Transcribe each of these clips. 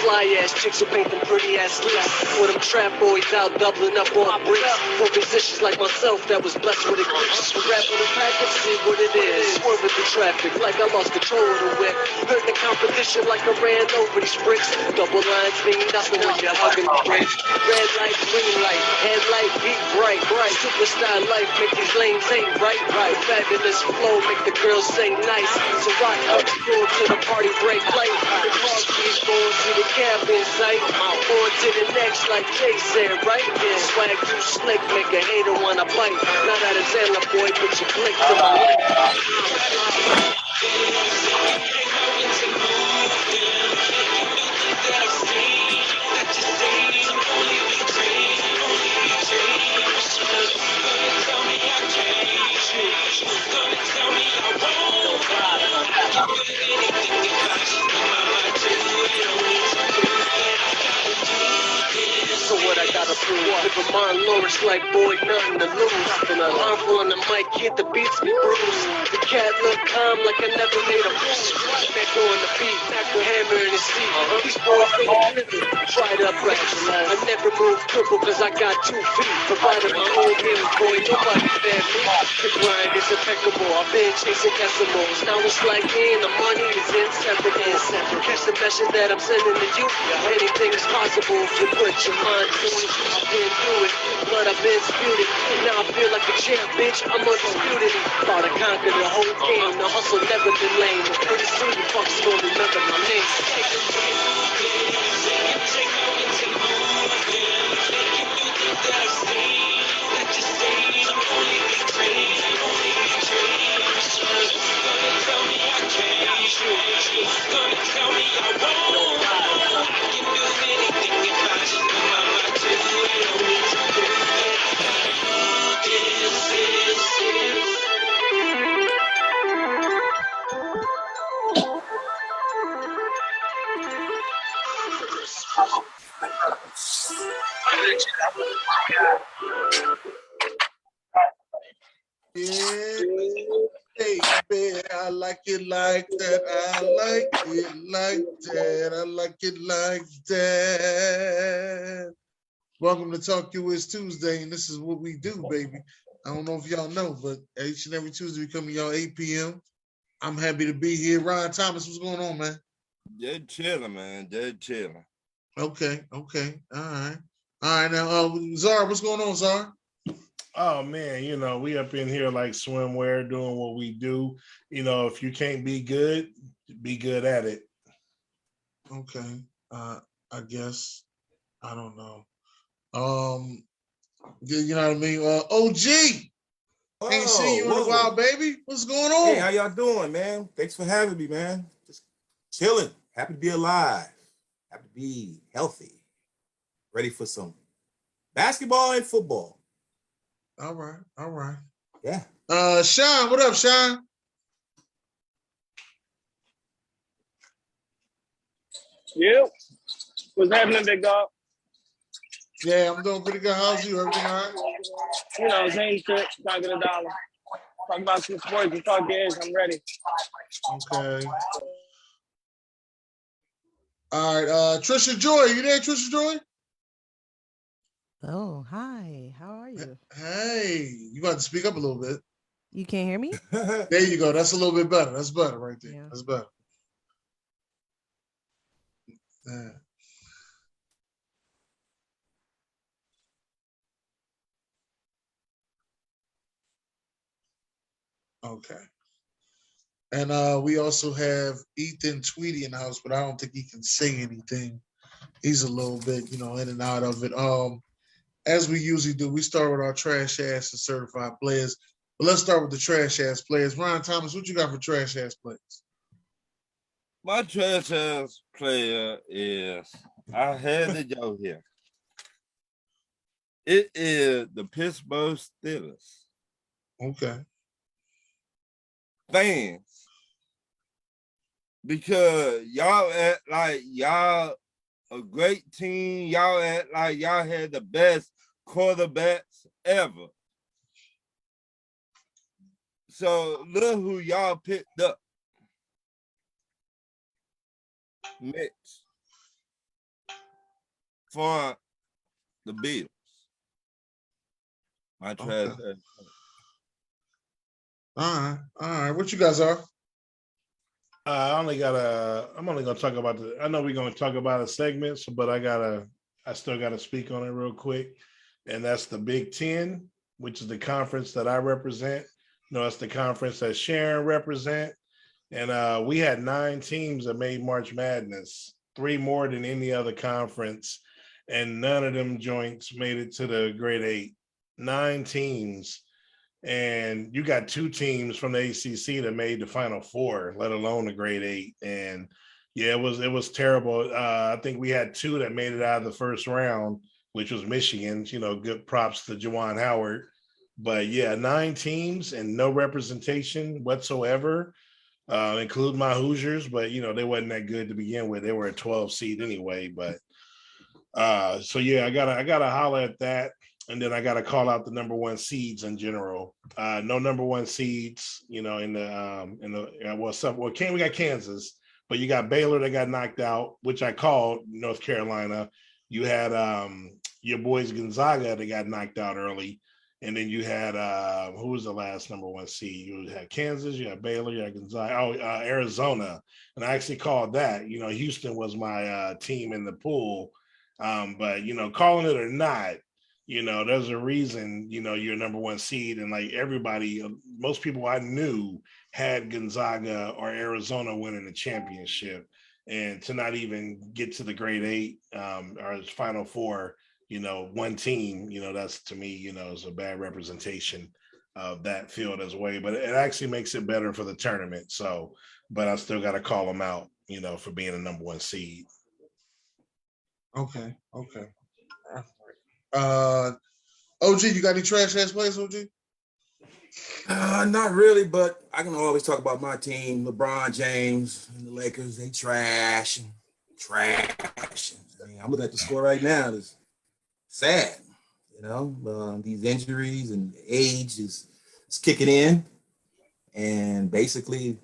fly ass chicks who paint them pretty ass lips. For them trap boys out doubling up on bricks. For musicians like myself that was blessed with a gift. Rap on the package, see what it is. Swerving through traffic like I lost control of the whip. Hurt the competition like I ran over these bricks. Double lines mean nothing when you're hugging the bricks. Red light, green light, headlight, beat bright, bright. Superstar life make these lanes ain't right, right. Fabulous flow make the girls sing nice. So rock up the floor to the party break light. The car keys going to the cab in sight. On to the next like Jay said, right? Yeah, swag too slick, make a hater wanna bite. Not out of Zella boy, put your blick to my life. So what I gotta prove? If I'm on Lawrence like boy, nothing to lose. And a harmful on the mic, hit the beats be bruised. The cat look calm like I never made a move. Back on the beat, knock the hammer in his seat. These boys they driven, tried up raps. I never move cripple cause I got 2 feet. Provided my own game, boy, nobody fed me. The grind is impeccable, I've been chasing decimals. Now it's like me and the money is inseparable. Catch the message that I'm sending to you. Anything is possible if you put your mind to it. I've been through it, but I've been spewed. Now I feel like a champ, bitch, I'm undisputed. Thought I conquered the whole game, the hustle never been lame. But pretty soon you fucks gonna remember my name. Yeah, baby, I like it like that. I like it like that. I like it like that. Welcome to Talk US Tuesday, and this is what we do, baby. I don't know if y'all know, but each and every Tuesday we come to y'all 8 p.m. I'm happy to be here. Ryan Thomas, what's going on, man? Dead chilling, man. Dead chilling. Okay. All right. Now, Zara, what's going on, Zara? Oh man, we up in here like swimwear doing what we do. If you can't be good at it. Okay. I guess. I don't know. You know what I mean? OG. Ain't seen you in a while, baby. What's going on? Hey, how y'all doing, man? Thanks for having me, man. Just chilling. Happy to be alive. Happy to be healthy. Ready for some basketball and football. All right. Yeah. Sean, what up, Sean? Yep. What's happening, big dog? Yeah, I'm doing pretty good. How's you? Everything all right? Same shit. Talking a dollar. Talk about some sports and talk games. I'm ready. Okay. All right. Trisha Joy, you there, Trisha Joy? Oh, hi. How are you? Hey, you got to speak up a little bit. You can't hear me? There you go. That's a little bit better. That's better right there. Yeah. That's better. Yeah. Okay. And we also have Ethan Tweedy in the house, but I don't think he can say anything. He's a little bit, in and out of it. As we usually do, we start with our trash ass and certified players. But let's start with the trash ass players. Ryan Thomas, what you got for trash ass players? My trash ass player is, I had it out here. It is the Pittsburgh Steelers. Okay. Fans. Because y'all act like y'all a great team. Y'all act like y'all had the best quarterbacks ever. So look who y'all picked up. Mitch. for the Bills. My trash. Okay. All right. What you guys are? I'm only gonna talk about I know we're gonna talk about a segment, but I still gotta speak on it real quick. And that's the Big Ten, which is the conference that I represent. No, it's the conference that Sharon represent. And we had 9 teams that made March Madness, 3 more than any other conference, and none of them joints made it to the grade 8. 9 teams. And you got 2 teams from the ACC that made the Final Four, let alone the grade 8. And yeah, it was terrible. I think we had 2 that made it out of the first round, which was Michigan. You know, good props to Juwan Howard. But yeah, 9 teams and no representation whatsoever, include my Hoosiers. But you know, they wasn't that good to begin with. They were a 12 seed anyway. But so yeah, I gotta holler at that. And then I got to call out the number 1 seeds in general. No number 1 seeds, you know, we got Kansas, but you got Baylor that got knocked out, which I called North Carolina. You had your boys Gonzaga that got knocked out early. And then you had, who was the last number 1 seed? You had Kansas, you had Baylor, you had Gonzaga, Arizona. And I actually called that. You know, Houston was my team in the pool. But, you know, calling it or not, you know, there's a reason, you know, you're number 1 seed. And like everybody, most people I knew had Gonzaga or Arizona winning the championship. And to not even get to the grade 8 or Final Four, you know, 1 team, you know, that's to me, you know, is a bad representation of that field as well. But it actually makes it better for the tournament. So, but I still got to call them out, you know, for being a number 1 seed. Okay. OG, you got any trash ass plays, OG? Not really, but I can always talk about my team, LeBron James and the Lakers. They trash. I mean, I'm looking at the score right now. It's sad, you know. These injuries and age is kicking in, and basically,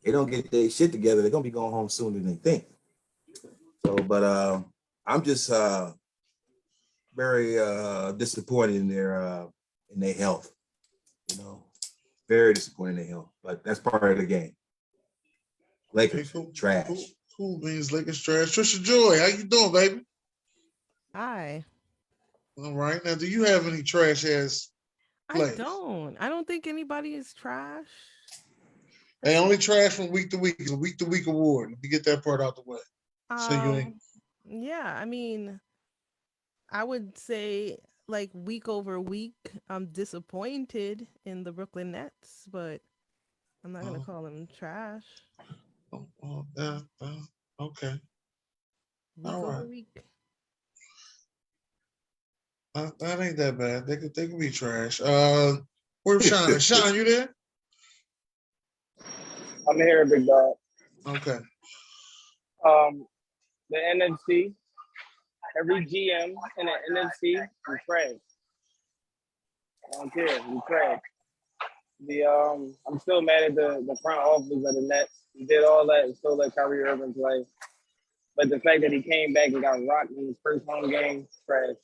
they don't get their shit together. They're gonna be going home sooner than they think. So, but I'm just very disappointed in their health. You know, very disappointed in their health. But that's part of the game. Lakers trash. Cool beans, Lakers trash. Trisha Joy, how you doing, baby? Hi. All right. Now, do you have any trash ass plays? I don't think anybody is trash. They only trash from week to week. It's a week to week award. Let me get that part out the way. So you ain't. Yeah, I mean, I would say like week over week, I'm disappointed in the Brooklyn Nets, but I'm not gonna call them trash. Okay. Week All over right. week. That ain't that bad. They could be trash. Where's Sean? Sean, you there? I'm here, big dog. Okay. The NFC, every GM in the NFC, you trash. I don't care, you trash. I'm still mad at the front office of the Nets. He did all that and still let Kyrie Irving play. But the fact that he came back and got rocked in his first home game, trash.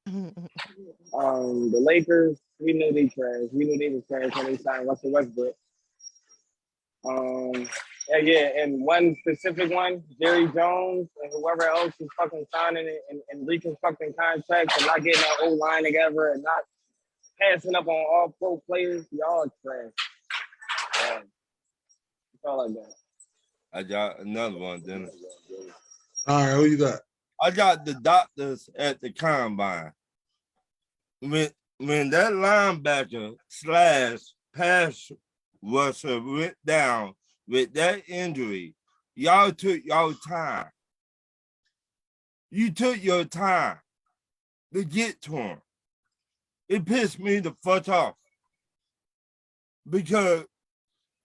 The Lakers, we knew they trash. We knew they was trash when they signed Russell Westbrook. And one specific one, Jerry Jones and whoever else is fucking signing it and reconstructing contracts and not getting that old line together and not passing up on all pro players, y'all are trash. That's all I got. I got another one, Dennis. All right, who you got? I got the doctors at the combine. When that linebacker / pass rusher went down with that injury, y'all took y'all time. You took your time to get to him. It pissed me the fuck off. Because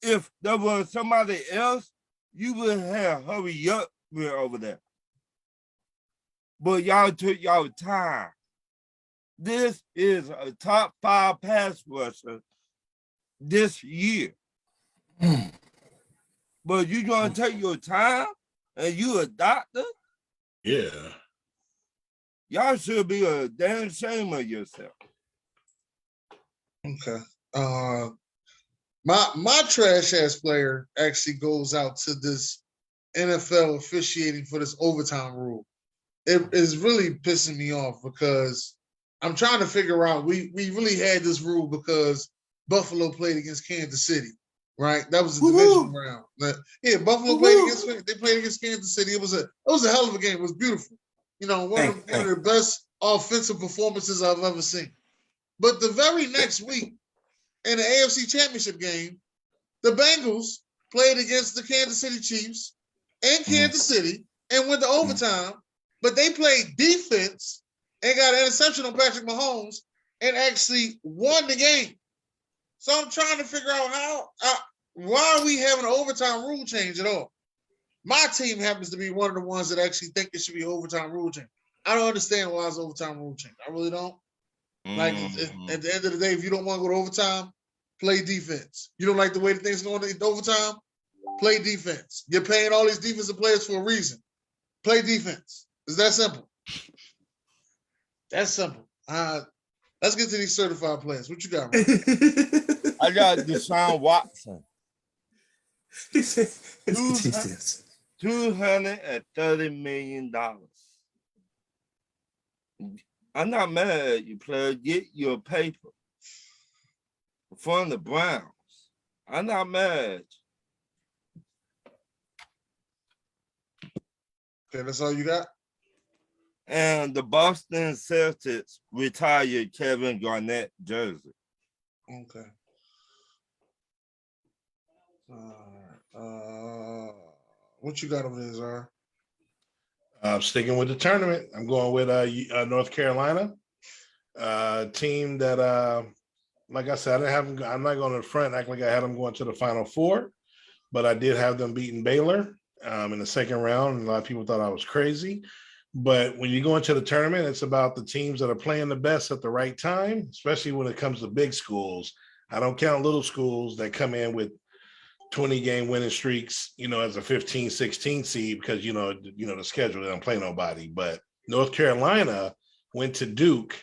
if there was somebody else, you would have hurry up with over there. But y'all took y'all time. This is a top 5 pass rusher this year. But you gonna take your time and you a doctor? Yeah. Y'all should be a damn shame of yourself. Okay. My trash ass player actually goes out to this NFL officiating for this overtime rule. It is really pissing me off because I'm trying to figure out we really had this rule because Buffalo played against Kansas City, right? That was a division round. Yeah, Buffalo played against Kansas City. It was a hell of a game. It was beautiful. You know, one of the best offensive performances I've ever seen. But the very next week in the AFC Championship game, the Bengals played against the Kansas City Chiefs in Kansas City and went to overtime, but they played defense and got an interception on Patrick Mahomes and actually won the game. So I'm trying to figure out why are we having an overtime rule change at all? My team happens to be one of the ones that actually think it should be overtime rule change. I don't understand why it's overtime rule change. I really don't. Like at the end of the day, if you don't want to go to overtime, play defense. You don't like the way the things going to overtime, play defense. You're paying all these defensive players for a reason. Play defense. It's that simple. That's simple. Let's get to these certified players. What you got, man? I got Deshaun Watson. $230 million. I'm not mad at you, player. Get your paper from the Browns. I'm not mad. Okay, that's all you got? And the Boston Celtics retired Kevin Garnett jersey. Okay. What you got over there, Zara? Sticking with the tournament, I'm going with North Carolina, team that, like I said, I'm not going to front act like I had them going to the Final Four, but I did have them beating Baylor in the second round, and a lot of people thought I was crazy. But when you go into the tournament, it's about the teams that are playing the best at the right time, especially when it comes to big schools. I don't count little schools that come in with 20-game winning streaks, as a 15, 16 seed because, the schedule, they don't play nobody. But North Carolina went to Duke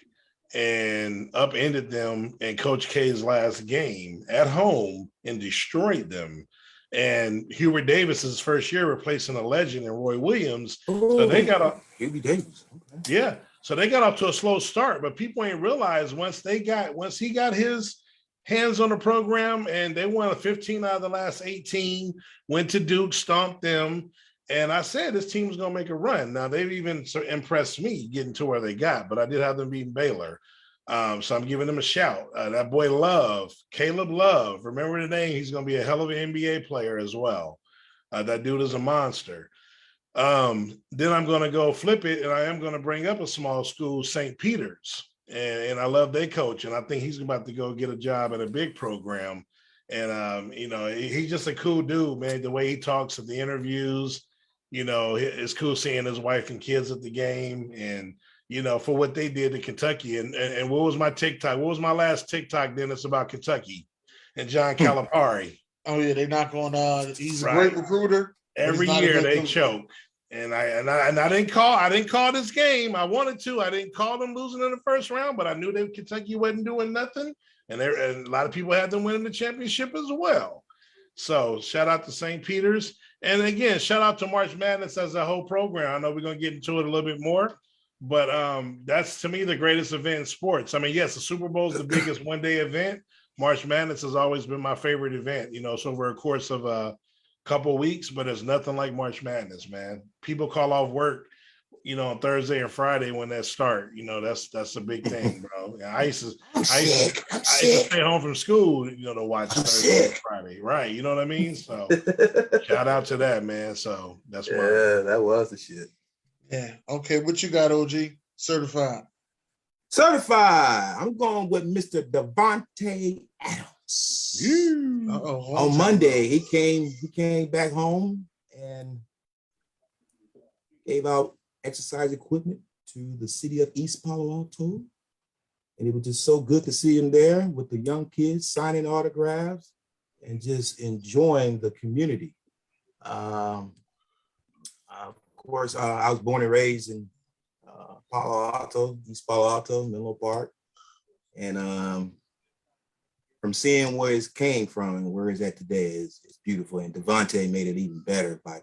and upended them in Coach K's last game at home and destroyed them. And Hubert Davis's first year replacing a legend in Roy Williams. So they got Hubert Davis. Okay. Yeah. So they got off to a slow start, but people ain't realized once he got his hands on the program and they won 15 out of the last 18, went to Duke, stomped them. And I said, this team's going to make a run. Now they've even impressed me getting to where they got, but I did have them beating Baylor. So I'm giving them a shout. That boy Love, Caleb Love, remember the name. He's going to be a hell of an NBA player as well. That dude is a monster. Then I'm going to go flip it, and I am going to bring up a small school, St. Peter's. And I love their coach, and I think he's about to go get a job at a big program. And, he's just a cool dude, man. The way he talks at the interviews, it's cool seeing his wife and kids at the game. And, for what they did to Kentucky. And what was my TikTok? What was my last TikTok, Dennis, about Kentucky and John Calipari? Oh, yeah, they're not going he's a great recruiter. Every year they choke. And I didn't call this game. I wanted to. I didn't call them losing in the first round, but I knew that Kentucky wasn't doing nothing. And a lot of people had them winning the championship as well. So shout out to St. Peter's. And again, shout out to March Madness as a whole program. I know we're going to get into it a little bit more, but that's to me the greatest event in sports. I mean, yes, the Super Bowl is the biggest one-day event. March Madness has always been my favorite event, so over a course of a couple of weeks, but it's nothing like March Madness, man. People call off work, on Thursday and Friday when that start. That's a big thing, bro. I used to stay home from school, to watch Thursday and Friday, right? You know what I mean? So shout out to that, man. So that's that was the shit. Yeah. Okay, what you got, OG? Certified. I'm going with Mr. Devontae Adams. On Monday, he came back home and gave out exercise equipment to the city of East Palo Alto. And it was just so good to see him there with the young kids signing autographs and just enjoying the community. Of course, I was born and raised in Palo Alto, East Palo Alto, Menlo Park. And from seeing where it came from and where it's at today is beautiful. And Devontae made it even better by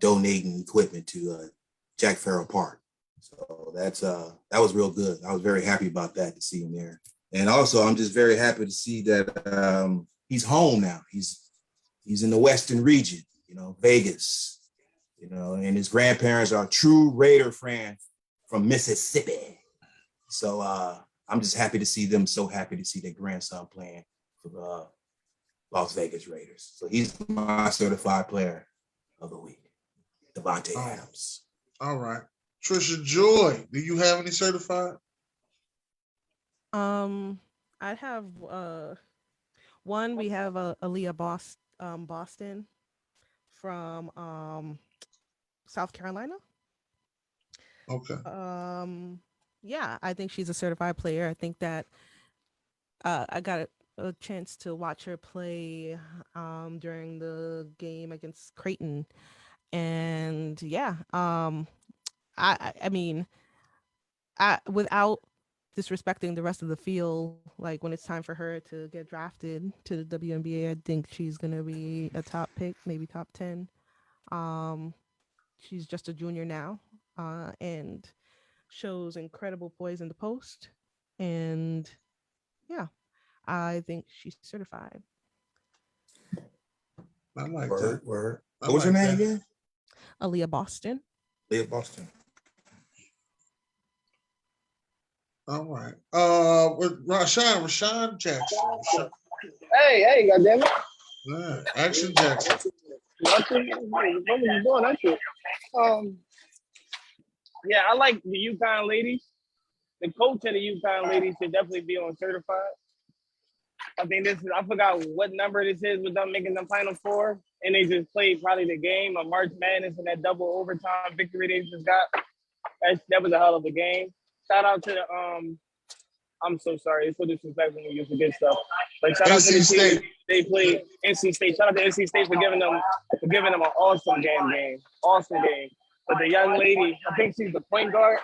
donating equipment to Jack Farrell Park. So that was real good. I was very happy about that, to see him there. And also, I'm just very happy to see that he's home now. He's in the Western region, Vegas, and his grandparents are true Raider fans from Mississippi. So I'm just happy to see them, so happy to see their grandson playing for the Las Vegas Raiders. So he's my certified player of the week, Devontae Adams. All right. Trisha Joy, do you have any certified? I have one. We have Aaliyah Boston from South Carolina. Okay. Yeah, I think she's a certified player. I think that I got a chance to watch her play during the game against Creighton, and yeah, I mean, without disrespecting the rest of the field, like when it's time for her to get drafted to the WNBA, I think she's gonna be a top pick, maybe top 10. She's just a junior now, and shows incredible poise in the post, and yeah, I think she's certified. I like Word, that. word. I What was her like name that. again? Aaliyah Boston. Leah Boston. All right. With Rashawn Jackson. Hey, goddammit. Yeah, Action Jackson. What was you doing? That shit. Yeah, I like the UConn ladies. The coach of the UConn ladies should definitely be on certified. I think I forgot what number this is with them making the Final Four. And they just played probably the game of March Madness and that double overtime victory they just got. That was a hell of a game. Shout out to the I'm so sorry. It's so disrespectful when you forget stuff. But shout out to the NC team. State. They played NC State. Shout out to NC State for giving them an awesome game. Awesome game. But the young lady, I think she's the point guard,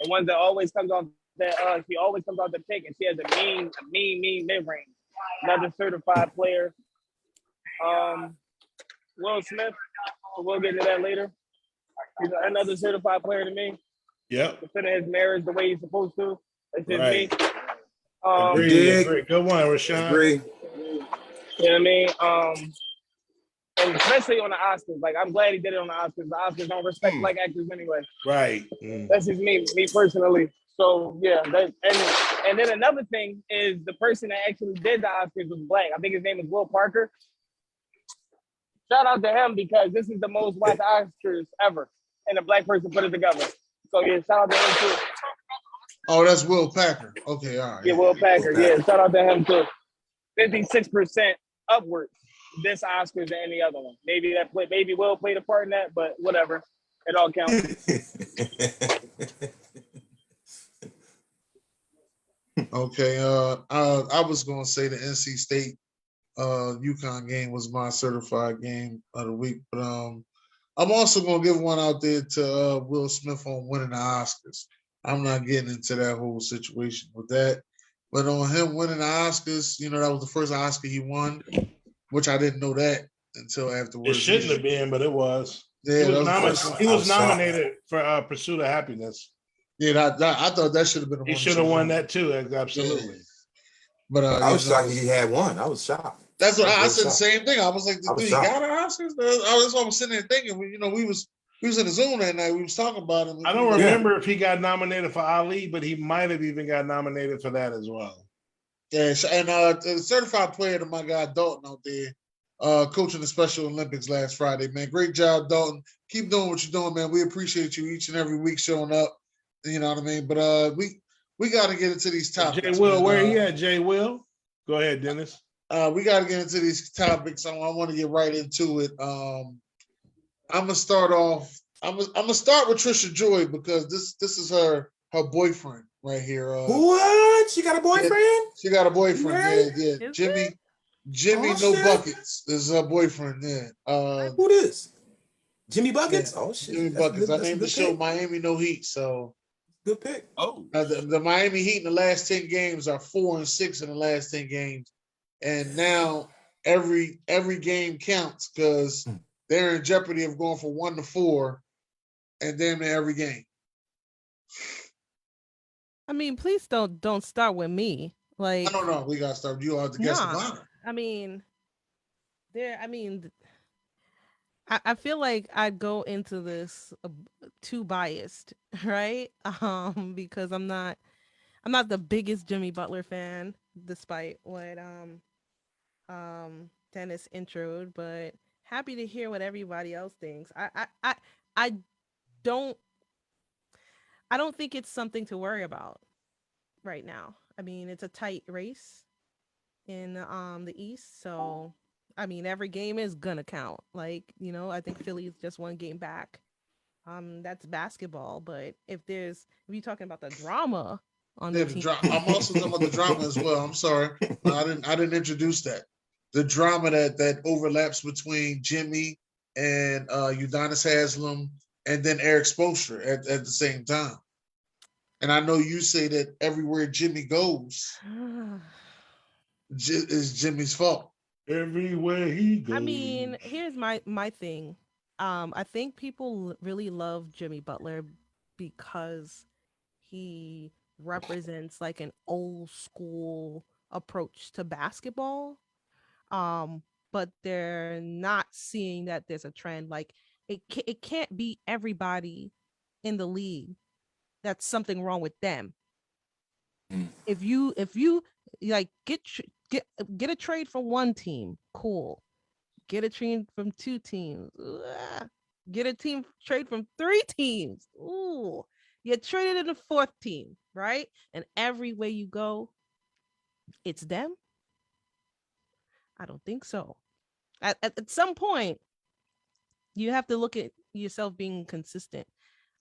the one that always comes off that she always comes off the pick, and she has a mean mid-range. Another certified player. Will Smith. We'll get into that later. He's another certified player to me. Yep. Defending his marriage the way he's supposed to. That's just Right. me. Agree. Good one, Rashawn. Agree. You know what I mean? And especially on the Oscars. Like, I'm glad he did it on the Oscars. The Oscars don't respect black actors anyway. Right. That's just me personally. So yeah, and then another thing is the person that actually did the Oscars was black. I think his name is Will Parker. Shout out to him because this is the most watched Oscars ever, and a black person put it together. So yeah, shout out to him too. Oh, that's Will Packer. Okay, all right. Yeah, Will Packer. Yeah, shout out to him too. 56% upwards this Oscars than any other one. Maybe Will played a part in that, but whatever. It all counts. Okay. I was gonna say the NC State UConn game was my certified game of the week, but I'm also gonna give one out there to Will Smith on winning the Oscars. I'm not getting into that whole situation with that, but on him winning the Oscars, that was the first Oscar he won, which I didn't know that until It afterwards. shouldn't have been, but it was. Yeah, He was nominated for Pursuit of Happiness. Yeah, I thought that should have been. He should have won that too. Absolutely. Yeah. But I was shocked he had one. I was shocked. That's what I said. The same thing. I was like, dude, he got an Oscars? That's what I was sitting there thinking. We was in the Zoom that night. We was talking about him. I don't remember if he got nominated for Ali, but he might have even got nominated for that as well. Yeah, and the certified player to my guy Dalton out there, coaching the Special Olympics last Friday, man. Great job, Dalton. Keep doing what you're doing, man. We appreciate you each and every week showing up. You know what I mean? But we got to get into these topics. Jay Will, man. where he at? Jay Will, go ahead, Dennis. We got to get into these topics. I want to get right into it. I'm gonna start off. I'm gonna start with Trisha Joy because this is her boyfriend right here. What? She got a boyfriend? Yeah, she got a boyfriend. Right? Yeah. Is Jimmy Oh, No shit. Buckets is her boyfriend. Yeah. Who this? Jimmy Buckets? Yeah, Oh shit. Jimmy That's Buckets. good- I that's named a the good show pick. Miami No Heat. So Good pick. Oh, The Miami Heat in the last 10 games are 4-6 in the last 10 games. And now every game counts because they're in jeopardy of going from 1-4 and damn near every game. I mean, please don't start with me. Like, I don't know. We got to start. You have to guess the nah. bottom. I mean, I feel like I'd go into this too biased, right? Because I'm not the biggest Jimmy Butler fan, despite what Dennis introed, but happy to hear what everybody else thinks. I don't think it's something to worry about right now. I mean, it's a tight race in the East, so I mean, every game is gonna count. Like, I think Philly's just one game back. That's basketball, but if you're talking about the drama on the team, I'm also talking about the drama as well. I'm sorry, I didn't introduce that. The drama that overlaps between Jimmy and Udonis Haslem, and then Eric Spoelstra at the same time. And I know you say that everywhere Jimmy goes is Jimmy's fault. Everywhere he goes. I mean, here's my thing. I think people really love Jimmy Butler because he represents like an old school approach to basketball. But they're not seeing that there's a trend. Like it can't be everybody in the league that's something wrong with them. If you like get a trade from one team, cool. Get a trade from two teams. Get a trade from three teams. Ooh, you traded in the fourth team, right? And every way you go, it's them. I don't think so. At some point, you have to look at yourself being consistent.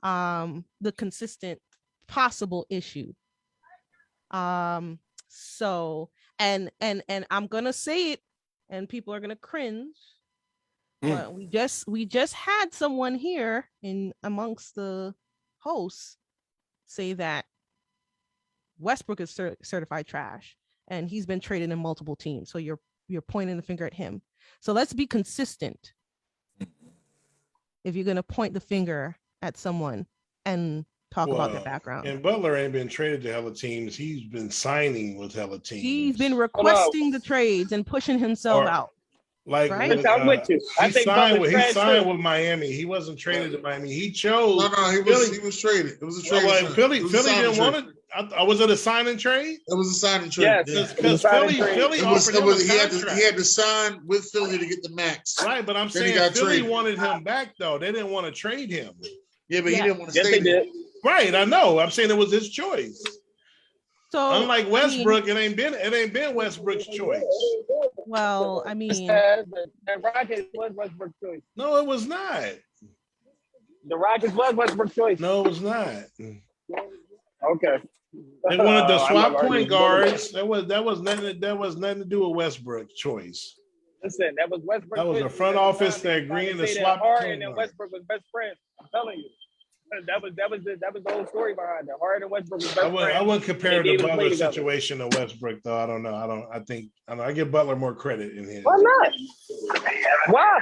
The consistent possible issue. So and I'm gonna say it, and people are gonna cringe. But we just had someone here in amongst the hosts say that Westbrook is certified trash, and he's been traded in multiple teams. So you're pointing the finger at him. So let's be consistent. If you're gonna point the finger at someone and talk about their background. And Butler ain't been traded to hella teams. He's been signing with hella teams. He's been requesting the trades and pushing himself out. Like, right? I'm with you. He signed with Miami. He wasn't traded to Miami. He chose. No, he was traded. It was a trade. Well, Philly didn't want it. Was it a sign and trade? It was a sign and trade. Yes, because Philly offered him a contract. He had to sign with Philly to get the max. Right, but I'm saying Philly wanted him back though. They didn't want to trade him. Yeah, but he didn't want to stay. Yes, they did. Right, I know. I'm saying it was his choice. So unlike Westbrook, it ain't been Westbrook's choice. Well, I mean, the Rockets was Westbrook's choice. No, it was not. The Rockets was Westbrook's choice. No, it was not. Okay. They wanted to swap point guards. That was nothing to do with Westbrook's choice. Listen, that was Westbrook. That was the front office that agreeing to swap. Harden and Westbrook was best friends. I'm telling you. That was the whole story behind it. Harden and Westbrook was best friends. I wouldn't compare the Butler situation to Westbrook though. I don't know. I give Butler more credit in here. Why not? Why?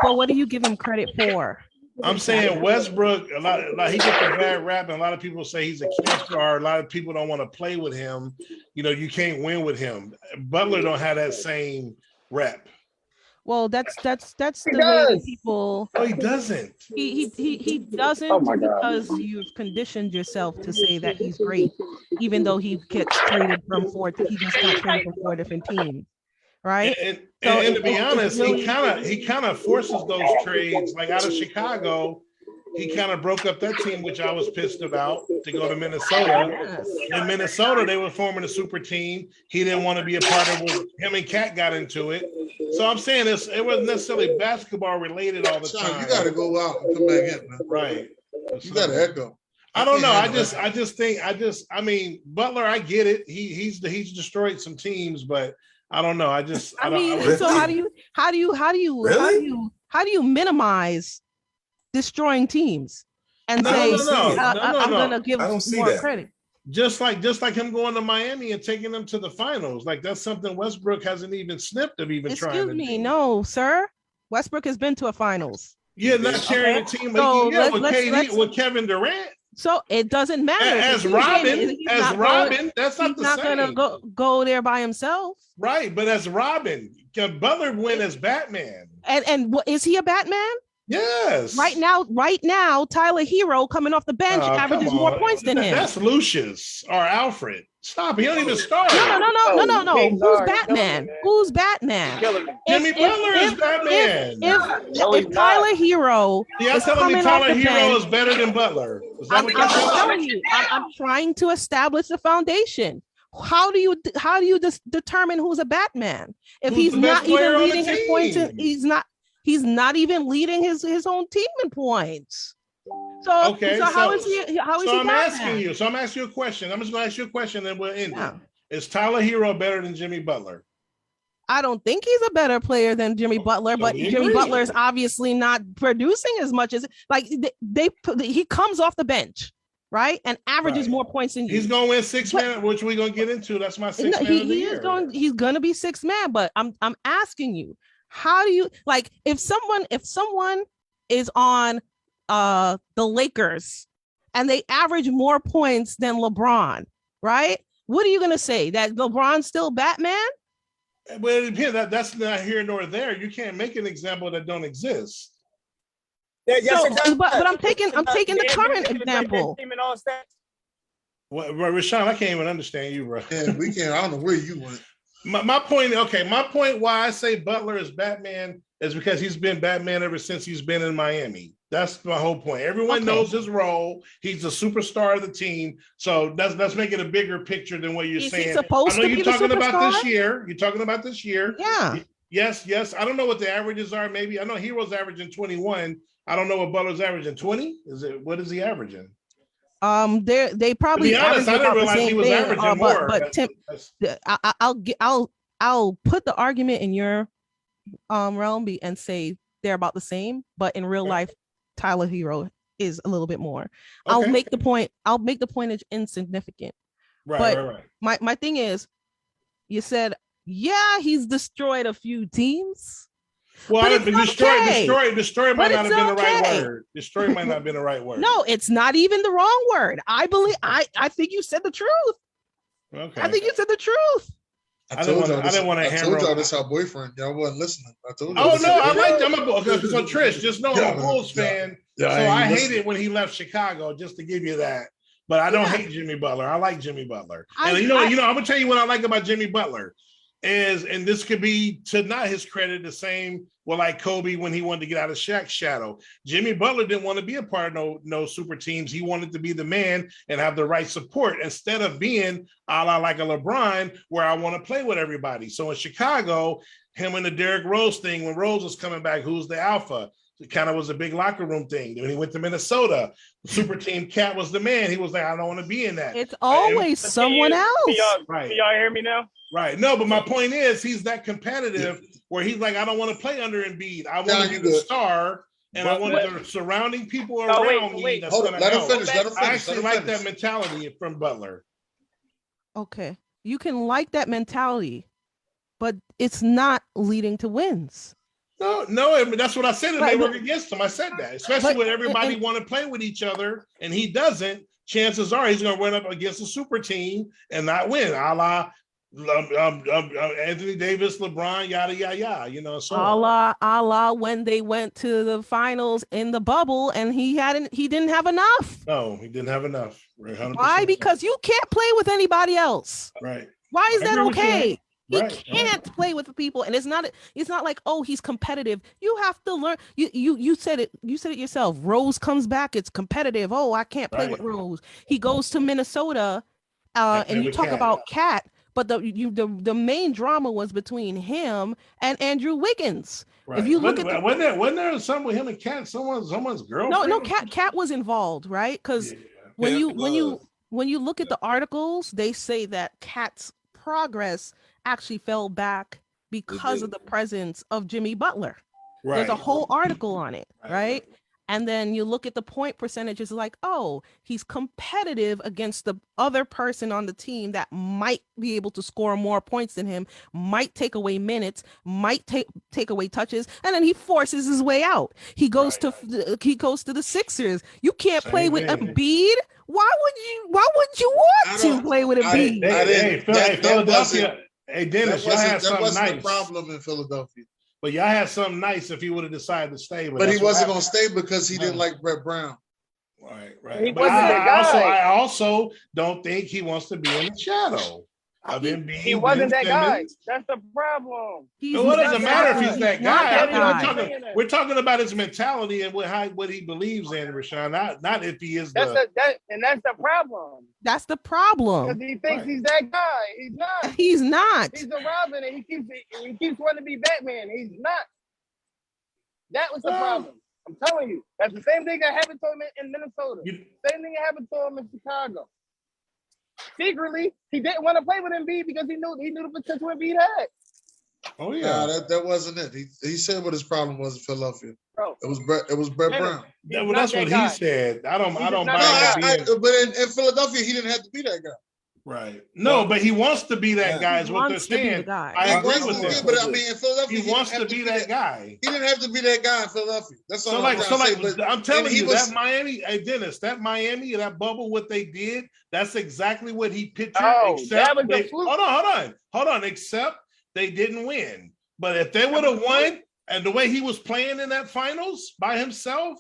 But what do you give him credit for? I'm saying Westbrook, he gets a bad rap, and a lot of people say he's a cancer. A lot of people don't want to play with him. You can't win with him. Butler don't have that same rep. Well, that's the way that people. No, he doesn't. He doesn't because you've conditioned yourself to say that he's great, even though he gets traded from four. He just got traded from four different teams, right? And to be honest, he kind of forces those trades. Like out of Chicago, he kind of broke up that team, which I was pissed about, to go to Minnesota. Yes. In Minnesota, they were forming a super team. He didn't want to be a part of it. Him and Cat got into it. So I'm saying it wasn't necessarily basketball related all the time. You got to go out and come back in, man. Right. You got to echo. I don't know. I mean, Butler, I get it. He's destroyed some teams, but I don't know. So how do you minimize destroying teams? and No, say, no, no, no, I'm gonna give I don't see more that. credit. just like him going to Miami and taking them to the finals. Like that's something Westbrook hasn't even sniffed of even trying Excuse to me, do. no, sir. Westbrook has been to a finals. Yeah, not carrying Okay. the team, So but with let's KD, with Kevin Durant, so it doesn't matter. as He's Robin, not going, that's not he's the not gonna same. go there by himself. Right, but as Robin, can Butler win as Batman? And what is he a Batman? Yes. Right now, Tyler Hero coming off the bench Oh, averages come more on. points than him. That's Lucius or Alfred. Stop. He don't even start. No. Kings Who's are Batman? killing me, man. Who's Batman? Killing me. Jimmy Butler is Batman. No, he's If Tyler Hero Y'all is telling me coming off Tyler the Hero bench, is better than Butler? Is that I'm what you're telling you, I'm trying to establish the foundation. How do you determine who's a Batman if Who's he's the best not even player on the leading his points? team? He's not even leading his own team in points. So Okay, how is he? How is So he? I'm Batman? asking you. So I'm asking you a question. I'm just going to ask you a question, and we'll end Yeah. it. Is Tyler Hero better than Jimmy Butler? I don't think he's a better player than Jimmy Butler, So but we Jimmy agree. Butler is obviously not producing as much as he comes off the bench, right, and averages Right. more points than you. He's going to win six But- man, which we're going to get into. That's my No, six man of the he year. is going. He's going to be sixth man. But I'm asking you, how do you like if someone is on the Lakers and they average more points than LeBron, right? What are you going to say? That LeBron's still Batman? But it depends. That's not here nor there. You can't make an example that don't exist. Yeah, yes, So, it does. but I'm taking the Andrew current Wiggins is like that example. team in all stats. Well, Rashawn, I can't even understand you, bro. Yeah, we can't. I don't know where you went. My point why I say Butler is Batman is because he's been Batman ever since he's been in Miami. That's my whole point. Everyone Okay. knows his role. He's the superstar of the team. So let's make it a bigger picture than what you're Is he saying. supposed I know to be you're the talking about this superstar? year. You're talking about this year. Yeah. Yes. I don't know what the averages are. Maybe I know Hero's averaging 21. I don't know what Butler's averaging. 20? What is he averaging? They probably To be honest, average I didn't about the realize he same was thing, averaging more. but Tim, I'll put the argument in your realm and say they're about the same, but in real Okay. life, Tyler Hero is a little bit more. Okay. I'll make the point it's insignificant. Right. My thing is, you said, yeah, he's destroyed a few teams. Well, But I it's destroy might But not have it's been the right okay. word. Destroy might not have been the right word. No, it's not even the wrong word. I think you said the truth. Okay. I think you said the truth. I didn't wanna I hammer told y'all on- this our boyfriend. Y'all wasn't listening. I told you. Oh no, I like I'm a Bulls. So Trish, just know I'm a Yeah, Bulls yeah. fan. Yeah, So I ain't hated listening. when he left Chicago, just to give you that. But I don't Yeah. hate Jimmy Butler. I like Jimmy Butler. I- And I'm gonna tell you what I like about Jimmy Butler is, and this could be to not his credit, the same like Kobe when he wanted to get out of Shaq's shadow. Jimmy Butler didn't want to be a part of no super teams. He wanted to be the man and have the right support instead of being a la like a LeBron where I want to play with everybody. So in Chicago, him and the Derrick Rose thing, when Rose was coming back, who's the alpha? It kind of was a big locker room thing. When he went to Minnesota, super team Cat was the man. He was like, I don't want to be in that. It's always someone else. Right. Can y'all hear me now? Right. No, but my point is he's that competitive where he's like, I don't want to play under Embiid. I want to you be the good. star, and I want the surrounding people No, wait, around me. wait. That's Hold on. going to Let him help. finish. Let him I finish. actually Let him like finish. that mentality from Butler. Okay. You can like that mentality, but it's not leading to wins. No, I mean, that's what I said. And Right, they but- work against him. I said that, especially but- when everybody and- want to play with each other, and he doesn't. Chances are he's going to run up against a super team and not win, a la Anthony Davis, LeBron, yada yada. So A la when they went to the finals in the bubble and he didn't have enough. no, he didn't have enough. 100%. Why? Because you can't play with anybody else. right. Why is I that agree with you. okay? He Right. can't play with the people, and it's not like, oh, he's competitive. You have to learn. You said it yourself. Rose comes back, it's competitive. Oh, I can't play with Right. Rose. He goes to Minnesota, Can't play and you with talk Cat. about Cat, but the main drama was between him and Andrew Wiggins. Right. If you look at wasn't there something with him and Cat, someone's girlfriend? no, Cat was involved, right? Because Yeah. when Yeah, you it was. when you look at the articles, they say that Cat's progress actually fell back because of did. the presence of Jimmy Butler. Right. There's a whole article on it, Right, right? And then you look at the point percentages like, oh, he's competitive against the other person on the team that might be able to score more points than him, might take away minutes, might take away touches, and then he forces his way out. He goes to the Sixers. You can't play with Embiid. Why would you want to play with Embiid? Philadelphia. Hey, Dennis, y'all had something nice. That wasn't the problem in Philadelphia. But y'all had something nice if he would have decided to stay. But he wasn't going to stay because he didn't like Brett Brown. Right. He But wasn't that guy. I also don't think he wants to be in the shadow of Embiid. He wasn't that guy. That's the problem. It doesn't matter if he's that guy. We're talking about his mentality and what he believes in, Rashawn. Not if he is. That's the problem. That's the problem. Because he thinks he's that guy. He's not. He's not. He's a Robin, and he keeps wanting to be Batman. He's not. That was the problem. I'm telling you. That's the same thing that happened to him in Minnesota. Same thing that happened to him in Chicago. Secretly, he didn't want to play with Embiid because he knew the potential Embiid had. Oh yeah, that wasn't it. He said what his problem was in Philadelphia. Bro, it was Brett Brown. That's what he said. I don't buy it. But in Philadelphia, he didn't have to be that guy. Right. No, but he wants to be that guy. Is what they're saying. I agree with that. But I mean, in Philadelphia, he wants to be that guy. He didn't have to be that guy in Philadelphia. That's all. I'm telling you, that Miami, hey Dennis, that Miami, that bubble, what they did, that's exactly what he pictured. Hold on. Except they didn't win. But if they would have won, and the way he was playing in that finals by himself,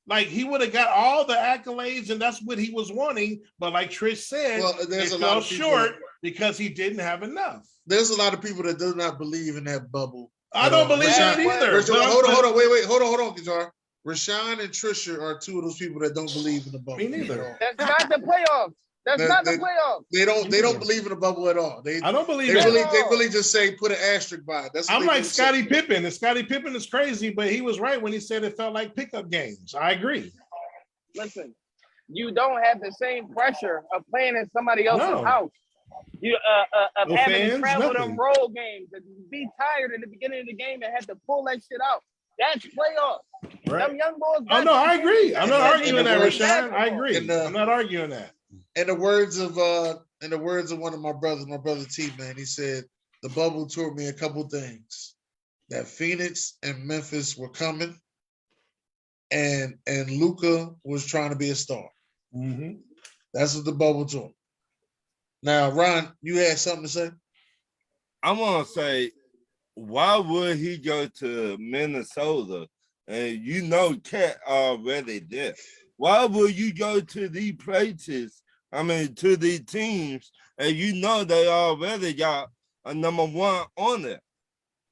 like he would have got all the accolades, and that's what he was wanting. But like Trish said, it fell short because he didn't have enough. There's a lot of people that do not believe in that bubble. I don't believe it either. Hold on, Qatar. Rashawn and Trisha are two of those people that don't believe in the bubble. Me neither. That's not the playoffs. That's not the playoffs. They don't believe in the bubble at all. I don't believe they really just say put an asterisk by it. I'm like Scottie Pippen, and Scottie Pippen is crazy, but he was right when he said it felt like pickup games. I agree. Listen, you don't have the same pressure of playing in somebody else's house. You of having to travel them road games and be tired in the beginning of the game and have to pull that shit out. That's playoffs. Right. Them young boys. Oh no, I agree. I'm not arguing that, Rashawn. I agree. I'm not arguing that. In the words of one of my brother T, man, he said the bubble taught me a couple things. That Phoenix and Memphis were coming, and Luka was trying to be a star. Mm-hmm. That's what the bubble taught me. Now, Ron, you had something to say? I'm gonna say, why would he go to Minnesota? And you know Cat already there. Why would you go to these places? I mean, to these teams, and you know they already got a number one on there.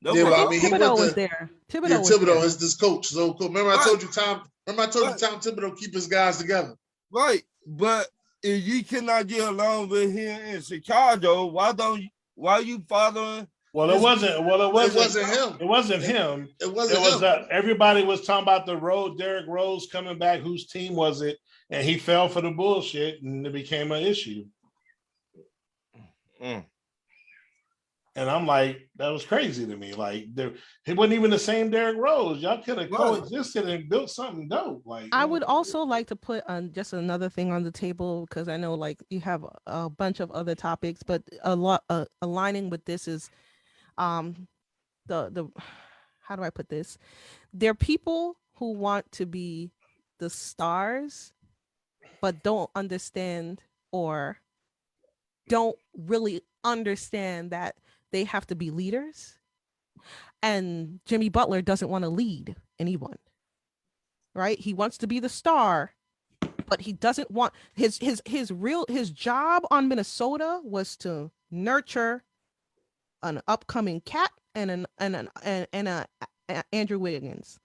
Thibodeau was there. Thibodeau is this coach. So remember, I told you Tom Thibodeau keep his guys together. Right, but if you cannot get along with him in Chicago, why you following? It wasn't him. It wasn't him. Everybody was talking about Derrick Rose coming back. Whose team was it? And he fell for the bullshit, and it became an issue. And I'm like, that was crazy to me. Like, he wasn't even the same Derrick Rose. Y'all could have coexisted and built something dope. Like, I would also like to put on just another thing on the table, because I know like you have a bunch of other topics, but a lot aligning with this is the how do I put this? There are people who want to be the stars, but don't understand or don't really understand that they have to be leaders. And Jimmy Butler doesn't want to lead anyone, right? He wants to be the star, but he doesn't want his job on Minnesota was to nurture an upcoming Cat and an Andrew Wiggins.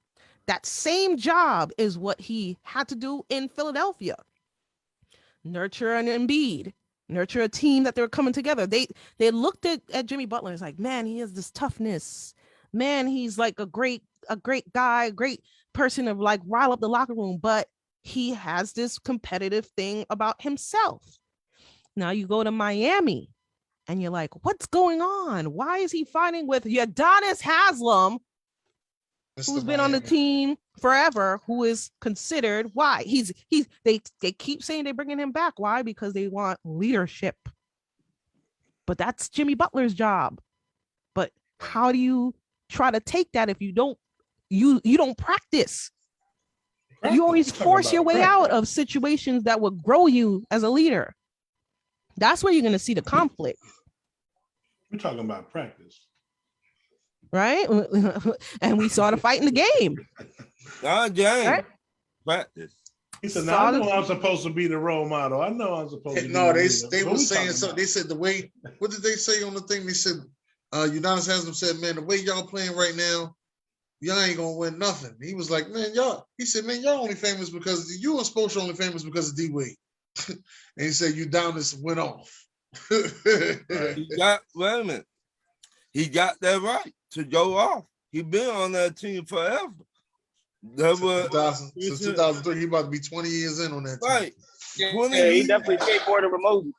That same job is what he had to do in Philadelphia. Nurture an Embiid, nurture a team that they were coming together. They looked at Jimmy Butler and was like, man, he has this toughness. Man, he's like a great guy, a great person to like rile up the locker room, but he has this competitive thing about himself. Now you go to Miami and you're like, what's going on? Why is he fighting with Udonis Haslem who's been on the team forever, who is considered why they keep saying they're bringing him back. Why? Because they want leadership. But that's Jimmy Butler's job. But how do you try to take that if you don't practice? You always force your way out of situations that would grow you as a leader. That's where you're going to see the conflict. We're talking about practice. Right? And we saw the fight in the game. Not game. Right? Practice. He said, "Now I know I'm supposed to be the role model. I know I'm supposed to." No, be they were saying something. They said the way. What did they say on the thing? They said, Udonis Haslam said, "Man, the way y'all playing right now, y'all ain't gonna win nothing." He was like, "Man, y'all." He said, "Man, y'all only famous because you and Spoelstra only famous because of D Wade." And he said, Udonis went off. Wait a minute. He got that right to go off. He been on that team forever. That was Since 2003, he about to be 20 years in on that team. right. Yeah, 20 he years. definitely skateboarded with Moses.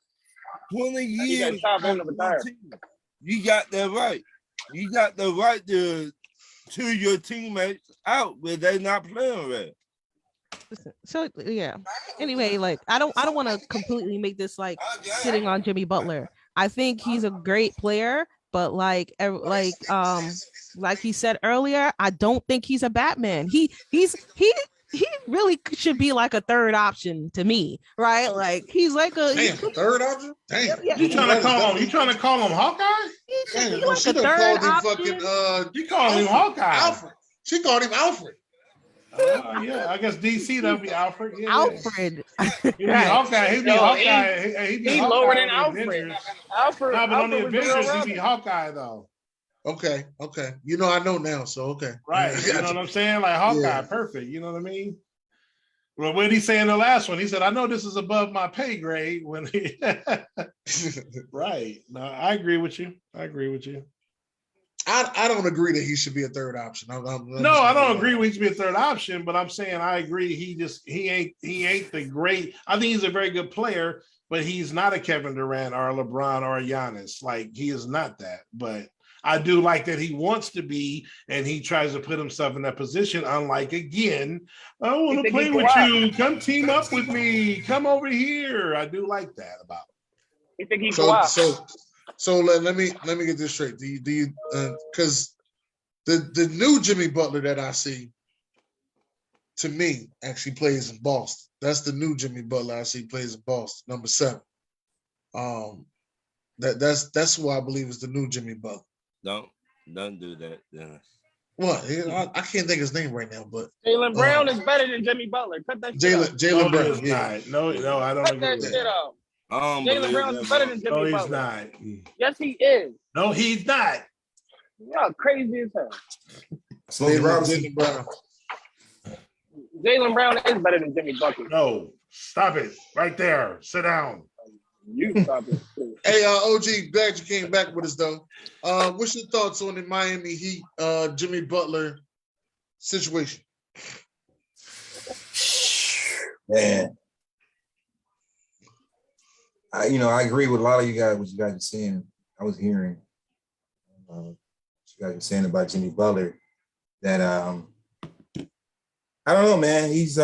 20 He got years. top on the on one retire. team. You got that right. You got the right to your teammates out when they're not playing right. So yeah. Anyway, like I don't want to completely make this like sitting on Jimmy Butler. I think he's a great player, but like he said earlier, I don't think he's a Batman. He really should be like a third option to me, right? Like he's like a third option. Damn, You trying to call him? You trying to call him Hawkeye? He should be Damn, like she a done third called him option. fucking. You call him Hawkeye? Alfred. She called him Alfred. Yeah, I guess DC that'd be Alfred. Yeah, Alfred. He'd be Right. Hawkeye. He'd be Yo, Hawkeye. He'd be He Hawkeye lower than on the Alfred. Avengers. Alfred, No, but on the Alfred was Avengers, real he'd be Robin. Hawkeye though. Okay. You know, I know now, so okay. Right. You know what I'm saying? Like Hawkeye, Yeah. perfect. You know what I mean? Well, what did he say in the last one? He said, "I know this is above my pay grade." When he right. No, I agree with you. I don't agree that he should be a third option. No, I don't agree with he should be a third option, but I'm saying I agree. He ain't the great. I think he's a very good player, but he's not a Kevin Durant or a LeBron or a Giannis. Like he is not that. But I do like that he wants to be, and he tries to put himself in that position. Unlike again, I want to play with you. Come team up with me. Come over here. I do like that about him. You think he's So let me get this straight. Do you because the new Jimmy Butler that I see, to me, actually plays in Boston. That's the new Jimmy Butler I see plays in Boston, number 7. That's who I believe is the new Jimmy Butler. Don't do that, Dennis. What? I can't think of his name right now, but Jaylen Brown is better than Jimmy Butler. Cut that shit out. Jaylen Brown. He's not. No, I don't Cut agree that with shit that. out. Jaylen Jaylen Brown is better than No, Jimmy he's Butler. not. Yes, he is. No, he's not. Y'all crazy as hell. Smokey Robinson. Jaylen Brown. Jaylen Brown is better than Jimmy Butler. No, stop it right there. Sit down. You stop it. Too. Hey, OG, glad you came back with us though. What's your thoughts on the Miami Heat Jimmy Butler situation? Man, I agree with a lot of you guys. What you guys are saying, I was hearing what you guys were saying about Jimmy Butler. That I don't know, man. He's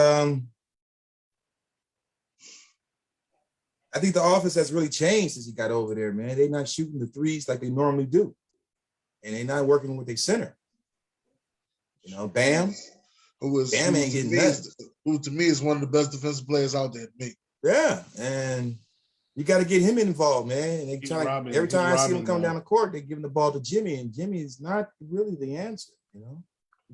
I think the offense has really changed since he got over there, man. They're not shooting the threes like they normally do, and they're not working with their center. Bam. Who to me is one of the best defensive players out there. Me. Yeah, and you got to get him involved, man. And every time I see him come down the court, they're giving the ball to Jimmy, and Jimmy is not really the answer. You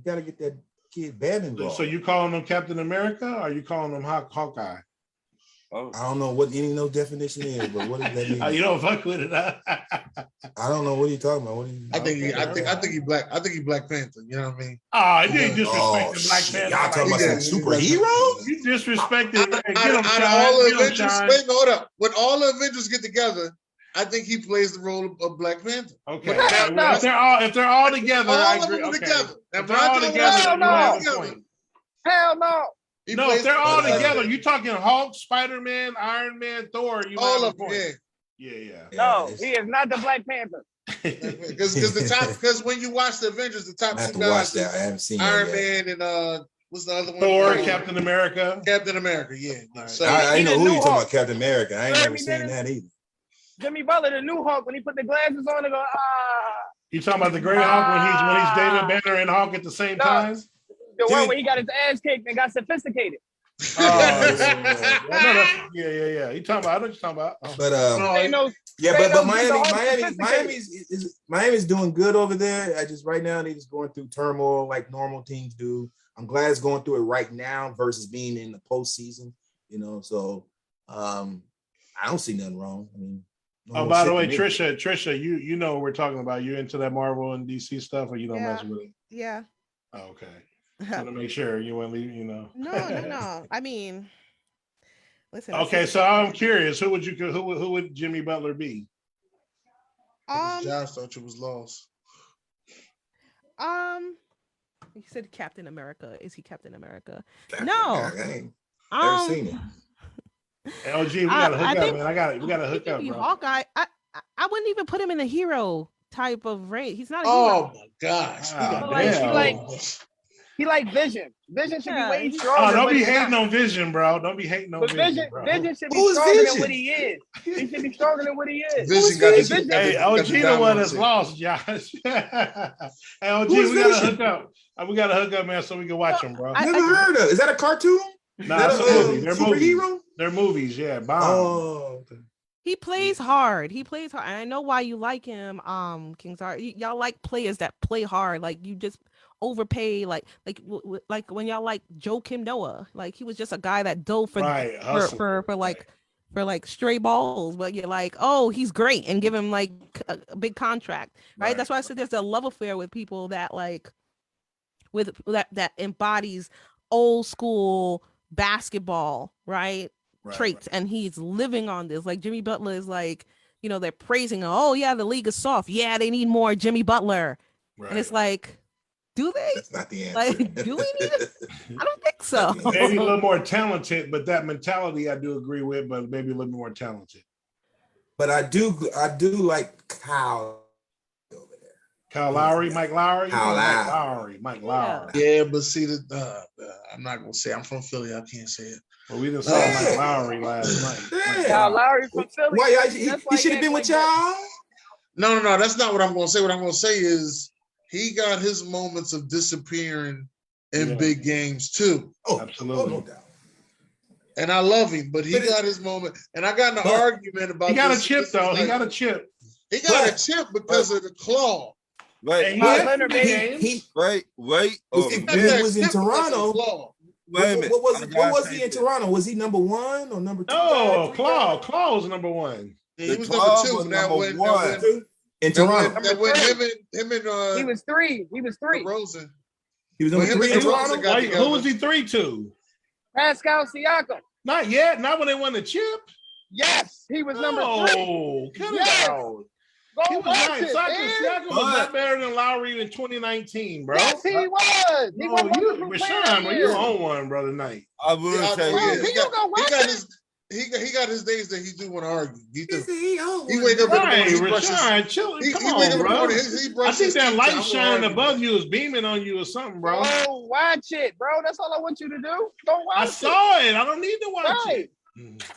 got to get that kid Bam involved. So you calling him Captain America, or are you calling him Hawkeye? I don't know what any definition is, but what does that mean? You don't fuck with it. I don't know what are you talking about. I think he Black. I think he Black Panther. You know what I mean? Oh, you ain't disrespecting Black Panther. Y'all talking about some superhero? You disrespected. Get him, hold up. When all the Avengers get together, I think he plays the role of Black Panther. Okay. If they're all together, I agree. Okay. Together. If they're all together, then you have a point. Hell no. No, if they're all together, you talking Hulk, Spider-Man, Iron Man, Thor. You all have of a point. them. Yeah. No, he is not the Black Panther. Because when you watch the Avengers, the top I have two to watch guys that. I is haven't seen Iron that yet. Man and what's the other one? Thor, Captain America. Captain America, yeah. Right. So I He know the who new you talking Hulk. about, Captain America. I ain't Jeremy never seen Dennis. that either. Jimmy Butler, the new Hulk, when he put the glasses on and go, You talking about the Great Hulk when he's David Banner and Hulk at the same No. time? the one Dude. where he got his ass kicked and got sophisticated. Oh, yeah. I know that's, yeah. You talking about? I know what you're talking about. Oh. But Ain't no yeah, straight but up get the Hulk sophisticated. Miami's doing good over there. I just right now they're just going through turmoil like normal teams do. I'm glad it's going through it right now versus being in the postseason. You know, so I don't see nothing wrong. I mean, Oh, by the way, Trisha, you know what we're talking about. You into that Marvel and DC stuff, or you don't mess with it? Yeah. Oh, okay. Want to make sure you want to leave. No. I mean, listen. Okay, so I'm curious. Who would Jimmy Butler be? Josh thought you was lost. You said Captain America. Is he Captain America? Captain No. America, I ain't never seen it. LG, we gotta hook up, man. We gotta hook up, bro. Hawkeye. I wouldn't even put him in a hero type of range. He's not a Oh hero. my gosh. He like Vision. Vision should be way he's- stronger. Oh, don't but be he's hating not. on Vision, bro. Don't be hating on But Vision, bro. Vision should be Who's stronger Vision? than what he is. He should be stronger than what he is. Vision got his- Vision? Hey, LG, the one that's lost, Josh. Hey, LG, Who's we gotta Vision? hook up. We gotta hook up, man, so we can watch them, bro. Never heard of. Is that a cartoon? Nah, it's a movie. They're movies. Superhero? They're movies, yeah. Bomb. Oh, okay. He plays hard. And I know why you like him, Kingsar. Y'all like players that play hard. Like you just overpay. Like when y'all like Joe Kim Noah. Like he was just a guy that dove for stray balls. But you're like, oh, he's great, and give him like a big contract, right? That's why I said there's a love affair with people that like with that embodies old school basketball, right? Traits, and he's living on this. Like Jimmy Butler is like, they're praising him. Oh yeah, the league is soft. Yeah, they need more Jimmy Butler. And it's like, do they? That's not the answer. Like, do we need it? I don't think so. Maybe a little more talented, but that mentality I do agree with, but maybe a little more talented. But I do like Kyle over there. Kyle Lowry, Mike Lowry, Mike Lowry. Yeah, but see I'm not gonna say I'm from Philly. I can't say it. Well, we just saw Mike Lowry last night. Kyle Lowry from Philly. Why he should have been with y'all? No, that's not what I'm gonna say. What I'm gonna say is he got his moments of disappearing in big games too. Oh, absolutely. No doubt. And I love him, but he got his moment. And I got in an argument about he got this. a chip though. He got a chip. He got a chip because of the claw. Right. He was in Toronto. Wait a minute. What was he in Toronto? Was he number one or number two? No, Claw was number one. Yeah, he was number two. In Toronto. He was three. Rosen. He was number three in Toronto. Wait, who was he three to? Pascal Siakam. Not yet. Not when they won the chip. Yes, he was number three. Oh, cut it out. He was nice. Siakam was not better than Lowry in 2019, bro. Yes, he was. He was Rashawn, you on one, brother, tonight. I will say this. He got his days that he do want to argue. He wake up in the morning. He Rashawn, chill. Come on, bro. I think that light shining above you is beaming on you or something, bro. Oh, watch it, bro. That's all I want you to do. Don't watch it. I saw it. I don't need to watch it.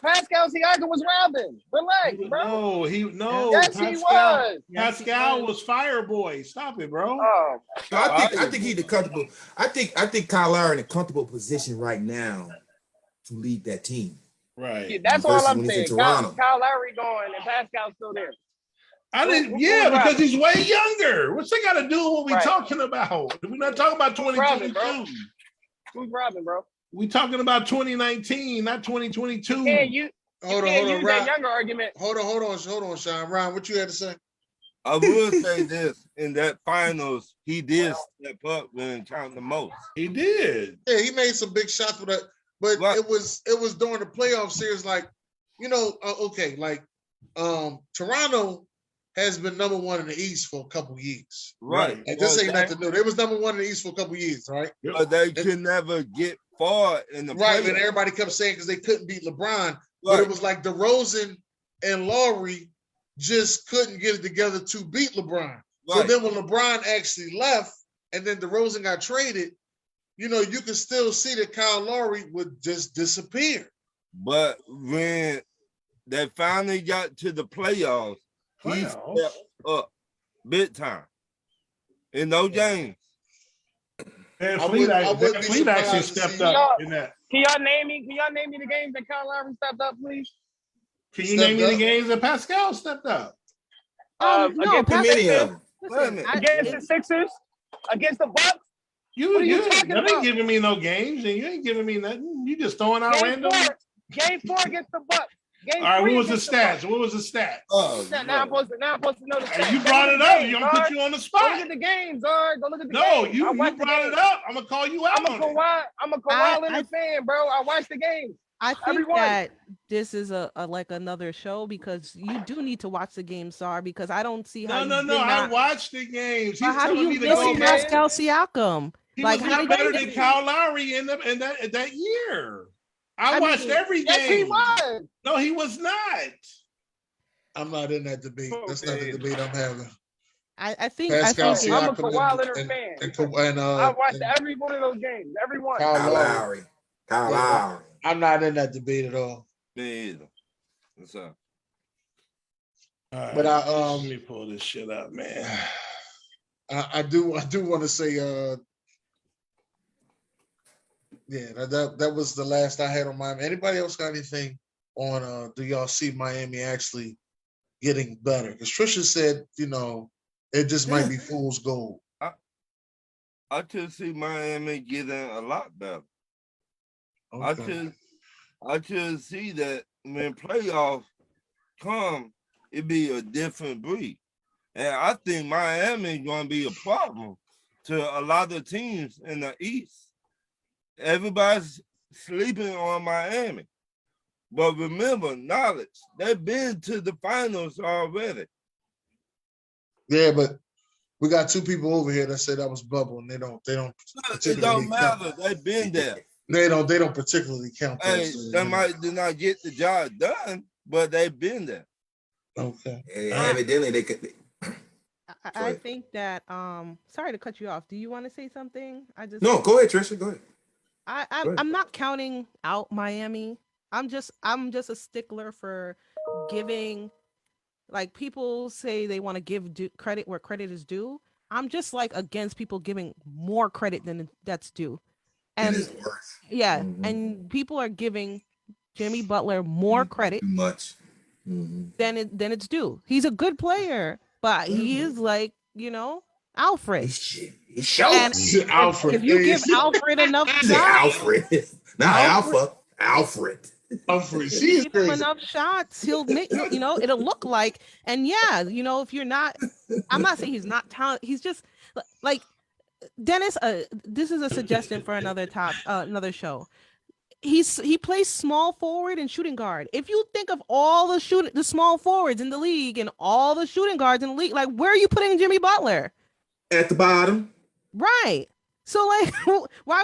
Pascal Siakam was robbing. Relax, bro. Yes, he was. Pascal was Fireboy. Stop it, bro. Oh, I think he's the comfortable. I think Kyle Lowry in a comfortable position right now to lead that team. Right. Yeah, that's all I'm saying. Kyle Lowry going and Pascal's still there. Because he's way younger. What's that got to do with what we're talking about? We're not talking about 2022. Who's robbing, bro? We talking about 2019, not 2022. Hold on, that younger argument. Hold on, Sean. Ryan, what you had to say? I will say this: in that finals, he did step up and count the most. He did. Yeah, he made some big shots with that, but it was during the playoff series. Like, Toronto has been number one in the East for a couple years. Right. And this ain't nothing new. They was number one in the East for a couple years, right? But they could never get far in the playoffs. And everybody kept saying because they couldn't beat LeBron. But it was like DeRozan and Lowry just couldn't get it together to beat LeBron. So Right. then when LeBron actually left and then DeRozan got traded, you know, you can still see that Kyle Lowry would just disappear. But when they finally got to the playoffs, he Playoffs? stepped up big time in those games. Van I Fleet, wouldn't- I Van wouldn't be Fleet actually surprised to stepped see- up in that. Can y'all name me? Can y'all name me the games that Kyle Lowry stepped up, please? Can you name me Stepped the up. games that Pascal stepped up? No, against Too Pascal, many of them. Wait a listen, minute. Against the Sixers, against the Bucks. You What are you ain't talking you ain't about? giving me no games, and you ain't giving me nothing. You just throwing out random. Game four against the Bucks. Game All right, three what was the against stats? What was the stats? Oh, Now I'm supposed to know the Hey, stats. you Go brought look it at the up. games, You gonna put dog. you on the Go look spot? at the games, dog. Go look at the No, games. you I watched the brought games. it up. I'm gonna call you out I'm a on it. Kawhi I- Leonard fan, bro. I watched the games. I think Everyone. that this is a like another show because you do need to watch the game, Sar, because I don't see how No. you did I not. watched the games. But He's how do telling you me to miss go man. back. Pascal Siakam? He Like, was how not did better you- than Kyle Lowry in that year. I I watched mean, every Yes, he game. was. No, he was not. I'm not in that debate. That's not the debate I'm having. I think Pascal I think I'm a Siakam Kawhi Leonard and, fan. and, and, I watched and every one of those games. Every one. Kyle Kyle Lowry. Lowry. Kyle Yeah. Lowry. I'm not in that debate at all. Me either. What's up? All right, But let me pull this shit up, man. I do want to say yeah, that was the last I had on Miami. Anybody else got anything on do y'all see Miami actually getting better? Because Trisha said, you know, it just might be fool's gold. I just see Miami getting a lot better. Okay. I just see that when playoffs come, it be a different breed. And I think Miami is going to be a problem to a lot of teams in the East. Everybody's sleeping on Miami. But remember, knowledge, they've been to the finals already. Yeah, but we got two people over here that said that was bubble, and they don't It particularly don't count. matter. They've been there. They don't particularly count that. Hey, so, they you know. might did not get the job done, but they've been there. Okay. Evidently, they could. I ahead. think that sorry to cut you off. Do you want to say something? No, go ahead, Trisha. Go ahead. Go ahead. I'm not counting out Miami. I'm just a stickler for giving, like, people say they want to give credit where credit is due. I'm just like against people giving more credit than that's due. And it is worse. yeah, Mhm. and people are giving Jimmy Butler more credit Too much. Mhm. than it's due. He's a good player, but he is like, Alfred. He's showing. And Alfred. if you give Hey, Alfred enough He's an shots, Alfred. Not Alpha. Alfred. Alfred, if she you is give him crazy. enough shots, he'll make, it'll look like, and yeah, if you're not, I'm not saying he's not talented. He's just like Dennis. This is a suggestion for another show. He plays small forward and shooting guard. If you think of all the small forwards in the league and all the shooting guards in the league, like, where are you putting Jimmy Butler? At the bottom. Right. So, like, why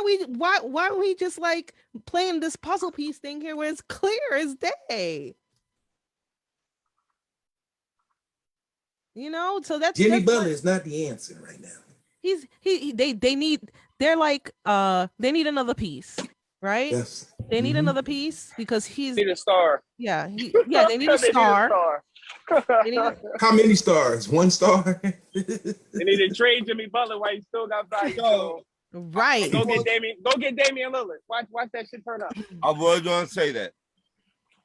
are we just like playing this puzzle piece thing here where it's clear as day? So that's Jimmy that's Butler what- is not the answer right now. they need another piece, right? Yes. They need Mhm. another piece because he's Need a star. they need a star. They need a- How many stars? One star? They need to trade Jimmy Butler while he still got value. So, right. Go get Damian Lillard. Watch that shit turn up. I was going to say that.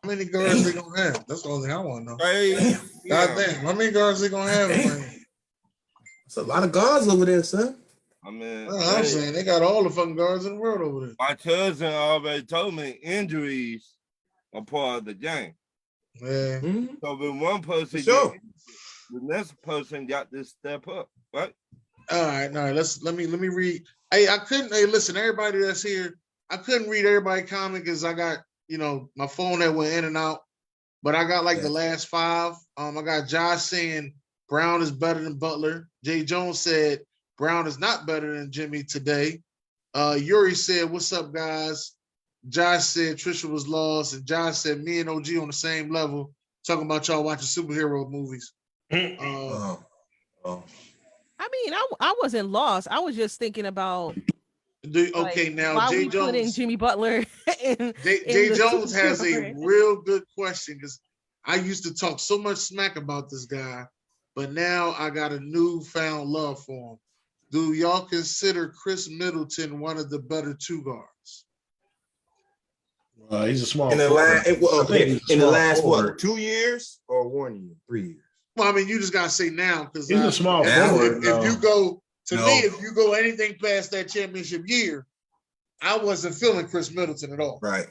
How many guards they gonna have? That's the only thing I want to know. Hey, yeah. God damn, how many guards they gonna have? Man? It's a lot of guards over there, son. I mean, Well, I'm hey, saying they got all the fucking guards in the world over there. my cousin already told me injuries are part of the game. Yeah. Mhm. So when one person For sure. get injured, the next person got to step up, right? All right. Let me read. Hey, listen, everybody that's here, I couldn't read everybody's comment because I got, my phone that went in and out. But I got like the last five. I got Josh saying Brown is better than Butler. Jay Jones said Brown is not better than Jimmy today. Yuri said, "What's up, guys?" Josh said Trisha was lost, and Josh said me and OG on the same level. talking about y'all watching superhero movies. Oh. I mean, I wasn't lost. I was just thinking about Okay, now why Jay we put in Jones. Jimmy Butler in Jay the Jones has a superhero. real good question because I used to talk so much smack about this guy, but now I got a newfound love for him. Do y'all consider Chris Middleton one of the better two guards? He's a small In the forward. last, in the last what? 2 years or 1 year? 3 years? Well, I mean, you just gotta say now because He's a small forward, If you go to No. me, if you go anything past that championship year, I wasn't feeling Chris Middleton at all. Right.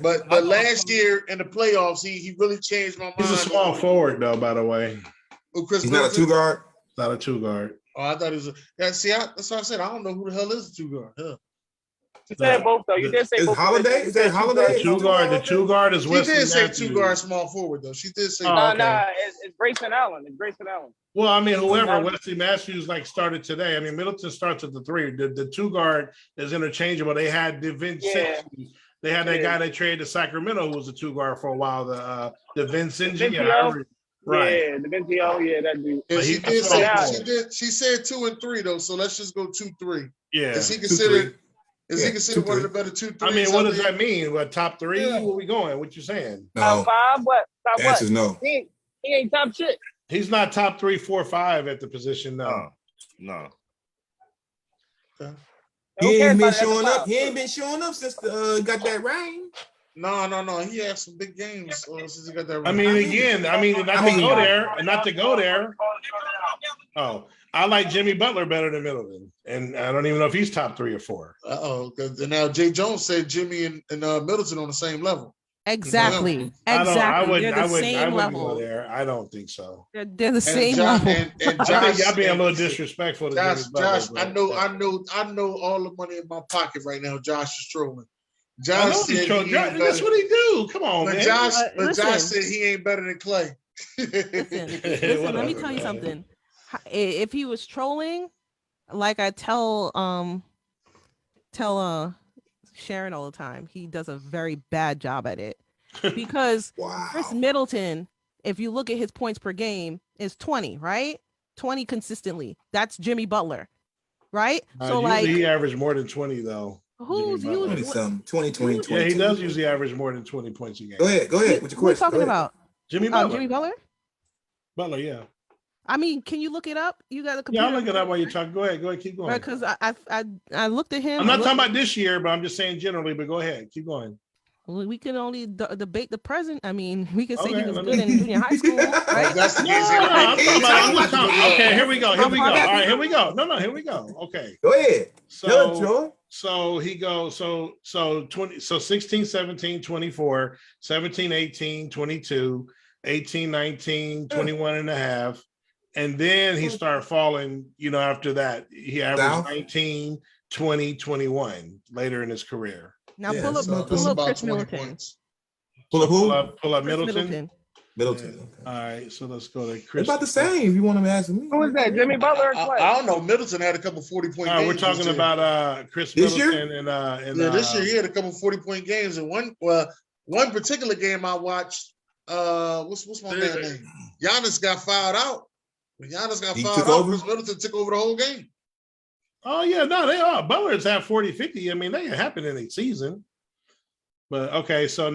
But last year in the playoffs, he really changed my mind. He's a small forward, though, by the way. Oh, Chris He's not a Middleton? 2 guard. Not a 2 guard. Oh, I thought he was. That's what I said. I don't know who the hell is a two guard. Huh. You said both though. You did say Is both. Holiday? Is that Holiday? The 2 guard is She Wesley did say Matthews. two guard small forward though. She did say. Oh, No, okay. it's Grayson Allen. It's Grayson Allen. Well, I mean, whoever No. Wesley Matthews started today. I mean, Middleton starts at the 3. The 2 guard is interchangeable. They had Yeah. They had that Yeah. guy they traded to Sacramento who was a 2 guard for a while. The Vincent. Vincent. Right. Yeah, the Ventio. Yeah, that dude. Yeah, But she he's did small say forward. she said 2 and 3 though. So let's just go 2-3. Yeah. Is he considered? Is he Yeah, considered one of 2-3. the better 2-3? I mean, what does that mean? What, top 3? Yeah. Where we going? What you saying? No. Top 5? What? Top The what? answer is no. He ain't top shit. He's not top 3, 4, 5 at the position. No. No. He Who cares ain't been about that showing top up. five? He ain't been showing up since got that ring. No. He had some big games since he got that. I mean, again, not to go there. Oh, I like Jimmy Butler better than Middleton, and I don't even know if he's top 3 or 4. Because now Jay Jones said Jimmy and Middleton on the same level. Exactly. I Exactly. They're the wouldn't same go level. there. I don't think so. They're the same Josh, level. and I Josh, think y'all being a little disrespectful to Josh, Jimmy Butler. I know all the money in my pocket right now. Josh is trolling. I Josh know said he's trolling. he ain't That's better- what he do. Come on, but man. Josh, but listen. Josh said he ain't better than Clay. Listen, let me Whatever, tell you man. something. If he was trolling, like I tell Sharon all the time, he does a very bad job at it. Because Wow. Chris Middleton, if you look at his points per game, is 20, right? 20 consistently. That's Jimmy Butler, right? So Usually he like, averaged more than 20 though. who's Jimmy Butler. using? 20-something. 20, Yeah, 20. Yeah, he does usually average more than 20 points a game. Go ahead. What's your Who are we question? talking Go ahead. about? Jimmy Butler. Jimmy Butler? Butler, yeah. I mean, can you look it up? You got a Yeah, computer? I'll look it up while you talk. Go ahead, keep going. Because I looked at him. I'm not I looked- talking about this year, but I'm just saying generally, but go ahead, keep going. We can only debate the present. I mean, we can say Okay, he was let good me- in junior high school, right? That's the No, case. I'm talking about, I'm just talking talking- about- okay, here we go. All right, here far we go. No, here we go. Okay. Go ahead. Tell it, So, Joy. so he goes, so 20, so 16, 17, 24, 17, 18, 22, 18, 19, 21 and a half. And then he started falling, after that. He averaged Down? 19, 20, 21 later in his career. Now Yeah, pull up, so That's pull up about Chris 20 Middleton. points. Pull up who? Pull up Chris Middleton. Middleton. Yeah. Okay. All right, so let's go to It's Chris. about the same if you want to ask me. Who is that? Jimmy Butler or Clay? I don't know. Middleton had a couple 40-point No, games. we're talking this year. about Chris This year? Middleton and Yeah, this year he had a couple 40-point games, and one particular game I watched. What's my man's name? Giannis got fouled out. When Giannis got He fouled took out, over? Chris Middleton took over the whole game. Oh yeah, no, they are. Butler's have 40, 50. I mean, they can happen in a season. But okay, so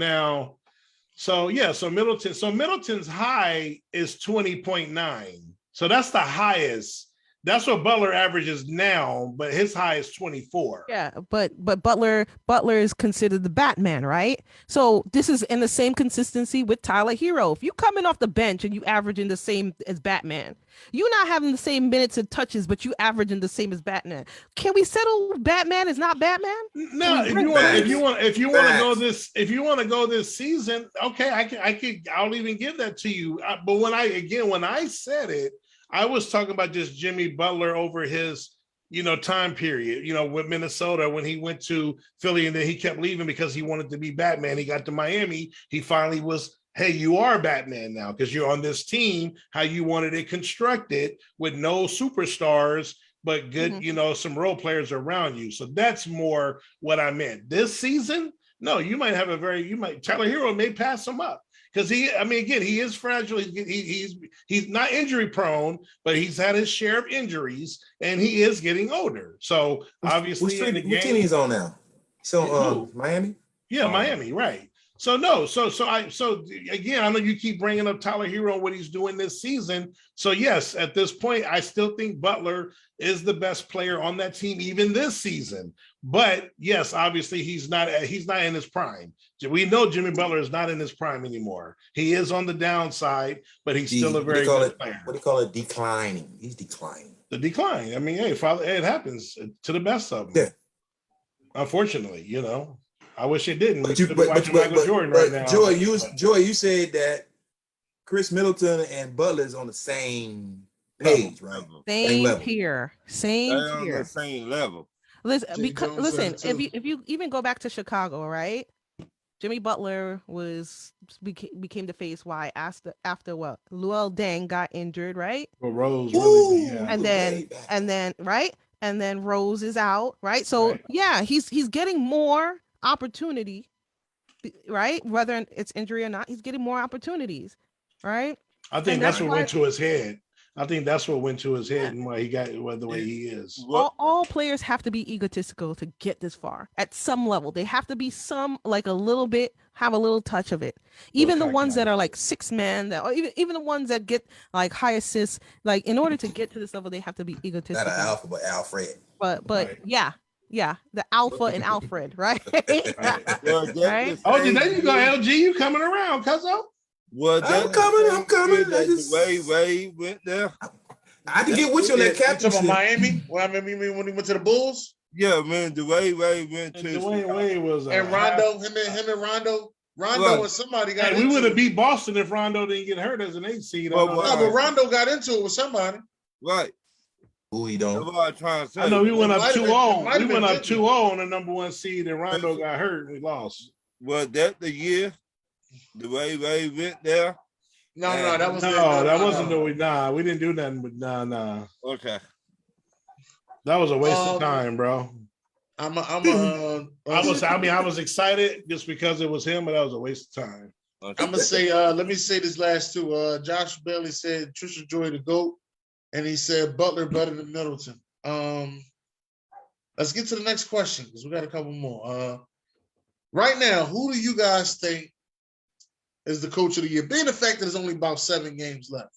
Middleton's high is 20.9. So that's the highest. That's what Butler averages now, but his high is 24. Yeah, but Butler is considered the Batman, right? So this is in the same consistency with Tyler Hero. If you coming off the bench and you averaging the same as Batman, you're not having the same minutes and touches, but you averaging the same as Batman. Can we settle Batman is not Batman? No, if you want to go this season, okay, I'll even give that to you. But when I said it, I was talking about just Jimmy Butler over his, time period, with Minnesota when he went to Philly and then he kept leaving because he wanted to be Batman. He got to Miami. He finally was, hey, you are Batman now because you're on this team, how you wanted it constructed with no superstars, but good, some role players around you. So that's more what I meant. This season, no, you might have Tyler Hero may pass him up. because I mean, again, he is fragile. He's not injury prone, but he's had his share of injuries, and he is getting older. So obviously, in the What team game, he's on now? So Miami. yeah, Oh. Miami, right. So again, I know you keep bringing up Tyler Hero and what he's doing this season. So yes, at this point, I still think Butler is the best player on that team, even this season. But yes, obviously he's not in his prime. We know Jimmy Butler is not in his prime anymore. He is on the downside, but he's still a very good player. What do you call it? Declining. He's declining. The decline. I mean, hey, Father, it happens to the best of them. Yeah. Unfortunately, you know. I wish it didn't. But Michael Jordan right now. Joy, you said that Chris Middleton and Butler is on the same page, right? Same level. tier. Same They're on tier. the same level. Listen, Jay because Jones listen, said it if you even go back to Chicago, right? Jimmy Butler became the face. Why? After what? Luol Deng got injured, right? Well, Rose Ooh. really, yeah. And then right? And then Rose is out, right? So Right. yeah, he's getting more opportunity, right? Whether it's injury or not, he's getting more opportunities, right? I think And that's that's what why- went to his head. I think that's what went to his head and why he got the way he is. All players have to be egotistical to get this far at some level. They have to be like a little bit, have a little touch of it. Even the ones that are like 6 men, or even the ones that get like high assists, like in order to get to this level, they have to be Not egotistical. an alpha, but Alfred. But Right. yeah, the Alpha and Alfred, right? Well, that Right? the Oh, same there you go, year- LG. You coming around, cuzzo? Well, I'm that the coming, same I'm coming. year I that just- Ray went there. I can get with you on that You talking captainship. about Miami? Well, I mean, when he went to the Bulls Yeah, man, Dwayne went to Dwayne Wade was and Rondo, him and Rondo Right. and somebody got Hey, we into would have it. beat Boston if Rondo didn't get hurt as an 8 seed. Well, No, but Rondo got into it with somebody. right. Who he That's don't? what I'm trying to say. I know we went It up might have been- 2-0. it might We have went been up 50. 2-0 on the number 1 seed, and Rondo got hurt and we lost. Well, that the year Dwayne went there. No, Yeah. that was That wasn't the way. Nah, we didn't do nothing. But nah. Okay. That was a waste of time, bro. I was excited just because it was him, but that was a waste of time. Okay. I'm gonna say, let me say this last two. Josh Bailey said Trisha Joy the GOAT, and he said Butler better than Middleton. Let's get to the next question because we got a couple more. Right now, who do you guys think is the coach of the year? Being the fact that there's only about 7 games left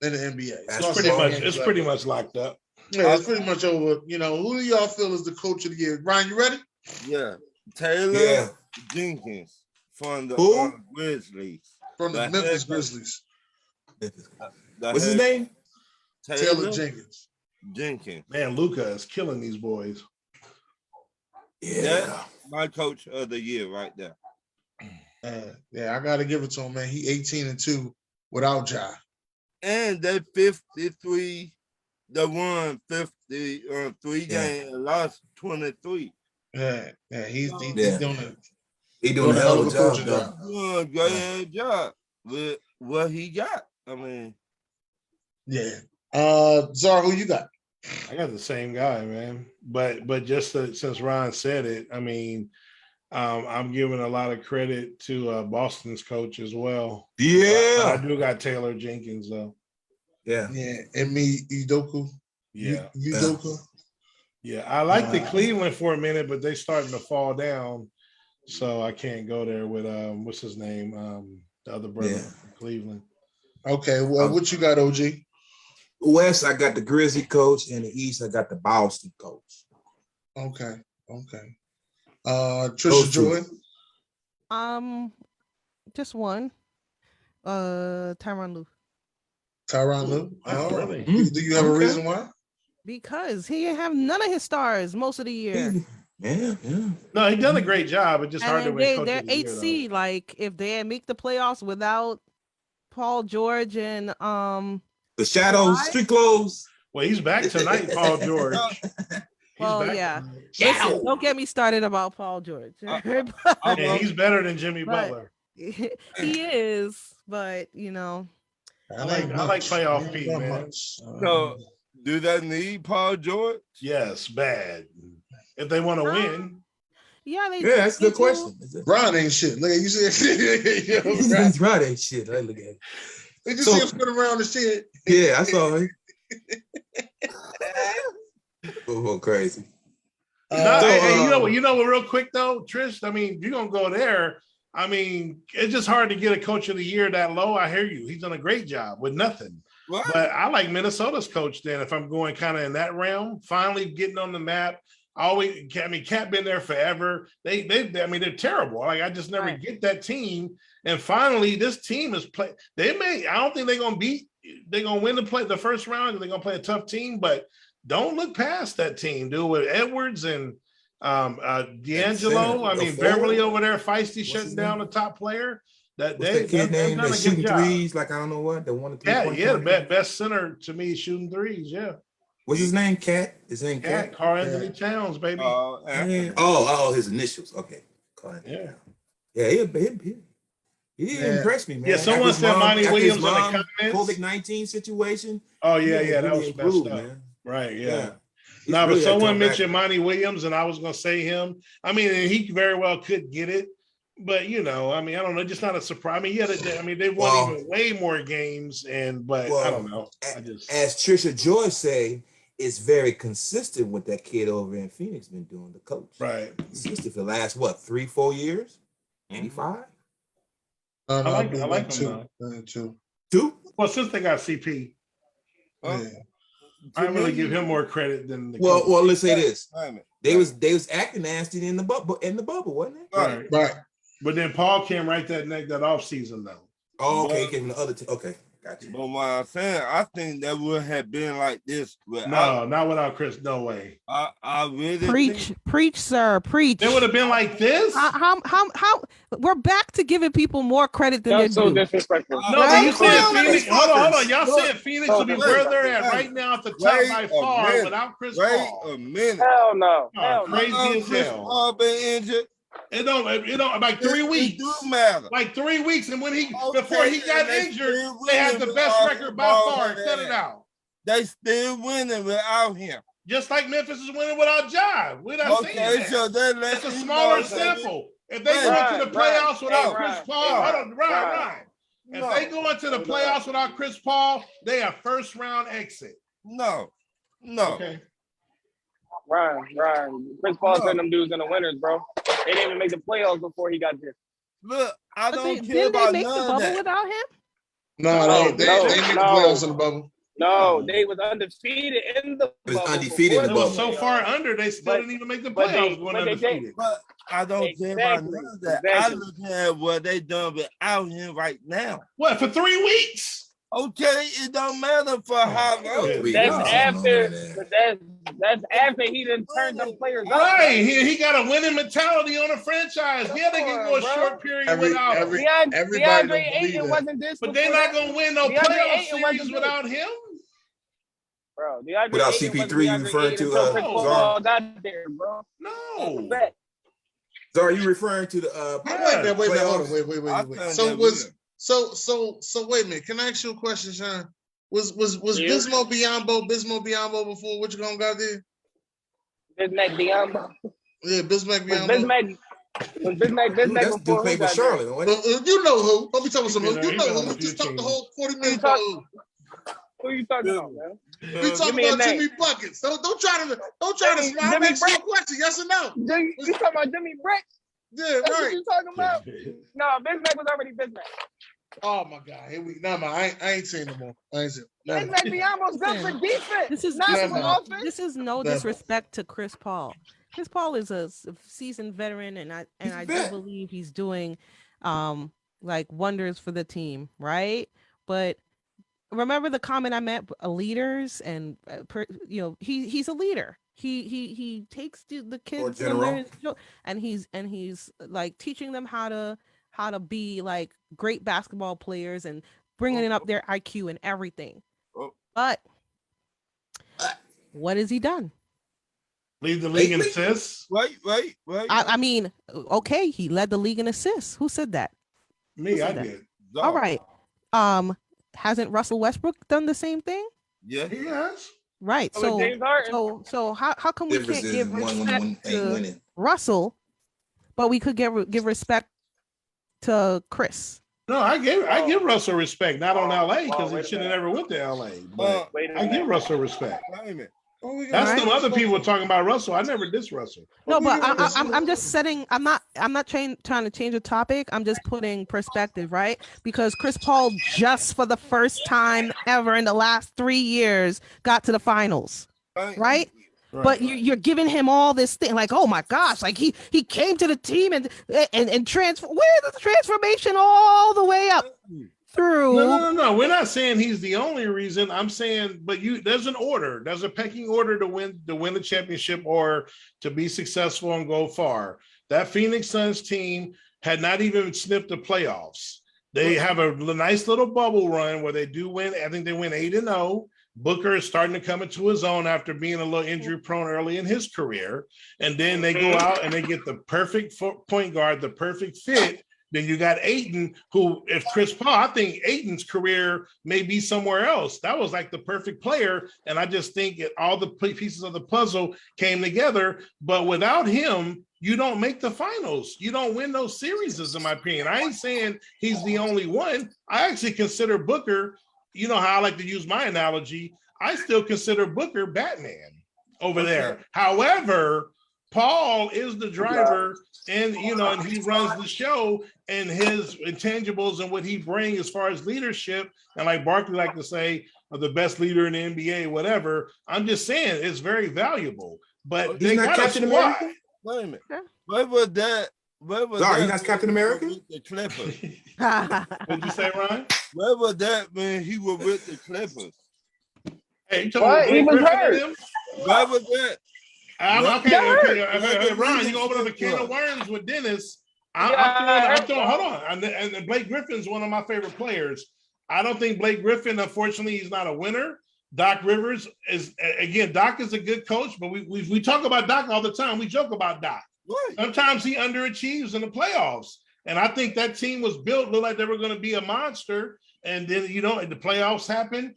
in the NBA. It's pretty much locked up. Yeah, it's pretty much over. You know, who do y'all feel is the coach of the year? Ryan, you ready? Yeah. Taylor Yeah. Jenkins from the Who? Grizzlies. From the The Memphis head- Grizzlies. What's his name? Taylor Jenkins. Jenkins. Man, Luca is killing these boys. Yeah. My coach of the year right there. Yeah, I gotta give it to him, man. He 18-2 without Ja. And that 53, the one 53 game and lost 23. Yeah, he's doing it. He doing a hell of a job, coaching though. job. Doing a great job with what he got. I mean, Yeah. Zara, who you got? I got the same guy, man. But just since Ron said it, I mean, I'm giving a lot of credit to Boston's coach as well. I Yeah. do got Taylor Jenkins though. Yeah. Yeah, Emi Udoka. Yeah, Udoka. yeah. I like the Cleveland for a minute, but they starting to fall down, so I can't go there with what's his name, the other brother from Cleveland. Okay, well, what you got, OG? West, I got the Grizzly coach, and the East, I got the Boston coach. Okay. Trisha Those two. Joy, Just one. Tyronn Lue. Tyronn Lue. Oh, All right. really? Do you have a Okay. reason why? Because he didn't have none of his stars most of the year. Yeah. No, he done a great job. It's just hard to And win. they're 8 seed. Like if they make the playoffs without Paul George and The Shadows, Why? Street Clothes. Well, he's back tonight, Paul George. He's well, back yeah. tonight. Listen, don't get me started about Paul George. Yeah, he's better than Jimmy But- Butler. He is, but you know, I like playoff Pete, man. so do they need Paul George? Yes, bad. If they want to win, Yeah, they. Yeah, that's a they good do. question. Bron ain't shit. Look at you see. Yo, Bron. That's right, ain't shit. I look at it. Did you So- see him spin around the shit? Yeah, I saw it. Oh, crazy. No, So, hey, you know what, real quick though, Trish, I mean, if you're gonna go there, I mean, it's just hard to get a coach of the year that low. I hear you. He's done a great job with nothing. What? But I like Minnesota's coach then if I'm going kind of in that realm, finally getting on the map. I mean, Cat been there forever. I mean, they're terrible. Like, I just never Right. get that team. And finally, this team is play. I don't think they're gonna win the first round. They're gonna play a tough team, but don't look past that team, dude, with Edwards and D'Angelo. I mean, Beverly over there, feisty, shutting down the top player. What's that kid name that's shooting threes? Like, I don't know what. The one. The best center to me is shooting threes. Yeah. What's his name? Cat? His name Cat? Carl Anthony Towns, baby. Oh, his initials. Okay. Carl Anthony Towns. Yeah, he impressed me, man. Yeah, someone said Monty Williams in the comments. COVID-19 situation. Oh, yeah, that was improved, messed up. man. Right, yeah. He's No, really but someone had to come back. mentioned Monty Williams, and I was going to say him. I mean, and he very well could get it, but I mean, I don't know, just not a surprise. I mean, they won even way more games, but I don't know. As Trisha Joy say, it's very consistent with that kid over in Phoenix been doing, the coach. Right. Consistent for the last 3-4 years. 85. I like him two. Two? Well, since they got CP, Yeah. I really give him more credit than the Well, coach. let's say this. They was acting nasty in the bubble, wasn't it? Right. But then Paul came right that off season though. Oh, okay, came the other okay, gotcha. But what I'm saying, I think that would have been like this. No, not without Chris. No way. I really Preach, sir, preach. It would have been like this. How? We're back to giving people more credit than That's they're so due. disrespectful. No, but you Right? said Phoenix. Hold on. Y'all Look, said Phoenix will be where they're at right now at the top wait by a far minute. without Chris Wait Paul. a minute. Hell no. Oh, Hell no. crazy as Chris hell. Paul been injured. It don't like 3 It weeks. do matter. Like 3 weeks, and when Okay, before he got and they injured, still they had winning the best without record by Paul far. like Cut it that. out. They still winning without him. Just like Memphis is winning without Ja. We're not saying Okay, that. so they let It's a you smaller know that sample. If they Right, go into the playoffs right. without Hey, Chris right. Paul, Hey, hold on, right. No. If they go into the playoffs without Chris Paul, they are first round exit. No. Okay. Ryan. Chris Paul sent them dudes in the winners, bro. They didn't even make the playoffs before he got there. Look, I But don't care didn't they about make the none of bubble that. without him? No, they made the playoffs in the bubble. No, they was undefeated in the It was bubble. undefeated in They the were bubble. so far under, they still didn't even make the but they- playoffs going but they undefeated. But I don't care about Exactly, none of that. exactly. I look at what they done without him right now. What, for 3 weeks? Okay, it don't matter for how long. That's after he done turned them players up. Right. He got a winning mentality on a franchise. Yeah, they can go a Bro. short period without him. Everybody DeAndre don't believe Ayton that. wasn't this. But they're before not that. gonna win no DeAndre playoff Ayton wasn't series good. without him. Bro, DeAndre Without Ayton CP3, wasn't you DeAndre referring Ayton to, until Chris Zara? Paul got there, bro. No. Fact. So are you referring to the Wait a minute, hold on, playoffs? wait. So wait a minute. Can I ask you a question, Sean? Was Yeah. Bismo Biombo before what you gonna got there? Bismack Biyombo. Yeah, Bismack Was Biombo. Bismack That's before dude who played with got there? Charlotte, wasn't it? You know who? Don't be talking some who. Yeah, You he know been on who? a We few just talked the teams. whole 40 minutes talk- about who. Who you talking about, man? We talking Give me a about name. Jimmy Buckets. Don't try to smile. Jimmy Next your Buckets. question, yes or no? You talking about Jimmy Brick? Yeah, That's what right. you talking about? No, Bismack was already Bismack. Oh my God, here we. Nah, man, I ain't saying no more. I ain't saying. Never. Bismack Biyombo's good for defense. This is not Never for mind. offense. This is no Never. disrespect to Chris Paul. Chris Paul is a seasoned veteran, and I a do vet. believe he's doing like wonders for the team, right? But remember the comment I made, leaders, and he's a leader. He takes the kids when they're general. and he's like teaching them how to be like great basketball players and bringing up their IQ and everything. But what has he done? Lead the league in assists. Wait. I mean, okay, he led the league in assists. Who said that? Me, I said that? did. All right. Hasn't Russell Westbrook done the same thing? Yeah. He has. Right. So James Harden. So how come we Difference can't is give one respect ain't to winning. Russell but we could give respect to Chris. No, I give Russell respect, not on LA, because he wait a should have minute. never went to LA. But Wait a I give minute. Russell respect. Wait a minute. Oh, we got- That's Alright. some other people talking about Russell. I never diss Russell. No, Okay, but yeah, I'm just setting. I'm not trying to change the topic. I'm just putting perspective, right? Because Chris Paul just for the first time ever in the last 3 years got to the finals, right? But you're giving him all this thing, like, oh my gosh, like he came to the team and transfer. Where's the transformation all the way up through? No. We're not saying he's the only reason. I'm saying, but there's an order. There's a pecking order to win the championship or to be successful and go far. That Phoenix Suns team had not even sniffed the playoffs. They have a nice little bubble run where they do win. I think they win 8-0. Booker is starting to come into his own after being a little injury prone early in his career. And then they go out and they get the perfect point guard, the perfect fit. Then you got Ayton, who, if Chris Paul, I think Ayton's career may be somewhere else. That was like the perfect player. And I just think all the pieces of the puzzle came together. But without him, you don't make the finals. You don't win those series, in my opinion. I ain't saying he's the only one. I actually consider Booker, you know how I like to use my analogy, I still consider Booker Batman over there. However, Paul is the driver, and and he runs the show, and his intangibles and what he brings as far as leadership, and like Barkley like to say, the best leader in the NBA, whatever. I'm just saying it's very valuable. But He's they not got a Captain squad. America? Wait a minute. Where was that? Sorry, he's not Captain America? With the Clippers. What'd you say, Ryan? Where was that when he was with the Clippers? Hey, you What? talking He about was Blake Griffin hurt. and them? Where was that? Okay. Ron, you go open up a can of worms with Dennis. I'm throwing, hold on. And Blake Griffin's one of my favorite players. I don't think Blake Griffin, unfortunately, he's not a winner. Doc Rivers is, again, Doc is a good coach, but we talk about Doc all the time. We joke about Doc. What? Sometimes he underachieves in the playoffs. And I think that team was built, looked like they were going to be a monster. And then, the playoffs happen.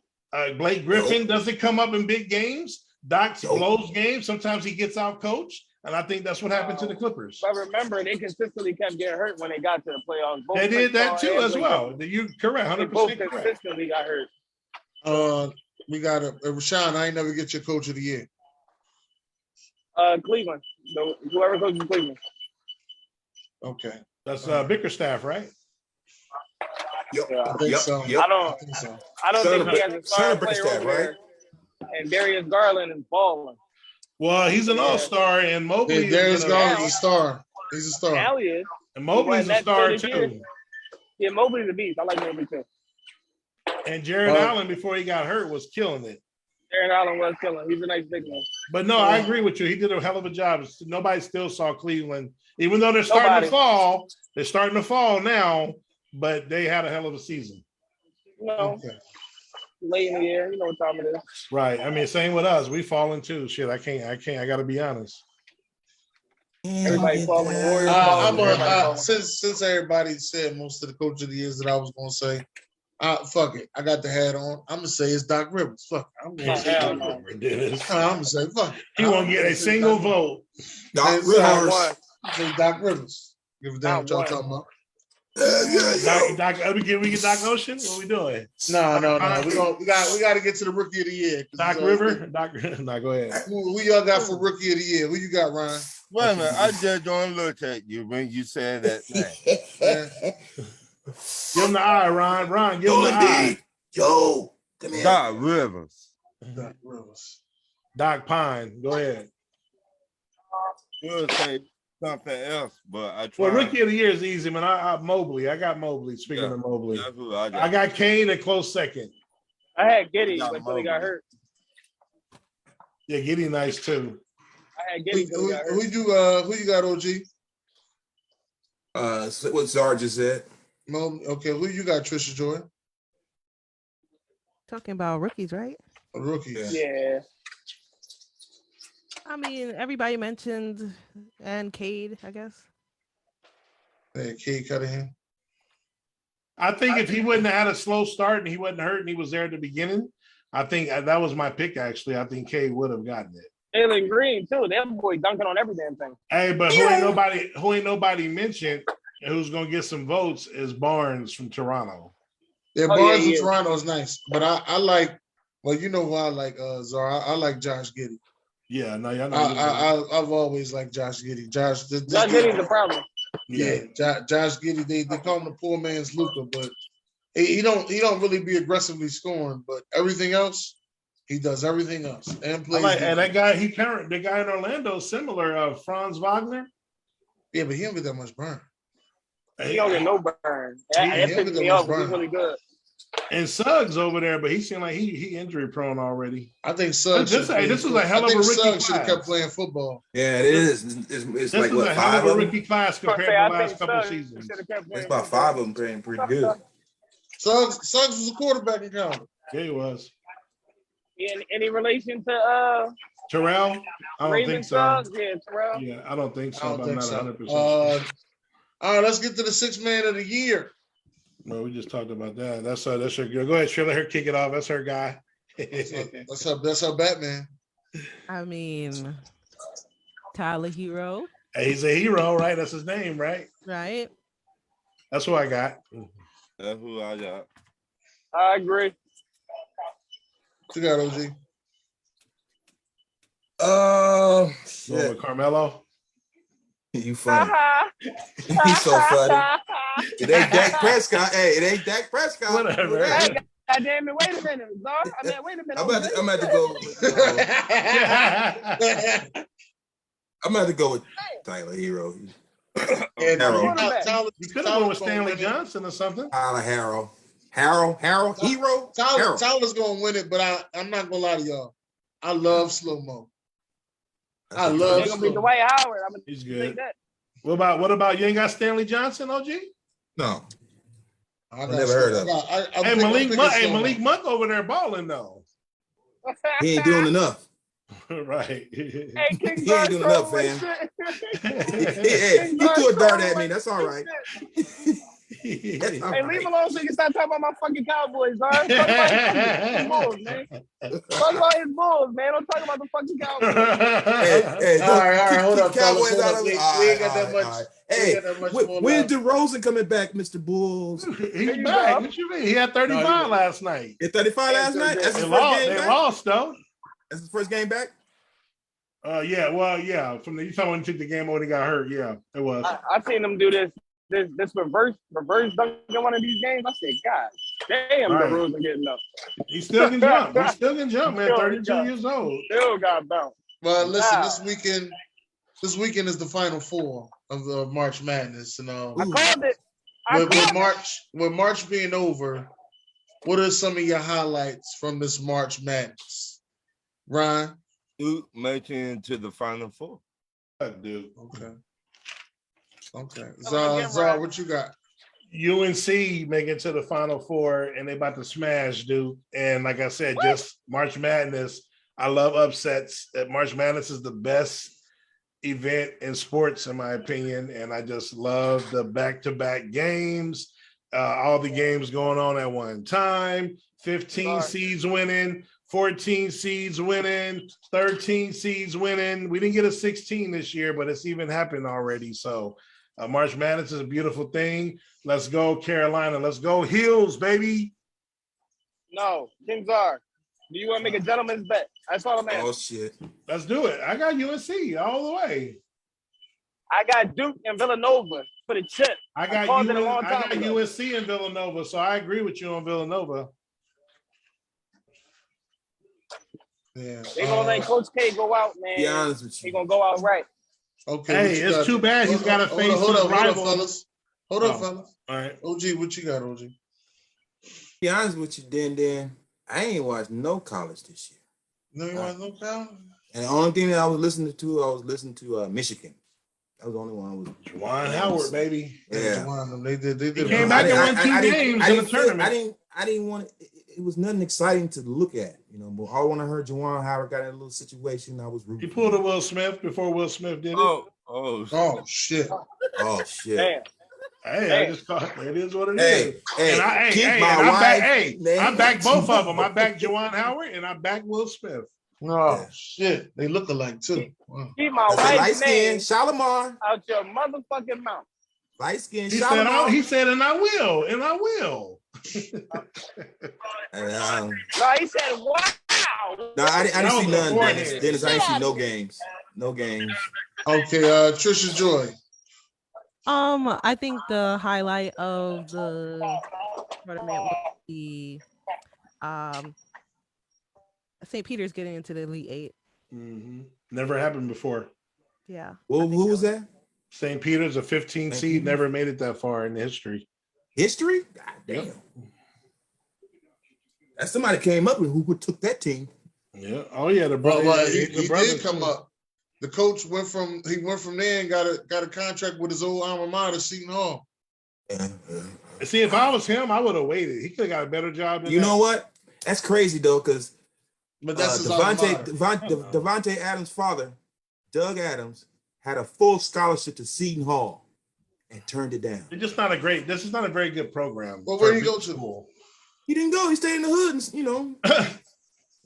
Blake Griffin doesn't come up in big games. Doc blows games. Sometimes he gets out coached. And I think that's what happened to the Clippers. But remember, they consistently kept getting hurt when they got to the playoffs. Both They did Chris that Paul too and as Blake well. Griffin. You're correct, They both 100% correct. consistently got hurt. We got Rashawn. I ain't never get your coach of the year. Cleveland. Whoever coaches Cleveland. Okay, That's Bickerstaff, right? I think so. I I don't think so. think he has a star Son of player Bickerstaff, over there. And Darius Garland is balling. Well, he's an all-star, and Mobley Yeah, Darius is gonna- Garland's a star. He's a star. Now he is. and Mobley's a That's star this year. too. Yeah, Mobley's a beast. I like Mobley too. And Jared Allen, before he got hurt, was killing it. Aaron Allen was killing. He's a nice big man. But no, I agree with you. He did a hell of a job. Nobody still saw Cleveland, even though they're starting Nobody. to fall. They're starting to fall now, but they had a hell of a season. You know, Okay. late in the year, you know what time it is. Right. I mean, same with us. We falling too. Shit, I can't. I got to be honest. Everybody falling. Warriors I'm falling. Everybody falling. since everybody said most of the coach of the years that I was gonna say, fuck it. I got the hat on. I'm gonna say it's Doc Rivers. Fuck it. I'm gonna say hell Doc no. Rivers. Dennis. I'm gonna say fuck it. He won't get a single vote. Doc It's Not Rivers. one. Say Doc Rivers. Give a damn what y'all Not talking about. We get Doc Ocean. What we doing? No. We got to get to the rookie of the year. 'Cause Doc it's River. Doc. No, go ahead. Who y'all got for rookie of the year? Who you got, Ryan? Wait a minute. I just don't look at you when you said that name. Give him the eye, Ron. Ron, give him the eye. Joe, come here. Doc Rivers. Doc Rivers. Doc Pine. Go ahead. You'll say something else, but I try. Well, rookie of the year is easy, man. I Mobley. I got Mobley. Speaking Yeah. of Mobley, That's who I got. I got Kane a close second. I had Giddy Not until he got Mobley. hurt. Yeah, Giddy nice too. I had Who, Giddy until he got hurt. who you got, OG? What Zar just said. No, okay. Who you got, Trisha Joy? Talking about rookies, right? A rookie. Yeah. Yeah. I mean, everybody mentioned and Cade, I guess. Hey, Cade Cunningham. I think if he wouldn't have had a slow start and he wasn't hurt and he was there at the beginning, I think that was my pick. Actually, I think K would have gotten it. Jalen Green too. That boy dunking on every damn thing. Hey, but who ain't nobody mentioned and who's gonna get some votes is Barnes from Toronto. Yeah, Oh, Barnes yeah, in yeah. Toronto is nice, but I like. Well, you know who I like, Zara. I like Josh Giddey. Yeah, no, y'all know. I've always liked Josh Giddey. Josh Josh Giddey's the problem. Yeah, Josh Giddey. They call him the poor man's Luka, but he don't really be aggressively scoring, but everything else, he does everything else and plays. And that guy, the guy in Orlando, similar, Franz Wagner. Yeah, but he don't get that much burn. He don't get no burn. That pisses me off. He's really good. And Suggs over there, but he seemed like he injury prone already. I think Suggs. This was a hell of a rookie Suggs should have class. kept playing football. Yeah, it is. It's like was what, a hell 5 of a of them? rookie class compared to the last couple seasons. It's about 5 of them playing pretty good. Suggs was a quarterback in college. Yeah, he was. Any relation to Terrell? I don't Raven think so. Suggs? Yeah, Terrell. Yeah, I don't think so. I don't but think I'm so. not 100% sure. All right, let's get to the 6th man of the year. No, we just talked about that. That's her girl. Go ahead, Shirley. Let her kick it off. That's her guy. That's her Batman. I mean, Tyler Hero, Hey, he's a hero, right? That's his name, right? right? That's who I got. That's who I got. I agree. What you got, OG? Going Shit. with Carmelo. You funny. He's so funny. It ain't Dak Prescott. Hey, it ain't Dak Prescott. Whatever. Hey, God damn it! Wait a minute, Zar. I mean, wait a minute. I'm about to go with Tyler Hero. And Harold. You could have went with Stanley Johnson or something. Tyler Hero. Hero? Hero? Tyler's gonna win it, but I'm not gonna lie to y'all. I love slow-mo. I love It's gonna be Dwight Howard. I'm gonna He's take good. that. What about you ain't got Stanley Johnson, OG? No. I never heard of him. Hey, Malik Monk over there balling though. He ain't doing enough. Right. Hey, King He ain't doing enough, fam. Hey, you threw a dart at me. That's all right. That's all Hey, right. leave him alone so you can stop talking about my fucking Cowboys, Zar. Talk about his Bulls, man. Talk about his Bulls, man. Don't talk about the fucking Cowboys. Hey, All right, hold up, Cowboys fellas, out hold of up. it. We ain't got that much. Hey, got that much more when's left. DeRozan coming back, Mr. Bulls? He's back. What you mean? He had 35 last night. At 35 last night? That's his They first game they back? lost though. That's his first game back? Yeah. From you talking when he took the game when he got hurt. Yeah, it was. I seen him do this reverse dunk in one of these games. I said, God damn, Right. the rules are getting up. He still can jump. He still can jump, man. Still 32 can jump. years old. Still got bounced. Well, listen, Wow. this weekend is the Final Four of the March Madness, and I called it. with March being over, what are some of your highlights from this March Madness, Ryan? Duke making it to the Final Four. Dude. Okay. Ryan. Zara, what you got? UNC make it to the Final Four, and they about to smash, dude. And like I said, just March Madness. I love upsets. March Madness is the best event in sports, in my opinion, and I just love the back-to-back games. All the games going on at one time. 15 seeds winning, 14 seeds winning, 13 seeds winning. We didn't get a 16 this year, but it's even happened already. So March Madness is a beautiful thing. Let's go, Carolina. Let's go, Heels, baby. No, King Zar. Do you want to make a gentleman's bet? That's all I'm asking. Oh, shit. Let's do it. I got UNC all the way. I got Duke and Villanova for the chip. I got called it a long time ago. UNC and Villanova, so I agree with you on Villanova. Yeah. They gonna let Coach K go out, man. Be honest with He you. gonna go out right. Okay. Hey, what you it's got? too bad he's got to face Hold his up, rival. fellas. Hold up, Oh. fellas. All right. OG, what you got, OG? Be honest with you, Dan. I ain't watched no college this year. No, you want no count? And the only thing that I was listening to Michigan. That was the only one I was. Juwan Howard, baby. Yeah. They did. He came back and won 2 games in the tournament. I didn't want it was nothing exciting to look at, but all when I heard Juwan Howard got in a little situation, I was rooting. He pulled a Will Smith before Will Smith did it. Oh shit. Oh shit. Damn. Hey, I just caught it is what it is. Hey, I back both of them. I back Juwan Howard and I back Will Smith. Oh shit, they look alike too. Wow. Keep my That's a light wife's skin, name Shalimar. out your motherfucking mouth. Light skin, He said, Shalimar. he said, and I will, and I will. And, No, he said, wow. no, I didn't That see was none, beforehand. Dennis. Dennis, I didn't see no games. No games. Okay, Trisha Joy. I think the highlight of the tournament was the St. Peter's getting into the Elite Eight. Never happened before. Yeah. Well, who was that? St. Peter's, a 15 St. seed, Peter's? never made it that far in history. History? God damn. That somebody came up with who took that team. Yeah. Oh yeah, the Well, brother. he the brothers did come too. up. The coach went from there and got a contract with his old alma mater, Seton Hall. Yeah. See, if I was him, I would have waited. He could have got a better job than You that. know what? That's crazy though, because But that's his alma mater. Devontae Adams' father, Doug Adams, had a full scholarship to Seton Hall and turned it down. It's just not a great. This is not a very good program. Well, for where a you go big to? school. He didn't go. He stayed in the hood, and, you know.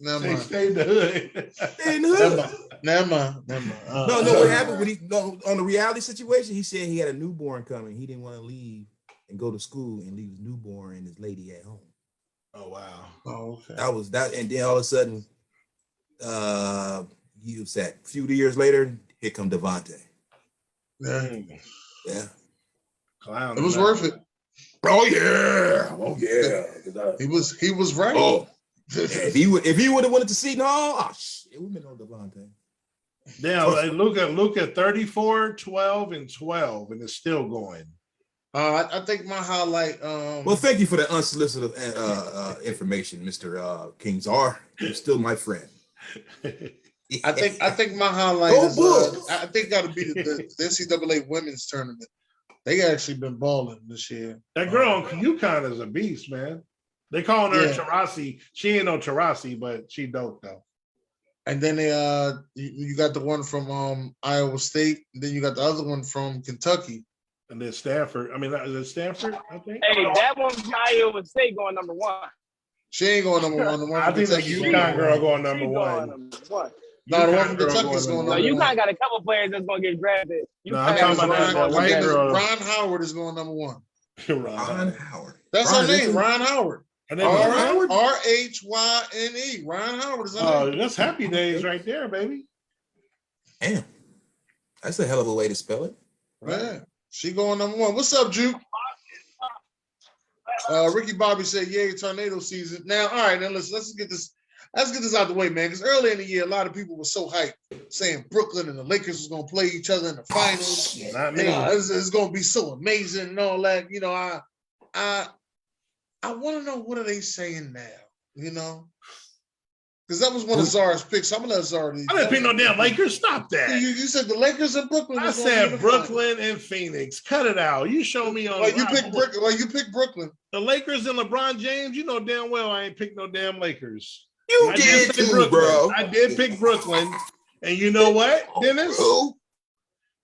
Never They mind. stayed in the hood. Stayed in the hood. Never mind. No, what happened when on the reality situation? He said he had a newborn coming. He didn't want to leave and go to school and leave his newborn and his lady at home. Oh wow. Oh, okay. That was that, and then all of a sudden, he was that. A few years later, here come Devontae. Yeah. Yeah. Clown. It was worth it. Oh yeah. He was right. Oh, if he would have wanted to Seton Hall, oh shit, we've been on Devontae. Damn, like, look at 34, 12, and 12, and it's still going. I think my highlight. Well, thank you for the unsolicited information, Mr. Kings R. You're still my friend. I think my highlight Go is. Bulls! I think got to be the NCAA women's tournament. They actually been balling this year. That girl on UConn is a beast, man. They calling her Yeah. Taurasi. She ain't no Taurasi, but she dope though. And then they you got the one from Iowa State. And then you got the other one from Kentucky. And then Stanford. I mean, is it Stanford? I think. Hey, that one's Iowa State going number one. She ain't going number one. The one I from think the Kentucky's UConn girl going She number going one. number one. No, the one UConn from girl Kentucky's going No, number you one. kind of got a couple players that's going to get drafted. No, I'm UConn talking got about that one. white girl. Ron Howard is going number one. Ron Howard. That's Ron, her name, isn't- Ron Howard. Her name is Ron? RHYNE. Ron Howard is her Oh, name. that's Happy Days right there, baby. Damn. That's a hell of a way to spell it. Yeah, she going number one. What's up, Juke? Ricky Bobby said, "Yay, tornado season." Now, all right, now let's get this out the way, man. Because earlier in the year, a lot of people were so hyped, saying Brooklyn and the Lakers was gonna play each other in the finals. Not me. It's gonna be so amazing and all that. You know, I want to know what are they saying now? You know, because that was one of Zara's picks. I'm gonna let Zara. I didn't pick no damn Lakers. Stop that. You said the Lakers and Brooklyn. I was gonna be in said the finals. Brooklyn and Phoenix. Cut it out. You show me on Well, you picked Brooklyn. Well, you picked Brooklyn. the Lakers and LeBron James. You know damn well I ain't picked no damn Lakers. You I did say too, Brooklyn. bro. I did pick Brooklyn. And you know what, Dennis? Bro.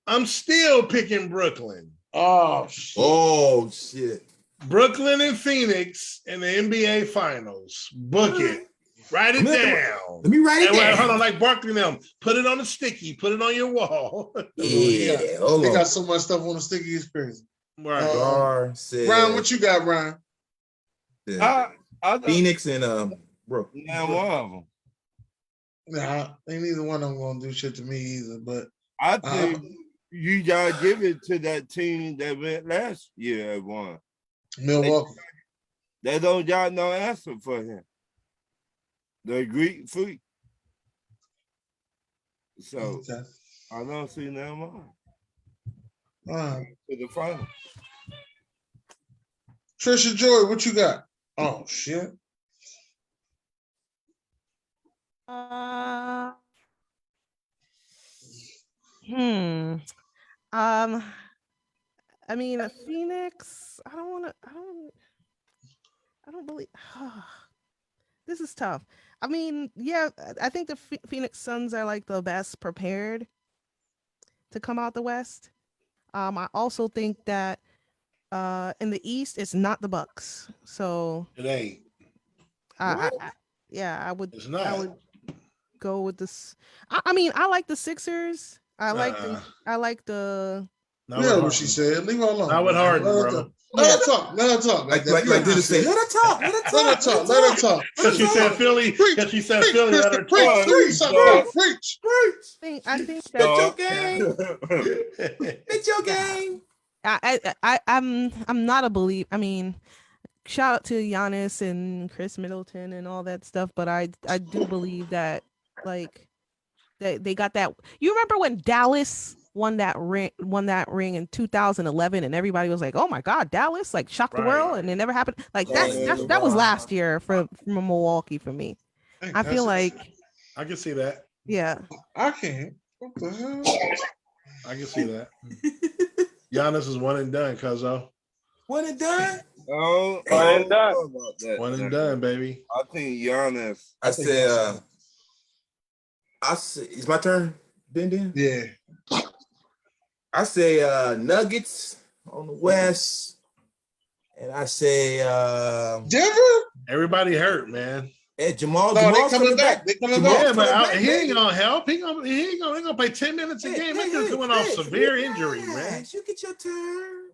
I'm still picking Brooklyn. Oh shit. Oh shit. Brooklyn and Phoenix in the NBA Finals. Book it. Write it down. Let me write it And down. hold on, like Barkley and them. Put it on a sticky. Put it on your wall. Yeah, hold They on. got so much stuff on the sticky. It's crazy. Right. Gar said Ryan, what you got, Ryan? that I thought Phoenix and Brooklyn. yeah, one of them. Nah, ain't neither one of them gonna do shit to me either. But I think you gotta give it to that team that went last year and won. Milwaukee. They don't got no answer for him. The Greek freak. So Okay. I don't see them on All right. to the final. Trisha Joy, what you got? Oh shit. I mean, a Phoenix. I don't believe. This is tough. I mean, yeah, I think the Phoenix Suns are like the best prepared to come out the West. I also think that in the East, it's not the Bucks. So It ain't. I would. It's not. go with this. I mean, I like the Sixers. I like the. Uh-uh. I like the. Not You with heard what she Harden. said. Leave her alone. Not with man. Harden, Let her bro. talk. Let her talk. Let her talk. Like that. like You heard what Dennis she said, said. let her talk. Let her talk. Let her talk. Let her talk. Because she said Philly. Preach, Because she said preach, Philly. Let her Kristen, talk. preach. Dog. Preach. I think that. Get your Dog. game. Get your game. I'm not a believer. I mean, shout out to Giannis and Chris Middleton and all that stuff, but I do believe that like they got that. You remember when Dallas won that ring in 2011 and everybody was like, "Oh my god, Dallas like shocked the Right. world," and it never happened. Like that was last year from Milwaukee for me. I feel like I can see that. yeah. I can't. What the hell? I can see that. Giannis is one and done, cuzzo. One and done. Oh, One and done. know about that. One and done, baby. I think Giannis. I said, it's my turn. Then. Yeah. I say Nuggets on the West, and I say Denver? Everybody hurt, man. Jamal's No, they Jamal's coming back. They coming Jamal's back. Yeah, but coming back, he ain't baby. gonna help. He ain't gonna play 10 minutes a game. That dude's coming off severe injury, man. You get your turn.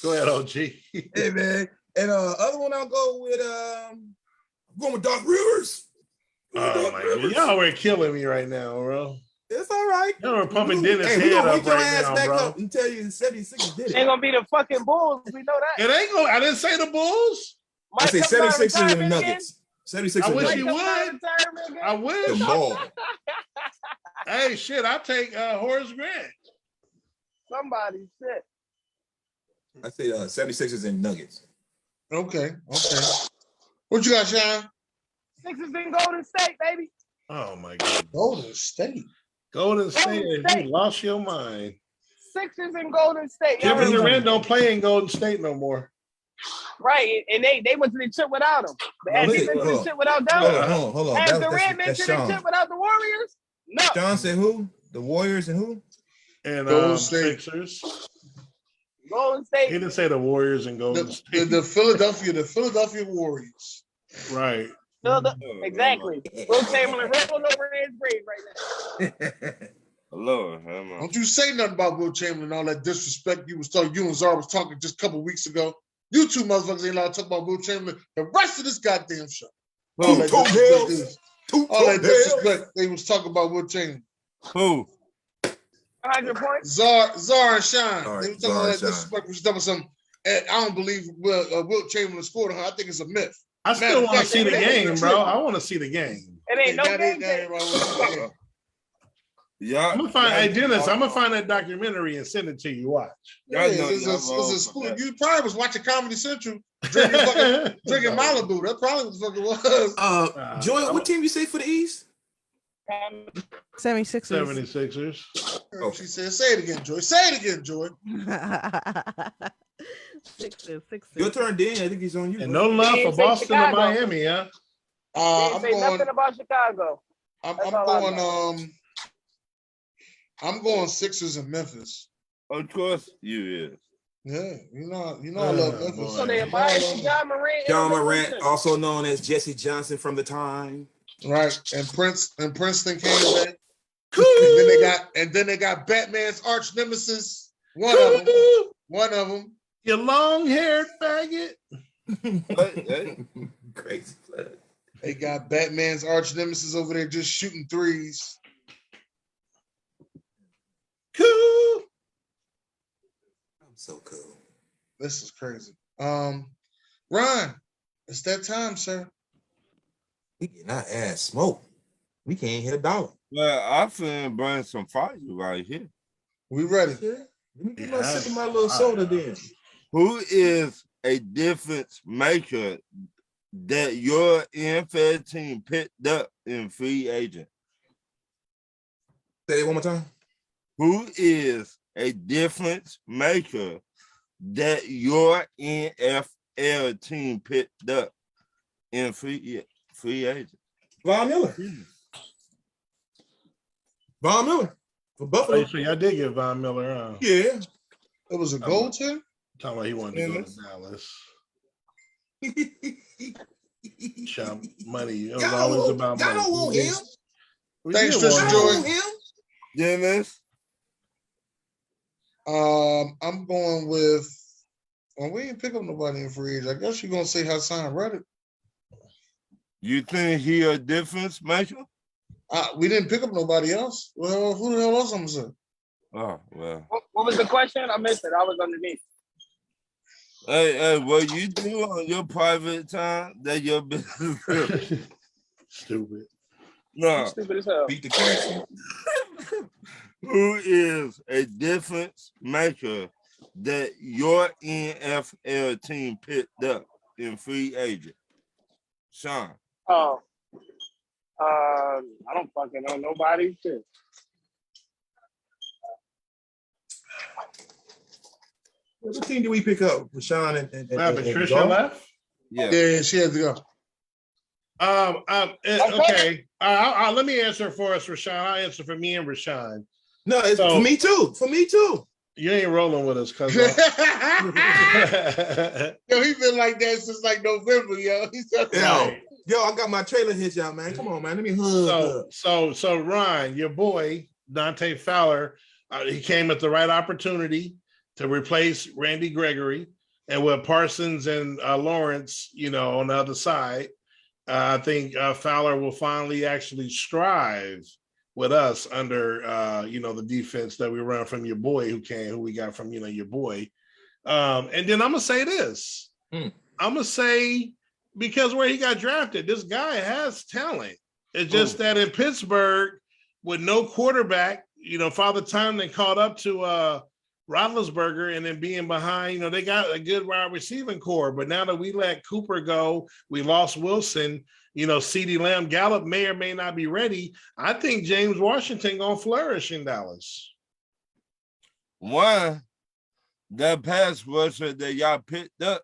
Go ahead, OG. Hey man, and other one I'll go with I'm going with Doc Rivers. Oh my god, y'all were killing me right now, bro. It's all right. Y'all were pumping Dennis' Hey, we head gonna up wake your right ass now, back bro. up and tell you the 76ers did Ain't it. gonna be the fucking Bulls. We know that. It ain't gonna. I didn't say the Bulls. I say Mike comes out of 76ers and the retirement Nuggets. 76ers I and wish Nuggets. you again. Mike comes out of would. retirement again. I The wish. ball. Hey, shit, I take Horace Grant. Somebody shit. I say 76ers and Nuggets. Okay. What you got, Sean? Sixers in Golden State, baby. Oh my god. Golden State. Golden State, State. you lost your mind. Sixers in Golden State. Y'all Kevin heard about Durant it? don't play in Golden State no more. Right, and they went to the chip without him. But has he Wait, been to hold the on. chip without them? Hold on. Has That's Durant been to the Sean. chip without the Warriors? No. Sean said who? The Warriors and who? And Golden State. Sixers. Golden He State. didn't say the Warriors and Golden State. The Philadelphia Warriors. Right. Exactly. Will Chamberlain rolling over in his grave right now. Lord, have mercy. Don't you say nothing about Will Chamberlain, all that disrespect you and Zara was talking just a couple weeks ago. You two motherfuckers ain't allowed to talk about Will Chamberlain the rest of this goddamn show. All that disrespect they was talking about Will Chamberlain. Who? 100 points. Zara and Sean. All right, They was talking Zara all and that Sean. disrespect. Was talking some. I don't believe Will Chamberlain scored on her. I think it's a myth. I still want to see the it game, is. bro. I want to see the game. It ain't no That game. ain't right with you. Yeah. I'm gonna find. Hey, Dennis, I'm gonna find that documentary and send it to you. Watch. Yeah, it's a school. You probably was watching Comedy Central, drinking Malibu. That probably what the fuck it was. Joy, what team you say for the East? 76ers. 76ers. She said, "Say it again, Joy. Say it again, Joy." Sixers. Your turn, Dan. I think he's on you. And bro. no love He for ain't say Boston or Chicago. Miami, huh? I'm Say going. nothing about Chicago. I'm That's all I going. I'm going Sixers and Memphis. Of course you is. Yeah, you know I love Memphis. boy. So they admire John Morant. John Morant, also known as Jesse Johnson from the time. Right, and Princeton came back. Cool. And then they got Batman's arch nemesis. One of them. You long-haired faggot. Hey. Crazy. They got Batman's arch nemesis over there just shooting threes. Cool. I'm so cool. This is crazy. Ron, it's that time, sir. We getting our ass smoked. We can't hit $1. Well, I finna burn some fire right here. We ready? Let me get my sip of my little soda then. Who is a difference maker that your NFL team picked up in free agent? Say that one more time. Who is a difference maker that your NFL team picked up in free agent? Von Miller. Von Miller for Buffalo. So y'all did get Von Miller. Yeah. It was a goal too. Talking about he wanted to go to Dallas. Chump money. It was Y'all always don't about y'all don't want money. him. We Thanks, did want Tristan Y'all don't Joy. want him. Dennis, I'm going with. Well, we didn't pick up nobody in free agent. I guess you're gonna say Hassan Reddick. you think he a difference maker? We didn't pick up nobody else. Well, who the hell else I'm gonna say? Oh, well. What was the question? I missed it. I was underneath. Hey, what you do on your private time, that your business. Stupid. No. Stupid as hell. Beat the question. Who is a difference maker that your NFL team picked up in free agent? Sean. Oh. I don't fucking know nobody. Shit. What team did we pick up? Rashawn and Patricia Gar? left. Yeah. Yeah, she had to go. Okay. Let me answer for us, Rashawn. I'll answer for me and Rashawn. No, it's So- for me too. For me too. You ain't rolling with us, cuz. Yo, he been like that since like November, yo. He said, Yo, I got my trailer hitch out, man. Come on, man. Let me hug. So Ryan, your boy Dante Fowler, he came at the right opportunity to replace Randy Gregory, and with Parsons and Lawrence, on the other side, I think Fowler will finally actually strive with us under the defense that we run from your boy who we got from your boy. And then I'm gonna say this. I'm gonna say, because where he got drafted, this guy has talent. It's just that in Pittsburgh, with no quarterback, Father Time they caught up to Roethlisberger, and then being behind, they got a good wide receiving core. But now that we let Cooper go, we lost Wilson. CeeDee Lamb, Gallup may or may not be ready. I think James Washington gonna flourish in Dallas. One, that pass rusher that y'all picked up,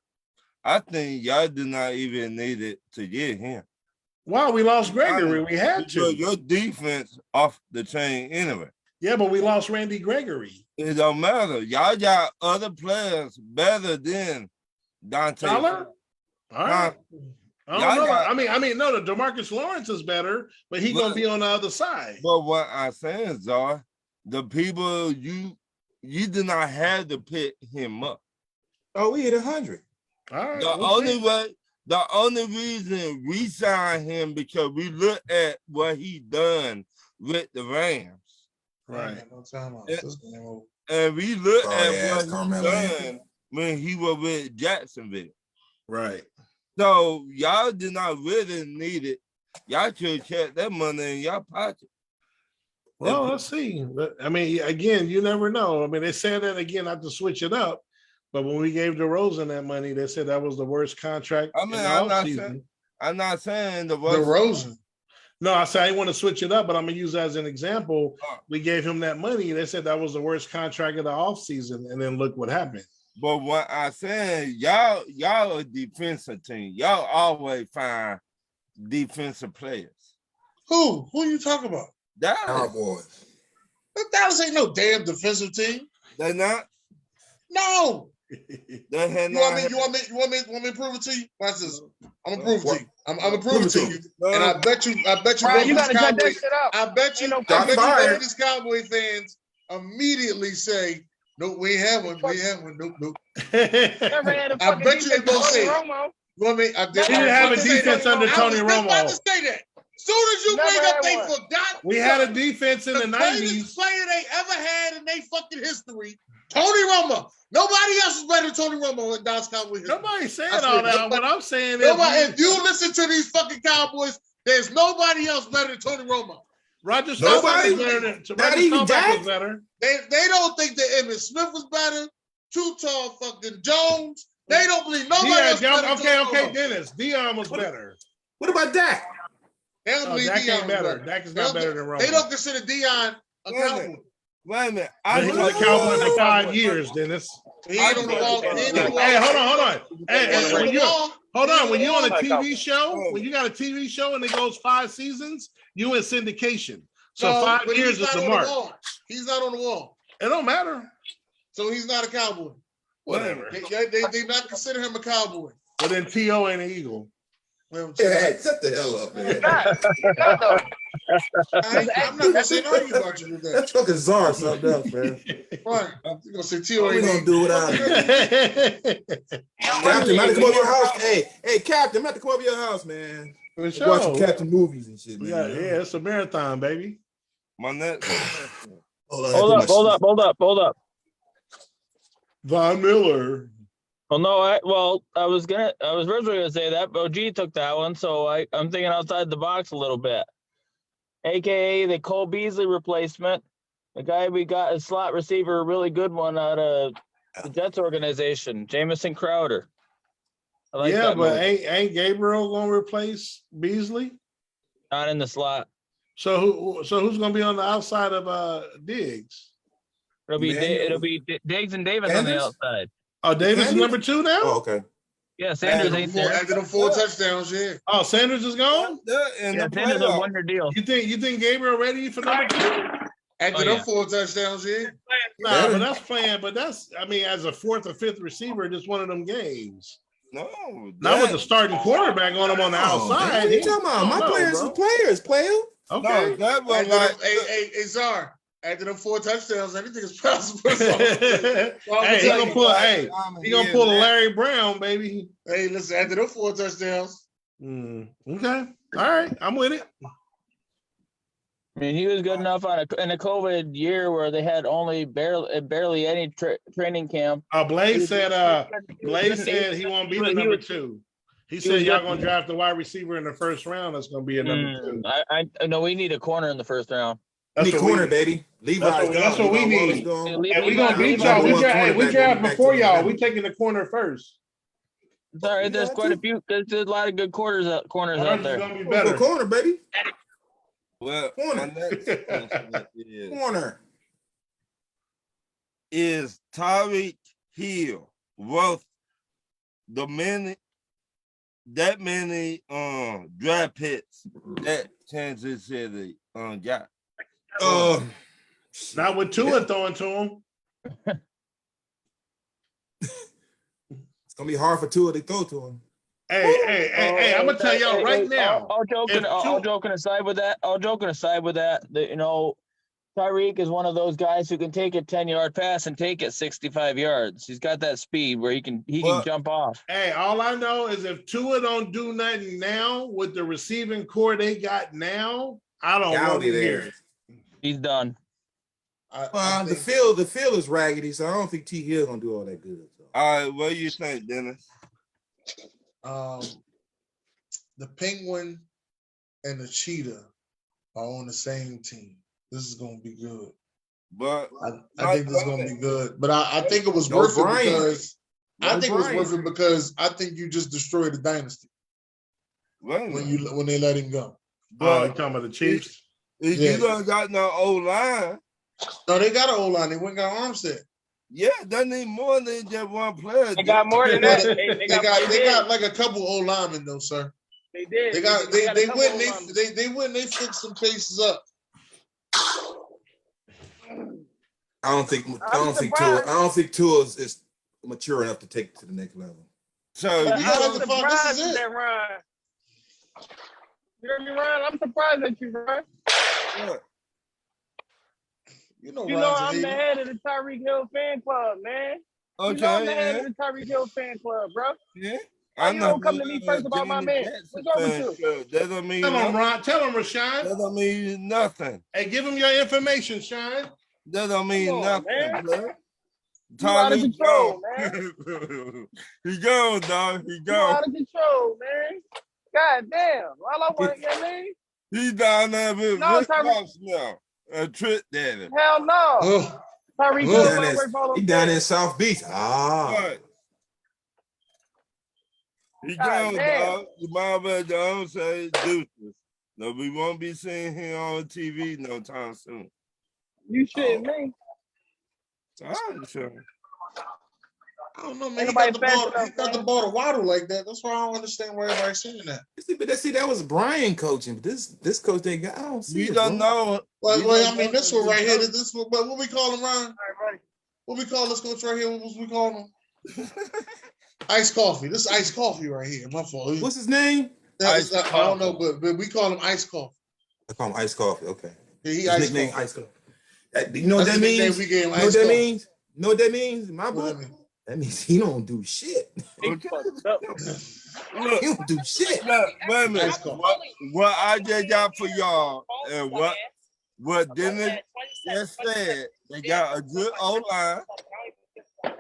I think y'all do not even need it to get him. Wow, we lost Gregory. We had Because to. your defense off the chain anyway. Yeah, but we lost Randy Gregory. It don't matter. Y'all got other players better than Dante. Fowler? All right. I Y'all don't know. got- No, the DeMarcus Lawrence is better, but he's gonna be on the other side. But what I'm saying, Zar, the people you did not have to pick him up. Oh, we hit 100. All right. The only reason we signed him because we looked at what he done with the Rams. Right. No time out. This game over. And we looked Sorry, at ass what he Carmelo done Anthony. when he was with Jacksonville. Right. So y'all did not really need it. Y'all should have kept that money in your pocket. Well, let's see. But, again, you never know. They said that again not to switch it up, but when we gave DeRozan that money, they said that was the worst contract in the offseason. I'm not saying the DeRozan. No, I said I didn't want to switch it up, but I'm gonna use that as an example. We gave him that money. They said that was the worst contract of the offseason, and then look what happened. But what I said, y'all a defensive team. Y'all always find defensive players. Who you talking about? Dallas. Cowboys. Dallas ain't no damn defensive team. They not. No. They had You want me to prove it to you? Watch this. I'm gonna prove it to you. I'm gonna prove it to you. And I bet you Brian, both you these gotta cut that Cowboy, shit up. I bet you, Ain't no I bet you fired. both these Cowboy fans immediately say, "Nope, we ain't have one. We ain't have one. Nope." Never had a I fucking bet you they defense both say Tony it. Romo. You want me? I He didn't have a I was about to say defense that. under I Tony was just about Romo. to say that. Soon as you Never bring had up, they one. forgot. We had a defense in the greatest 90s. player they ever had in their fucking history, Tony Romo. Nobody else is better than Tony Romo in Dallas Cowboys history. Nobody saying I all said, that. What I'm saying Nobody, is if you listen to these fucking Cowboys, there's nobody else better than Tony Romo. Roger Staubach Nobody? was better than Not Roger even Staubach Dak? was better. They don't think that Emmitt Smith was better. Too tall fucking Jones. They don't believe nobody else better than Tony Romo. Dennis. Dion was better. What about Dak? They don't believe Dak Dion ain't was better. Dak is not better than Romo. They don't consider Dion a Cowboy. Wait a minute. But he was a Cowboy for 5 years, Dennis. He ain't on the wall. He ain't on the wall. Hey, hold on. Hey, He ain't on when the you wall. hold on, when you on a Like TV Cowboy. show, when you got a TV show and it goes 5 seasons, you in syndication. So No, 5 but years he's is not the on mark. wall. He's not on the wall. It don't matter. So he's not a Cowboy. Whatever. They not consider him a Cowboy. But then T.O. ain't an Eagle. Well, Yeah, shut the hell up, man. God, though. I'm not gonna say nothing about you today. That truck is czar or something else, man. Right. You're gonna say What Tio we ain't gonna ain't- do without him? Captain, I'm to come over your house. Hey, Captain, I'm to come over your house, man. For Watch sure. some Captain movies and shit, man. Yeah, it's a marathon, baby. My next. Hold up. Von Miller. Well, no, I was originally gonna say that, but OG took that one, so I'm thinking outside the box a little bit. AKA the Cole Beasley replacement. The guy we got as slot receiver, a really good one out of the Jets organization, Jamison Crowder. I like Yeah, that but move. ain't Gabriel gonna replace Beasley? Not in the slot. So who's gonna be on the outside of Diggs? It'll be Emmanuel? Diggs and Davis on the Sanders? outside. Oh, Davis is Sanders? number 2 now? Oh, okay. Yeah, Sanders ain't there. After them 4 touchdowns, yeah. Oh, Sanders is gone? In Yeah, the Sanders a playoffs. 1-year deal. You think Gabriel ready for number 2? After Oh, them yeah. 4 touchdowns, yeah. Nah, but that's playing, as a 4th or 5th receiver, just one of them games. No, Not with the starting quarterback on him on the Oh, man, outside. what you talking about? My No, players bro. are players, player. Okay. No, that was After like them, hey, Czar. After them 4 touchdowns, anything is possible. Hey, he gonna pull a Larry Brown, baby. Hey, listen, after them 4 touchdowns, Okay. All right. I'm with it. I mean, he was good enough in a COVID year where they had only barely any training camp. Blaze said he won't be the number 2. He said y'all gonna draft the wide receiver in the first round. That's gonna be a number 2. I know we need a corner in the first round. That's Need what corner, we- baby. Levi's that's what we gone. need. Gone. And we gonna Levi- beat Levi- y'all. We Levi- draft back before to y'all. Alabama. We taking the corner first. Sorry, You there's got quite a to. few. There's a lot of good corners out Ours is there. gonna be Go better. corner, baby. well, Corner. my next question is Corner. is Tyreek Hill worth that many draft picks that Kansas City got? Not with Tua throwing to him. It's gonna be hard for Tua to throw to him. Hey, I'm gonna tell y'all right now. All joking aside with that, Tyreek is one of those guys who can take a 10-yard pass and take it 65 yards. He's got that speed where he can jump off. Hey, all I know is if Tua don't do nothing now with the receiving core they got now, I don't want to hear it. He's done. I The think- field is raggedy, so I don't think T Hill gonna do all that good. So. All right, what do you think, Dennis? The Penguin and the Cheetah are on the same team. This is gonna be good. But I think this is gonna be good. But I think it was No worth Brian. it because No I think it was Brian. worth it because I think you just destroyed the dynasty when they let him go. You but talking about the Chiefs? if Yeah. you don't got no old line, No, they got an O line. They went and got Armstead. yeah, they need more than just one player. They got more than that. They got like a couple O linemen though, sir. They did. They got They got a they couple went of and them. they went and they fixed some cases up. I don't think Tua is mature enough to take it to the next level. So But You I know was what the fuck, this surprised is at it. that run. You hear me, Ron? I'm surprised at you, Ron. You know, You know Ron's a I'm the hater. head of the Tyreek Hill fan club, man. You know I'm the head of the Tyreek Hill fan club, bro. yeah. Why you don't come to me first about my man? What's wrong with you? That don't mean Tell him, nothing. Ron. Tell him, Rashawn. That don't mean nothing. Hey, give him your information, Shine. That don't mean Come on, nothing, man. bro. You out of Tyreek control, gone. He gone, dog. He You gone. out of control, man. God damn. All I want, you know what I mean? He down there with No, Rick Tyreek- Ross now. A trick daddy. Hell no. Oh, Tyreek He Hill down might in- work for all He them down in fans. South Beach. Right. He God gone, damn. dog. Your mom and John say deuces. No, we won't be seeing him on TV no time soon. You shitting me. All right, sure. I don't know, man. Ain't He got nobody the fast ball. He enough, got the man. ball to waddle like that. That's why I don't understand why everybody's saying that. See, that was Brian coaching. But this coach they got, I don't see You it, don't bro. know. Well, you well, don't I mean, know this the one right here. coach. This one, but what we call him, Ron? All right, buddy. What we call this coach right here? What was we call him? Iced coffee. This is iced coffee right here. My fault. What's his name? I don't know, but we call him Ice Coffee. I call him Ice Coffee. Okay. Yeah, he His Ice nickname Coffee. Ice Coffee. You know what That's that the nickname means? we gave him, You know what Ice that Coffee. means? You know what that means? In my What book, that mean? that means he don't do shit. He fucked up. Look, He don't do shit. look, wait a minute. Ice Coffee. What I just got for y'all and what Dennis just said, they got a good O-line.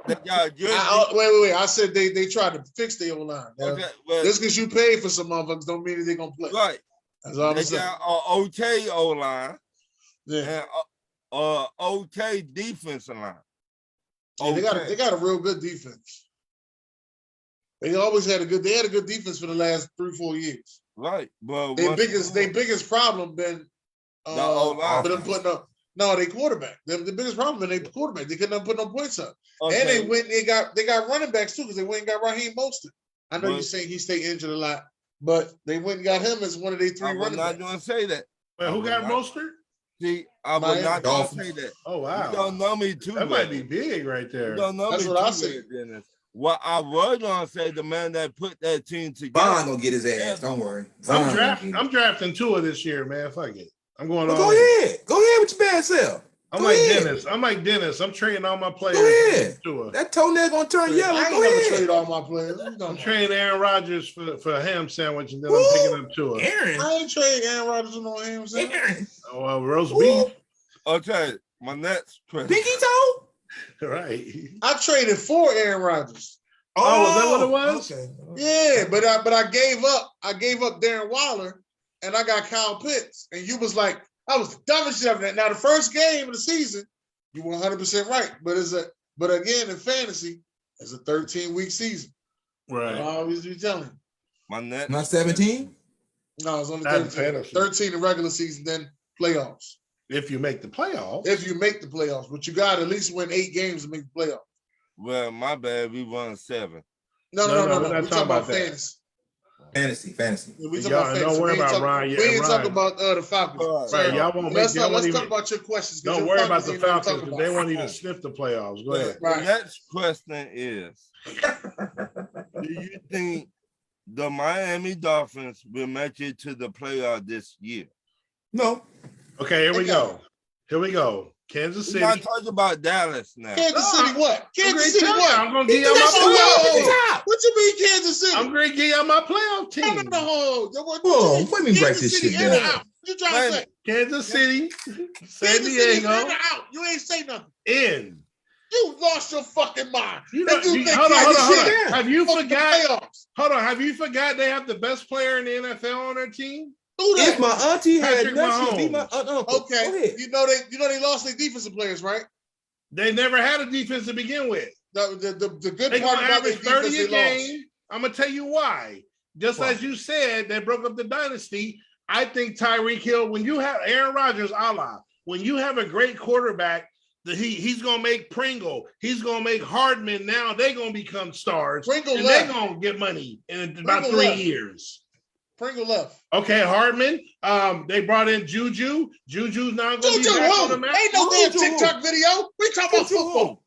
They got a good Wait. I said they tried to fix the O-line. okay, but, Just because you paid for some motherfuckers don't mean that they're gonna play. right. That's all I'm They saying. got an okay O-line Yeah. and okay defensive line. Yeah, they got a real good defense. They had a good defense for the last 3-4 years. Right, but Their biggest problem been O-line. for them putting up they quarterback. The biggest problem been their quarterback. They couldn't put no points up. okay. And they got running backs too, because they went and got Raheem Mostert. I know But- you're saying he stayed injured a lot, but they went and got him as one of their I three was running not backs. going to say that. Wait, who got Right. Mostert? See, I was Miami not going to Dolphins. say that. Oh, wow. You don't know me too That well. might be big right there. You don't know That's me what I too said. well, Dennis. What I was going to say, the man that put that team together. Vaughn gonna get his ass. Don't worry. I'm Vaughn. drafting Tua this year, man. Fuck it. I'm going Well, all go in. ahead. Go ahead with your bad self. I'm Go like ahead. Dennis. I'm trading all my players. Go ahead. for Tua. That toenail gonna turn yellow. I ain't Go never ahead. trade all my players. What you talking I'm about? trading Aaron Rodgers for a ham sandwich, and then Woo! I'm picking up Tua. Aaron. I ain't trade Aaron Rodgers with no ham sandwich. Aaron. Oh, well, roast Woo! beef. Okay, my next question. Pinky toe? Right. I traded for Aaron Rodgers. Oh, is that what it was? Okay. Yeah, but I gave up Darren Waller, and I got Kyle Pitts. And you was like, I was the dumbest shit ever. Now the first game of the season, you 100% right. But again in fantasy, it's a 13-week season. I Right. always be telling you. My next. Not 17? No, it's only Not in 13. fantasy. 13 in regular season, then playoffs. If you make the playoffs. If you make the playoffs, but you got to at least win 8 games to make the playoffs. Well, my bad. We won 7. No. we're not We talking talking about about that. fantasy. Fantasy. Yeah, we Y'all, talking about fantasy. don't worry We ain't about talk- Ryan. We ain't Ryan. talking about the Falcons. Right, Sorry. y'all won't Let's make- y'all talk won't even- about your questions. 'cause Don't your worry about the ain't nothing to Falcons talk because about. they won't even sniff the playoffs. Go ahead. Right. The next question is: do you think the Miami Dolphins will make it to the playoff this year? No. Okay, here we go. Kansas We're City. not talking about Dallas now. Kansas City what? Kansas City I'm what? gonna give y'all That's my the way playoff up at team. the top. What you mean Kansas City? I'm gonna give y'all my playoff team. No. Whoa, let me break Kansas this City shit in or down. out? What you trying to Wait a say? Kansas City, San Kansas City in or Diego, out? You ain't say nothing. in. You lost your fucking mind. You know, If you think hold on. Kansas City Have you fuck the forgot? playoffs? Hold on. Have you forgot they have the best player in the NFL on their team? Who If that? my auntie had Patrick nuts, she'd be Mahomes. my uncle. Go Okay. ahead. You know they lost their defensive players, right? They never had a defense to begin with. The good They part gonna about their average defense 30 they a lost. game. I'm gonna tell you why. Just Why? as you said, they broke up the dynasty. I think Tyreek Hill, when you have Aaron Rodgers, when you have a great quarterback, he's gonna make Pringle, he's gonna make Hardman. Now they're gonna become stars. Pringle and left. they're gonna get money in about Pringle 3 left. years. Pringle left. Okay, Hardman. They brought in Juju. Juju's now gonna be Juju back on who? the map. Ain't no damn Juju who? TikTok video. We talking about Juju who? football.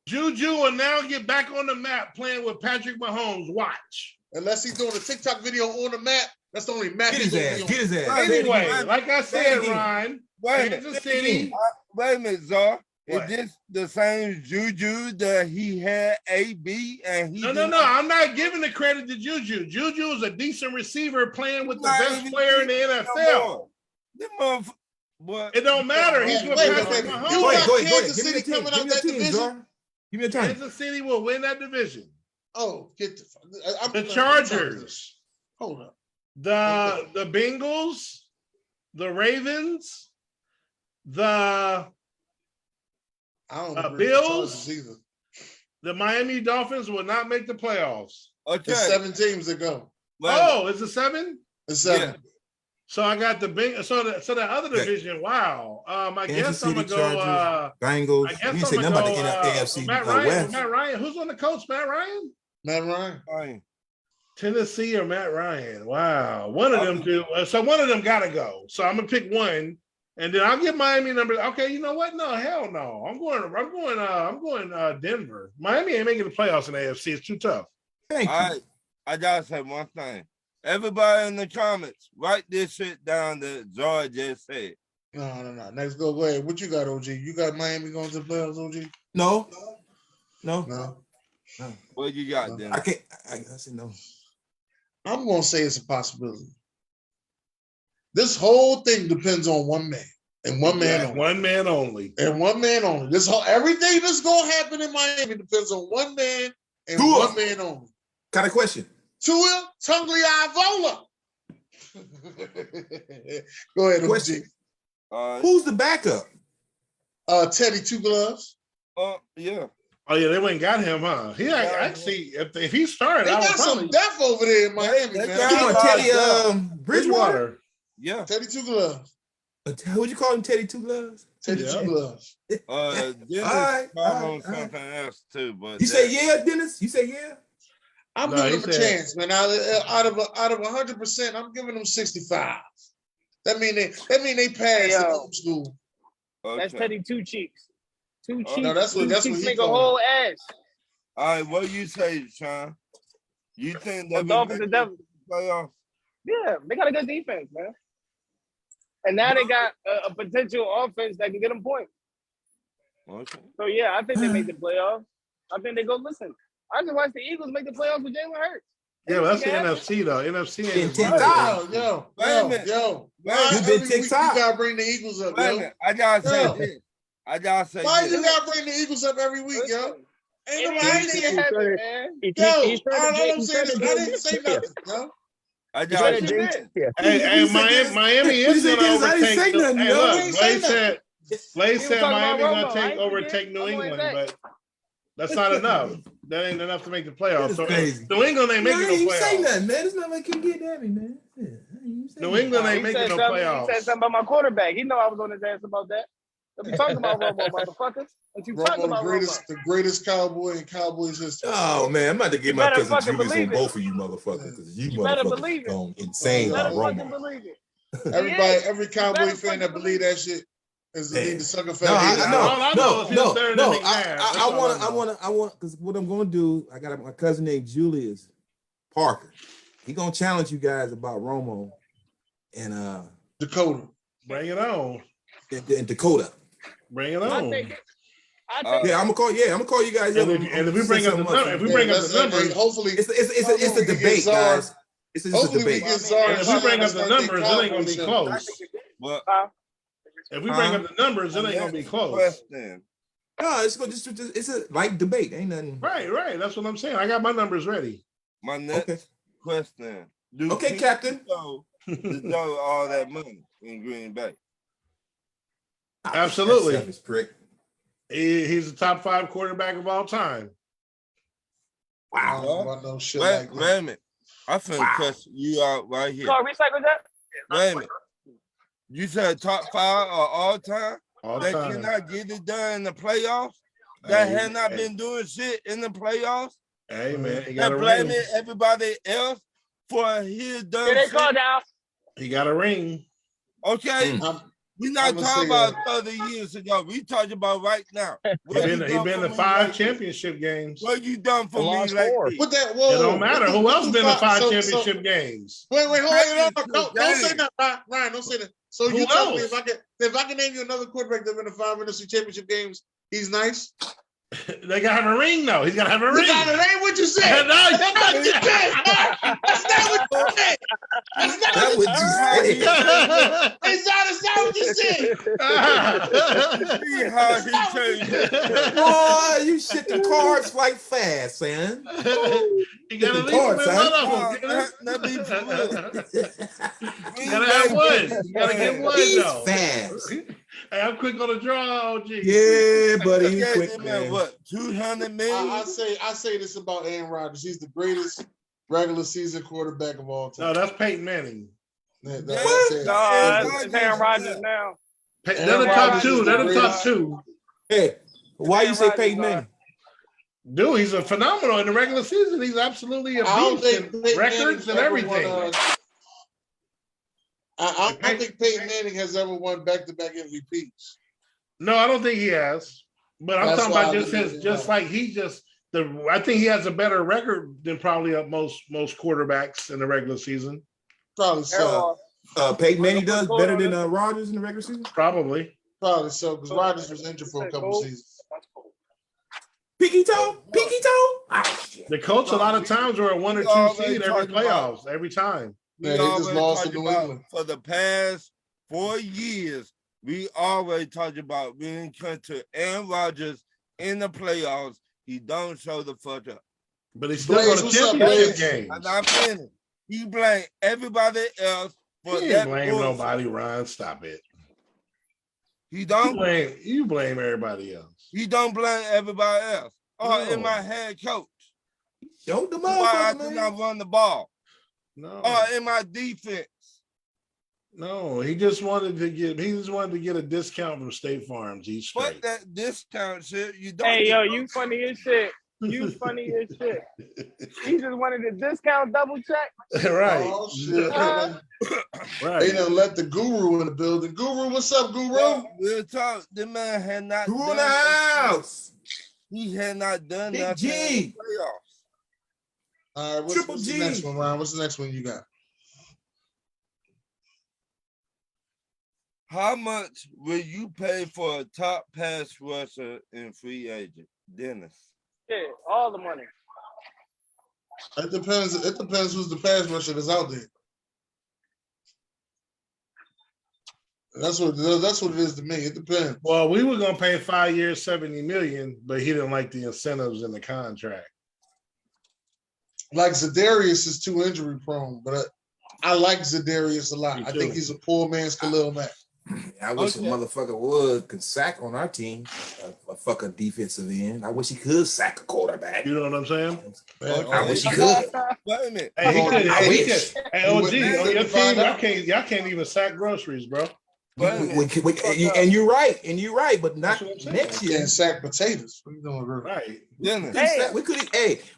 Juju will now get back on the map playing with Patrick Mahomes. Watch. Unless he's doing a TikTok video on the map, that's the only map Get he's his gonna ass. be on. Get his ass. Right. Anyway, Wait, like I say said, it again. Ryan, Wait a minute. Kansas City. Wait a minute, Czar. What? Is this the same Juju that he had AB and he No. didn't- I'm not giving the credit to Juju. Juju is a decent receiver playing with the Not best even player in the no NFL. more. Them motherf- boy, It don't matter. He's with Wait, Patrick wait. Mahomes. You Go ahead, got go ahead, go ahead. Kansas Give me City your team. coming Give out me your that team, division? Czar. Give me your time. Kansas City will win that division. Oh, get the The Chargers, Hold up. the Bengals, the Ravens, the I don't agree with the Bills? Chargers either. Miami Dolphins will not make the playoffs. okay. There's 7 teams that go. Wait a minute. Oh, is it 7? It's 7. So I got the big. So the other Okay. division. Wow. I Kansas guess I'm City, gonna go. Chargers, Bengals. I guess You I'm didn't say gonna nothing go. about the AFC Matt like Ryan. West. Matt Ryan. Who's on the coach? Matt Ryan. Matt Ryan. Fine. Tennessee or Matt Ryan? Wow. One of them two. So one of them gotta go. So I'm gonna pick one, and then I'll give Miami numbers. Okay. You know what? No, hell no. I'm going Denver. Miami ain't making the playoffs in the AFC. It's too tough. Thank you. I gotta say one thing. Everybody in the comments, write this shit down that George just said. No. Next, go ahead. What you got, OG? You got Miami going to the playoffs, OG? No. No. What you got, No. then? I can't. I said no. I'm gonna say it's a possibility. This whole thing depends on one man and one man only. One man only. And one man only. Everything that's gonna happen in Miami depends on one man and Tua. one man only. Kind of question. Tua Tagovailoa. Go ahead, OG. Question. Who's the backup? Teddy Two Gloves. Yeah. Oh yeah, they went and got him, huh? He actually, if he started, They I got would some probably depth over there in Miami, They man. got- You know Teddy Bridgewater? Yeah. Teddy Two Gloves. What'd you call him? Teddy Two Gloves? Teddy Yeah. Two Gloves. Dennis All tried on right. something else too, but You say yeah, Dennis? You say yeah? I'm No, giving he them a said- chance, man. Out of 100%, I'm giving them 65. That mean they pass Hey, in yo. old school. That's okay. Teddy Two Cheeks. Two cheeks. No, that's what Two he cheeks make a called whole ass. All right, what you say, Sean? You think The they Dolphins will are make devil. the playoffs? Yeah, they got a good defense, man. And now they got a potential offense that can get them points. Okay. So yeah, I think they make the playoffs. I think they go. Listen, I just watched the Eagles make the playoffs with Jalen Hurts. Yeah, but that's the Yeah. NFC though. NFC Been ain't ticked as off. good. Wait a minute. Yo. Wait a Why minute. You been every week ticked off. You gotta bring the Eagles up, Wait a yo. minute. I gotta say Yo. this. I gotta say Why this. you gotta bring the Eagles up every week, yo? Listen, Ain't nobody anything saying can happen, man. Yo, all I'm he's saying is trying I to didn't say nothing, yo. I He's trying gotta to say jinx Dennis. you. Hey, Miami is What'd you say, going to Dennis? I didn't overtake. say nothing, Hey, yo. look, I ain't say Blaze He was said talking about Miami going Romo. to I ain't overtake forget. New I'm on England, his but that's not enough. That ain't enough to make the playoffs. That So is crazy. New England ain't No, I making ain't no even say playoffs. nothing, man. It's not like you get at me, man. Yeah, I ain't even say New nothing. England ain't He said making no something. He playoffs. said something about my quarterback. He know I was on his ass about that. Don't be talking about Romo, motherfucker. What you talking Romo, about, Romo? the greatest cowboy in Cowboys history. Oh man, I'm about to get You my better cousin fucking Julius on believe it. both of you motherfuckers because you better motherfuckers believe it. gone insane You Oh, about better fucking Romo. believe it. Every Cowboy better fan that fucking believe that shit is Man. need to suck a No, fat I dick. All I know is he's better than McNabb. That's I all I want because what I'm gonna do, I got my cousin named Julius Parker. He gonna challenge you guys about Romo and Dakota. Bring it on. in Dakota. Bring it I on. take it. I take Yeah, I'm gonna call. Yeah, I'm gonna call you guys. And up. if we bring up the number, if we bring up the numbers, hopefully, it's a we can debate, get Czar. guys. It's just a Hopefully we debate. get Czar. and if we bring up the numbers, it ain't gonna be close. But If we bring up the numbers, it ain't gonna be close. question. No, it's gonna it's a light debate. Ain't nothing. Right. That's what I'm saying. I got my numbers ready. My next Okay. question. Do Okay, Pete Captain. deserve all that money in Green Bay? Absolutely. That selfish prick. He's the top 5 quarterback of all time. I don't know about no shit Wait, like wait that. a minute. I finna cuss you out right here. Call recycle that? Wait a minute. You said top 5 of all time? All That time. cannot get it done in the playoffs? That Hey, had not hey. been doing shit in the playoffs? Hey man, he got That a blaming ring. everybody else for his dumb Yeah, they shit? called out. He got a ring. Okay, we're not I'ma talking say, about 30 years ago. We talking about right now. He What you been done to for me 5 lately? championship games. What you done for me Lost like 4. this? With that, It whoa, don't matter. with the- Who with else the been to 5 so- championship games? Wait, hold on. Championship Don't say game. that, Ryan. Don't say that. So Who you tell me else? if I can name you another quarterback that's been to 5 NFC championship games, he's nice. They gotta have a ring though. He's gotta have a You ring. got it. Ain't what you said. No, That's not what you said. That's not what you said. That's not That what would you you said. say? That's not what you said. See how he changed it. Boy, you shit the cards like fast, man. You gotta The leave cards, him in one son. of them. Let me for real. You gotta have one. You gotta get one He's though. fast. Hey, I'm quick on the draw, OG. Yeah, buddy, you Yeah, quick, them at man. what? 200 million? I say this about Aaron Rodgers. He's the greatest regular season quarterback of all No, time. that's Peyton Manning. That's What? it. No, it's Aaron Rodgers now. They're the Aaron top Rodgers two. is They're the the top greatest. 2. Hey, why you say Aaron Peyton Rodgers, Manning? Dude, he's a phenomenal in the regular season. He's absolutely a I don't beast think in Peyton records Manning's and ever won, everything. I don't think Peyton Manning has ever won back-to-back MVPs. No, I don't think he has. But I'm That's talking why about I just believe his, it just now. like he just I think he has a better record than probably most quarterbacks in the regular season. Probably so. Peyton Manning does better than Rodgers in the regular season. Probably. Probably so, because Rodgers was injured for a couple seasons. Pinky toe. Ah, shit. The Colts a lot of times were a 1 or 2 seed every playoffs, every time. Yeah, they just lost to New England. For the past 4 years, we always talked about when it comes to Aaron Rodgers in the playoffs, he don't show the fuck up. But he's still Blaze, on what's the up, championship Blaze? game. And I'm finished. He blame everybody else for He that. ain't blame bullshit. nobody, Ron. Stop it. He don't. You blame everybody else. He don't blame everybody else. Or No. in my head coach. Showed the Why I motherfucker, did man. not run the ball. No. Or in my defense. No, he just wanted to get a discount from State Farm. He's straight. Fuck that discount shit. You don't. Hey, get yo, no- you funny as shit. You funny as shit. He just wanted a discount double check. Right. Oh, shit. Right. They done let the guru in the building. Guru, what's up, Guru? Yo, real talk. The man had not Who in done the house? He had not done Big nothing in G. the playoffs. All right, Triple what's G. the next one, Ryan? What's the next one you got? How much will you pay for a top pass rusher in free agent? Dennis. Shit, all the money. It depends. It depends who's the pass rusher that's out there. That's what it is to me. It depends. Well, we were gonna pay 5 years, 70 million, but he didn't like the incentives in the contract. Like Za'Darius is too injury prone, but I like Za'Darius a lot. Me I too. think he's a poor man's Khalil Mack. I wish Okay. a motherfucker could sack on our team, a fucking defensive end. I wish he could sack a quarterback. You know what I'm saying? Man, I wish he could. Wait a minute. Hey, he Oh, could. I Hey, he wish. could. Hey, OG, We on your find team, out. y'all can't even sack groceries, bro. Wait a minute. And you're right, but not That's what I'm saying. next year. can't sack potatoes. What are you doing, bro? Right. Dennis.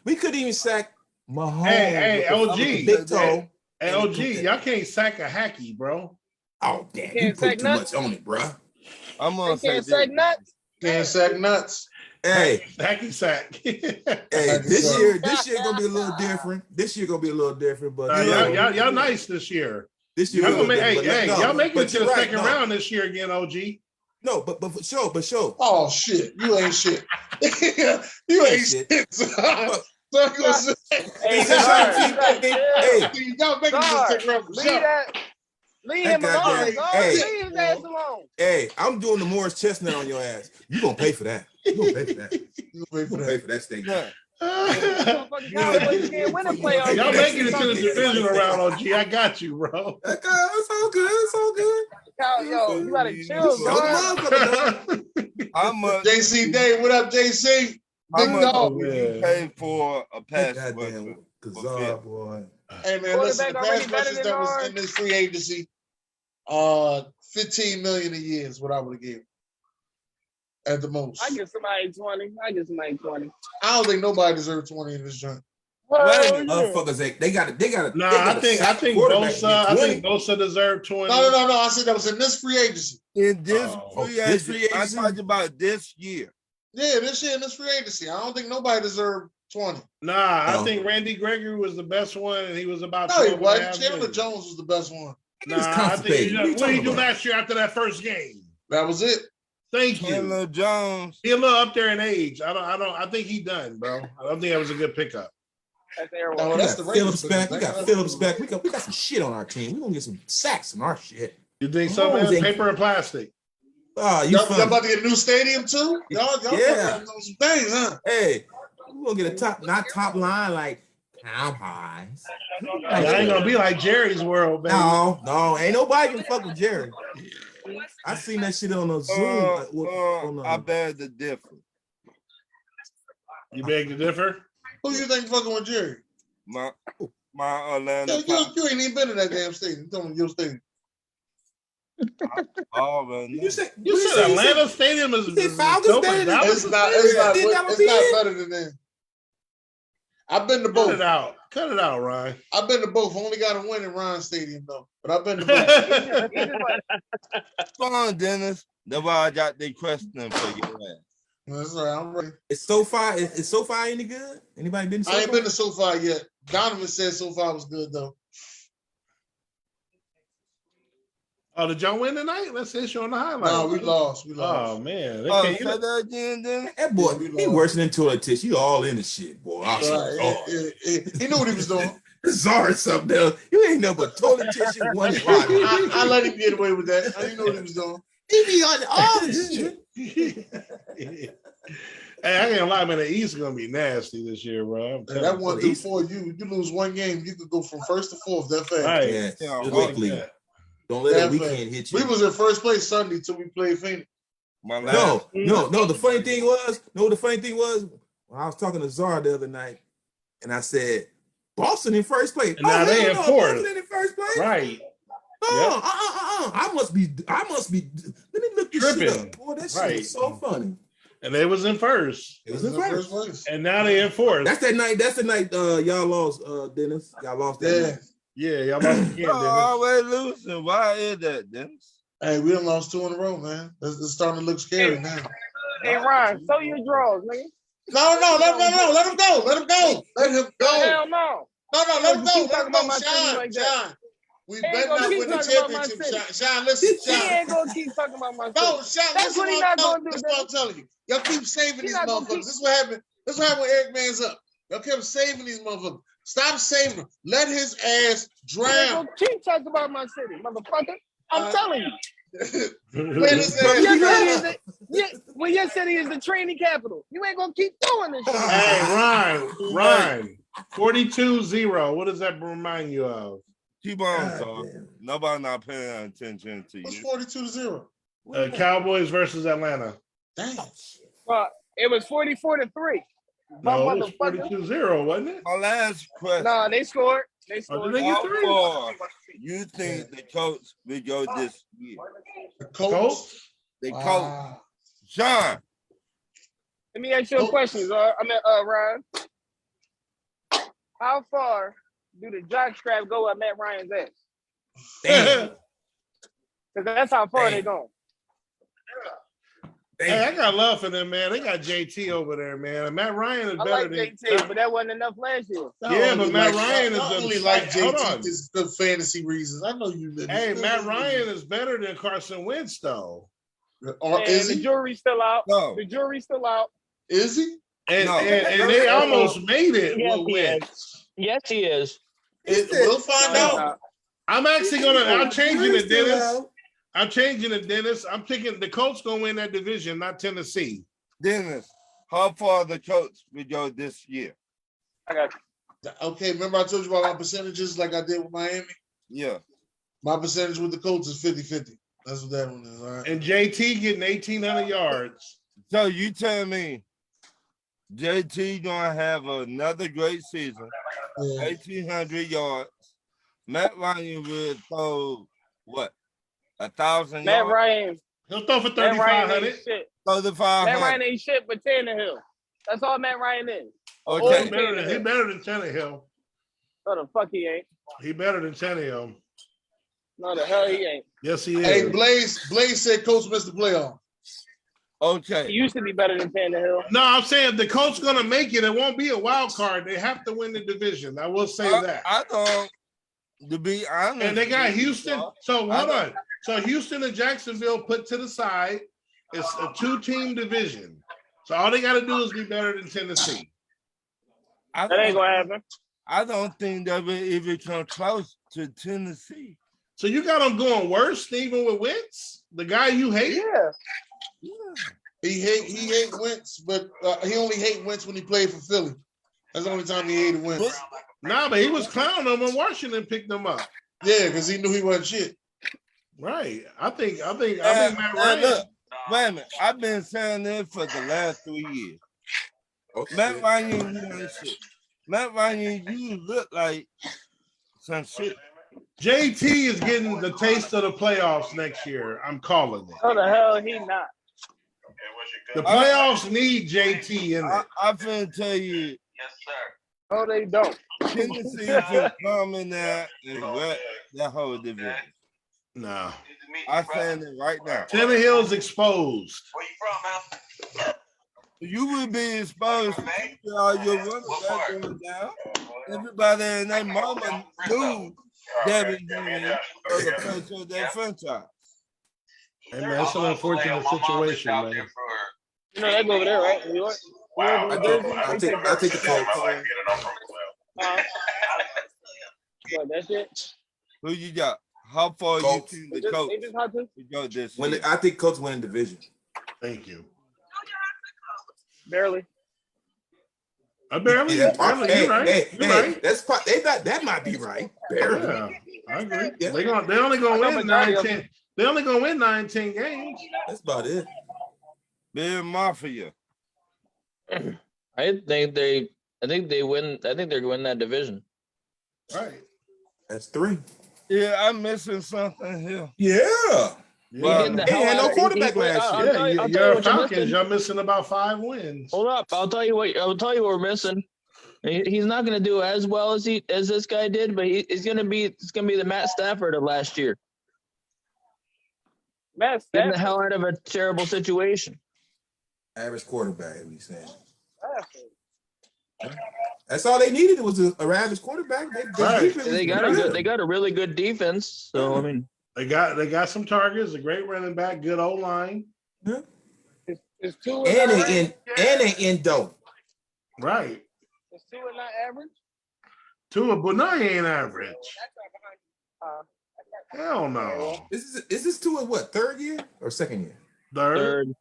We could even sack Mahomes. Hey, with OG. the big toe. Hey, OG, y'all can't sack a hacky, bro. Oh damn, you Can't put sack too nuts. much on it, bro. I'm gonna They say can't this. sack nuts. Can't sack nuts. Hey, Hacky sack. this year gonna be a little different. But Y'all nice this year. this year, Y'all we're gonna make, gonna be- hey, no, y'all make but it to you're the right, second no. round this year again, OG. No, but for sure. Oh shit, you ain't shit. You ain't shit. shit. So I'm gonna say, Hey, Hey, y'all making this Sorry. take around for Leave sure. that. Leave That him alone. goddamn- Dog. hey. Leave his ass alone. hey, I'm doing the Morris Chestnut on your ass. You gonna pay for that? You gonna pay for that? You wait for You gonna pay that. for that steak? Yeah. Motherfucking Cowboys can't win a playoff. Y'all game. making it to the divisional round, OG. I got you, bro. It's all good. It's all good. Yo, you gotta chill, Show the dog. motherfucker, dog. How much? JC Day, what up, JC? How Big much dog. will you man. pay for a pass rusher? Goddamn Kazar, boy. Hey man, listen, the Quarterback already pass better rushers than that was ours. in this free agency, 15 million a year is what I would have given. At the most. I give somebody 20. I don't think nobody deserves 20 in this joint. Well, yeah. Motherfuckers, they got to. Nah, I think Bosa deserved 20. No. I said that was in this free agency. In this Oh, free this free agency, I'm agency? talking about this year. Yeah, this year in this free agency. I don't think nobody deserved 20. Nah, I Oh. think Randy Gregory was the best one, and he was about No, he 12 and a wasn't. half Chandler million. Jones was the best one. He was Nah, I constipated. think What are you what did he talking do about? last year after that first game? That was it. Thank you. Chandler Jones. He a little up there in age. I think he done, bro. I don't think that was a good pickup. That's Aaron No, We Rodgers. that's got the Phillips Ravens. back. We got Phillips back. We got some shit on our team. We gonna get some sacks in our shit. You think so, man? Mahomes ain't- Paper and plastic. Oh, you Y'all funny. about to get a new stadium too? Y'all Yeah. on some things, huh? Hey, we gonna get a not top line like Cowboys. I ain't gonna be like Jerry's world, baby. No, ain't nobody can fuck with Jerry. I seen that shit on a Zoom. I beg to differ. You beg to differ? Who you think fucking with Jerry? My Orlando. You ain't even been in that damn stadium. You talking about your stadium. Already. You said You said Atlanta Stadium is you said Falcons dope better as than- Dallas? It's not Didn't have a better than that. I've been to Cut both. it out. Cut it out, Ryan. I've been to both. Only got a win in Ryan Stadium though. But I've been to both. Come on, Dennis. That's why I got the question for your ass. That's all right. I'm ready. Is SoFi is SoFi any good? Anybody been to I ain't SoFi? been to SoFi yet. Donovan said SoFi was good though. Oh, did y'all win tonight? Let's see you on the highlight. No, we lost. We Oh lost. man, Oh, okay, say that again, then. That boy, Yeah, we he lost. worse than toilet tissue. You all in the shit, boy. I Right. He knew what he was doing. Sorry, something else. You ain't nothing but toilet tissue, one body. I let him get away with that. I didn't know what he was doing. He be on all this shit. Hey, I ain't gonna lie, man. The East is gonna be nasty this year, bro. I'm telling That you. 1 through 4, you lose one game, you could go from first to fourth that fast. Right. Yeah, Yeah, quickly. Yeah. Don't let That that weekend fast. hit you. We was in first place Sunday till we played Phoenix. My last. No. The funny thing was, when I was talking to Czar the other night, and I said, Boston in first place. And now they in fourth. Boston in first place. Right. I must be. Let me look this shit Tripping. up. Boy, that Right. shit is so funny. And they was in first. It was in first. place. And now they in fourth. That's the night y'all lost, Dennis. Y'all lost that Yeah. night. Yeah, y'all lost again, Y'all Dennis. always losing. Why is that, Dennis? Hey, we done lost 2 in a row, man. It's starting to look scary now. Hey, Ron, show your drawers, nigga. No, let him go. Let him go. Let him go. Hell no. No, let him go. Keep Let talking him go. about my city like that. Shine. We He ain't better gonna not keep win the talking about my championship. city. Shine, listen, He Shine. ain't gonna keep talking about my No, city. Shine, That's listen what he what not I'm telling gonna do, you. That's what I'm Dennis. telling you. Y'all keep saving He these not gonna motherfuckers. keep- This is what happened. This is what happened when Eric Man's up. Y'all kept saving these motherfuckers. Stop saving them. Let his ass He ain't drown. gonna keep talking about my city, motherfucker. I'm telling you. Let his When your, city ass is drown. when your city is the training capital, you ain't gonna keep doing this shit. Hey, Ryan, 42-0. What does that remind you of? Keep on, God so damn. nobody not paying attention to What's you. 42-0? Cowboys versus Atlanta. Damn. Well, it was 44-3. No, it was Motherfucker. 42-0, wasn't it? My last question. Nah, they scored. They Oh, scored. did they get How 3? far you think the coach will go this year? The Colts. Colts? The coach, Wow. Sean. Let me ask you a question, Ryan. How far do the jock strap go at Matt Ryan's ass? Damn. Because that's how far Damn. they going. Hey, I got love for them, man. They got JT over there, man. And Matt Ryan is I better like than JT, but that wasn't enough last year. Yeah, but Matt Ryan is I the- only like Hold JT on. because for fantasy reasons. I know you. Hey, Matt Ryan is better than Carson Wentz, though. Or And is the he? jury's still out. No. The jury's still out. Is he? And, No. and they almost made it Yes, with he is. Wentz. Yes, he is. We'll find No, out. he's not. I'm actually I'm changing it, Still Dennis. out. I'm changing it, Dennis. I'm picking the Colts gonna win that division, not Tennessee. Dennis, how far the coach will go this year? I got you. Okay, remember I told you about my percentages like I did with Miami? Yeah. My percentage with the Colts is 50-50. That's what that one is. All right. And JT getting 1,800 yards. So you tell me JT gonna have another great season, Yeah. 1,800 yards. Matt Ryan will throw what? 1,000 Matt yards? Ryan. He'll throw for Matt Ryan 3,500. ain't shit. 3,500. Matt Ryan ain't shit but Tannehill. That's all Matt Ryan is. Okay. He better than Tannehill. No, the fuck he ain't. He better than Tannehill. No, the hell he ain't. Yes, he Hey, is. Blaze said Colts missed the playoff. He Okay. used to be better than Tannehill. No, I'm saying if the Colts gonna make it, it won't be a wild card. They have to win the division. I will say that. I don't. To be honest. And they got with you, Houston. dog, So I hold know. on. So Houston and Jacksonville put to the side. It's a 2-team division. So all they got to do is be better than Tennessee. That ain't gonna happen. I don't think they will even come close to Tennessee. So you got them going worse than even with Wentz, the guy you hate. Yeah. He hate Wentz, but he only hate Wentz when he played for Philly. That's the only time he hated Wentz. Nah, but he was clowning them when Washington picked them up. Yeah, because he knew he wasn't shit. Right. I think Matt And Ryan. look, wait a minute. I've been saying this for the last 3 years. Okay. Matt Ryan, you ain't shit. Matt Ryan, you look like some shit. JT is getting the taste of the playoffs next year. I'm calling it. No, the hell he not. The playoffs need JT in it. I'm finna tell you, No, they don't. Tennessee can come in there and wreck that whole division. No. I'm saying it right now. Tannehill's exposed. You would be exposed to all your running back going down. Everybody and their mama knew Devin Henry was the face of their franchise. Hey, man, it's an unfortunate situation, man. You know they go over there, right? New York. I take the Colts. What, that shit? Who you got? How far you Colts. team the They coach? just hot too? to go this When year? I think Colts win the division. Thank you. Barely. Barely. Yeah. Barely. Hey, You're right. hey, You're hey, right. that's that might be right. Barely. Yeah, I agree. Yeah. They only gonna I know win majority 9, of 10. They only gonna win 9, 10 games. That's about it. Bill Mafia. I think they win. I think they're winning that division. Right. That's 3. Yeah, I'm missing something here. Yeah. Well, did the They hell had out no of- quarterback last I'll year. tell you- Yeah, I'll tell you you're what you're Falcons. missing. You're missing about 5 wins. Hold up. I'll tell you what we're missing. He's not going to do as well as this guy did, but it's going to be the Matt Stafford of last year. Matt Getting the Stafford. hell out of a terrible situation. Average quarterback, we saying. Stafford. That's all they needed was a average quarterback. Their Right. defense They was got good. they got a really good defense. So I mean, They got some targets, a great running back, good O line. Is Tua And not they in dope. Right. Is Tua not average? Tua, but no, he ain't average. Uh, Hell no. Is this Tua what, 3rd year or 2nd year? Third.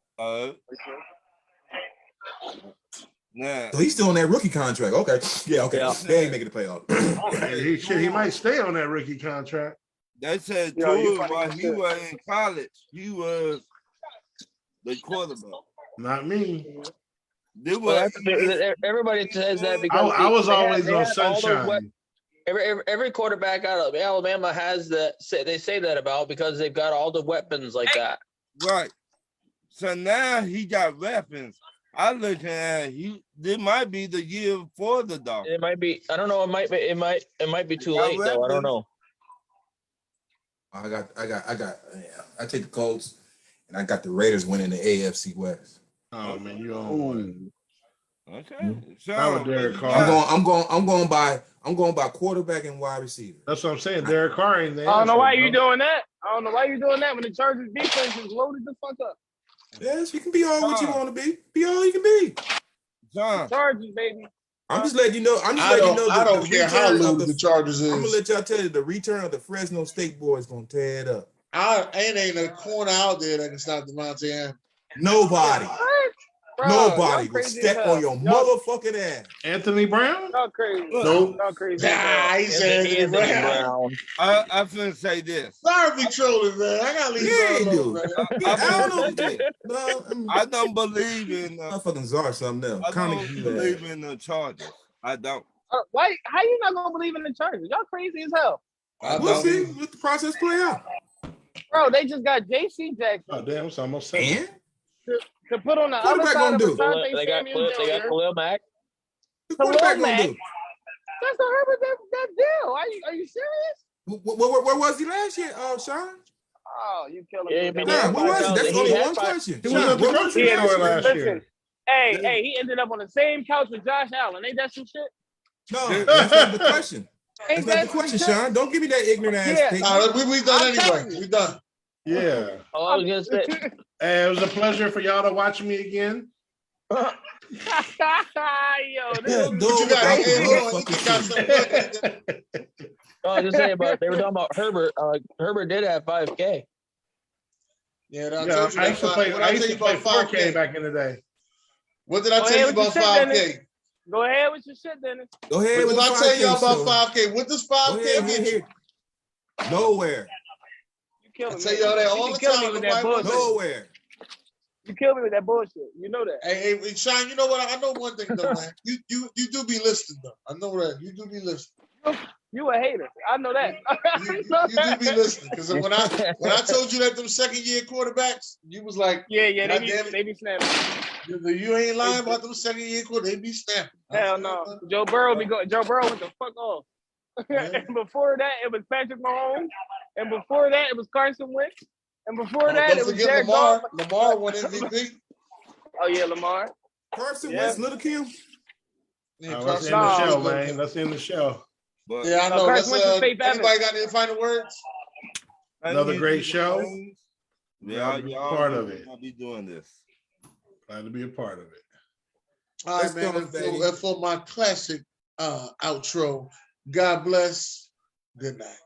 Now, So he's still on that rookie contract. Okay. Yeah, okay. Yeah. They ain't making the playoff. He might stay on that rookie contract. they said Yo, you Tua, funny while as he shit. was in college, he was the quarterback. Not me. They well, were everybody says that because I was they had- always they on had all those sunshine. Every quarterback out of Alabama has that. They say that about because they've got all the weapons like that. right. So now he got weapons. I looking at this might be the year for the dog. It might be. I don't know. It might be too Yeah, late though. I don't know. I take the Colts and I got the Raiders winning the AFC West. Oh man, you on one. Okay. So Not with Derek Carr. I'm going by quarterback and wide receiver. That's what I'm saying. Derek Carr ain't there. I don't know why you doing that. I don't know why you doing that when the Chargers defense is loaded the fuck up. Yes, you can be all what you want to be. Be all you can be. John, Chargers, baby. I'm just letting you know. I don't care how loose the Chargers I'm gonna is. let y'all tell you the return of the Fresno State boys gonna tear it up. Ain't a corner out there that can stop Devontae Adams. Nobody. What? Bro, Nobody y'all will crazy step as hell. on your Y'all- motherfucking ass. Anthony Brown? Y'all crazy. Nope. Y'all crazy. as hell. He said Anthony Brown. I finna say this. Sorry, be trolling, man. I gotta leave Yeah, you you alone, do. man. Yeah, I don't know. this. No, I don't believe in. motherfucking Czar something else. I Connie, don't you believe in the Chargers. I don't. Why? How you not gonna believe in the Chargers? Y'all crazy as hell. We'll see. Let the process play out. Bro, they just got J.C. Jackson Oh damn, it's almost 7. And to put on the other Quarterback side gonna of do? Asante They got Samuel they got Jr. Khalil Mack. the quarterback Khalil gonna do? That's the Herbert that deal. Are you serious? Where was he last year, Sean? Oh, you killing Yeah, me. but Nah, where was he? That's He only had one five- question. He was Sean, at the where was he grocery store last last year? year. Listen, hey, he ended up on the same couch with Josh Allen. Ain't that some shit? No, that's not the question. That's Ain't not that the question, some shit? Sean. Don't give me that ignorant ass Yeah. thing. We done I'm telling anyway. you. We done. Yeah. Oh, I was gonna say. Hey, it was a pleasure for y'all to watch me again. Yo, this Hell, is dog, You got, without hey, the hold on. motherfucking You got shit. something. I was gonna say about they were talking about Herbert. Herbert did have 5K. Yeah, I Yeah, told you I that. used to play. What I I used tell to you play about 4K 5K? back in the day. What did I Go tell you ahead with about your shit, 5K? Dennis. Go ahead with your shit, Dennis. Go ahead What with did the I tell y'all 5K show. about 5K? What does Go 5K ahead, get you? here. Nowhere. You killing I me. tell y'all that You all can the kill time. me with that Nobody wants bullshit. to- Nowhere. You kill me with that bullshit. You know that. Hey, Sean, you know what? I know one thing though, man. You do be listening though. I know that. You do be listening. You a hater. I know that. You do be listening. Because when I told you that them 2nd-year quarterbacks, you was like, Yeah, God damn it. they be snapping. You ain't lying about them 2nd-year quarterbacks. They be snapping. Hell no. Joe Burrow went the fuck off. Yeah. And before that, it was Patrick Mahomes. And before that, it was Carson Wentz. And before that, Don't it was forget Jared Lamar. Goff. Lamar won MVP. Oh yeah, Lamar. Carson Yeah. Wentz, Little Kim. Yeah, Let's Carson end the Wentz show, is good. man. Let's end the show. But Yeah, I know. Carson Let's, Wentz is Faith anybody Evans. got any final words? Another great show. Yeah, Glad to be y'all part of it. I'll be doing this. Glad to be a part of it. All right, Let's man. go, And Fatty. for my classic outro, God bless. Good night.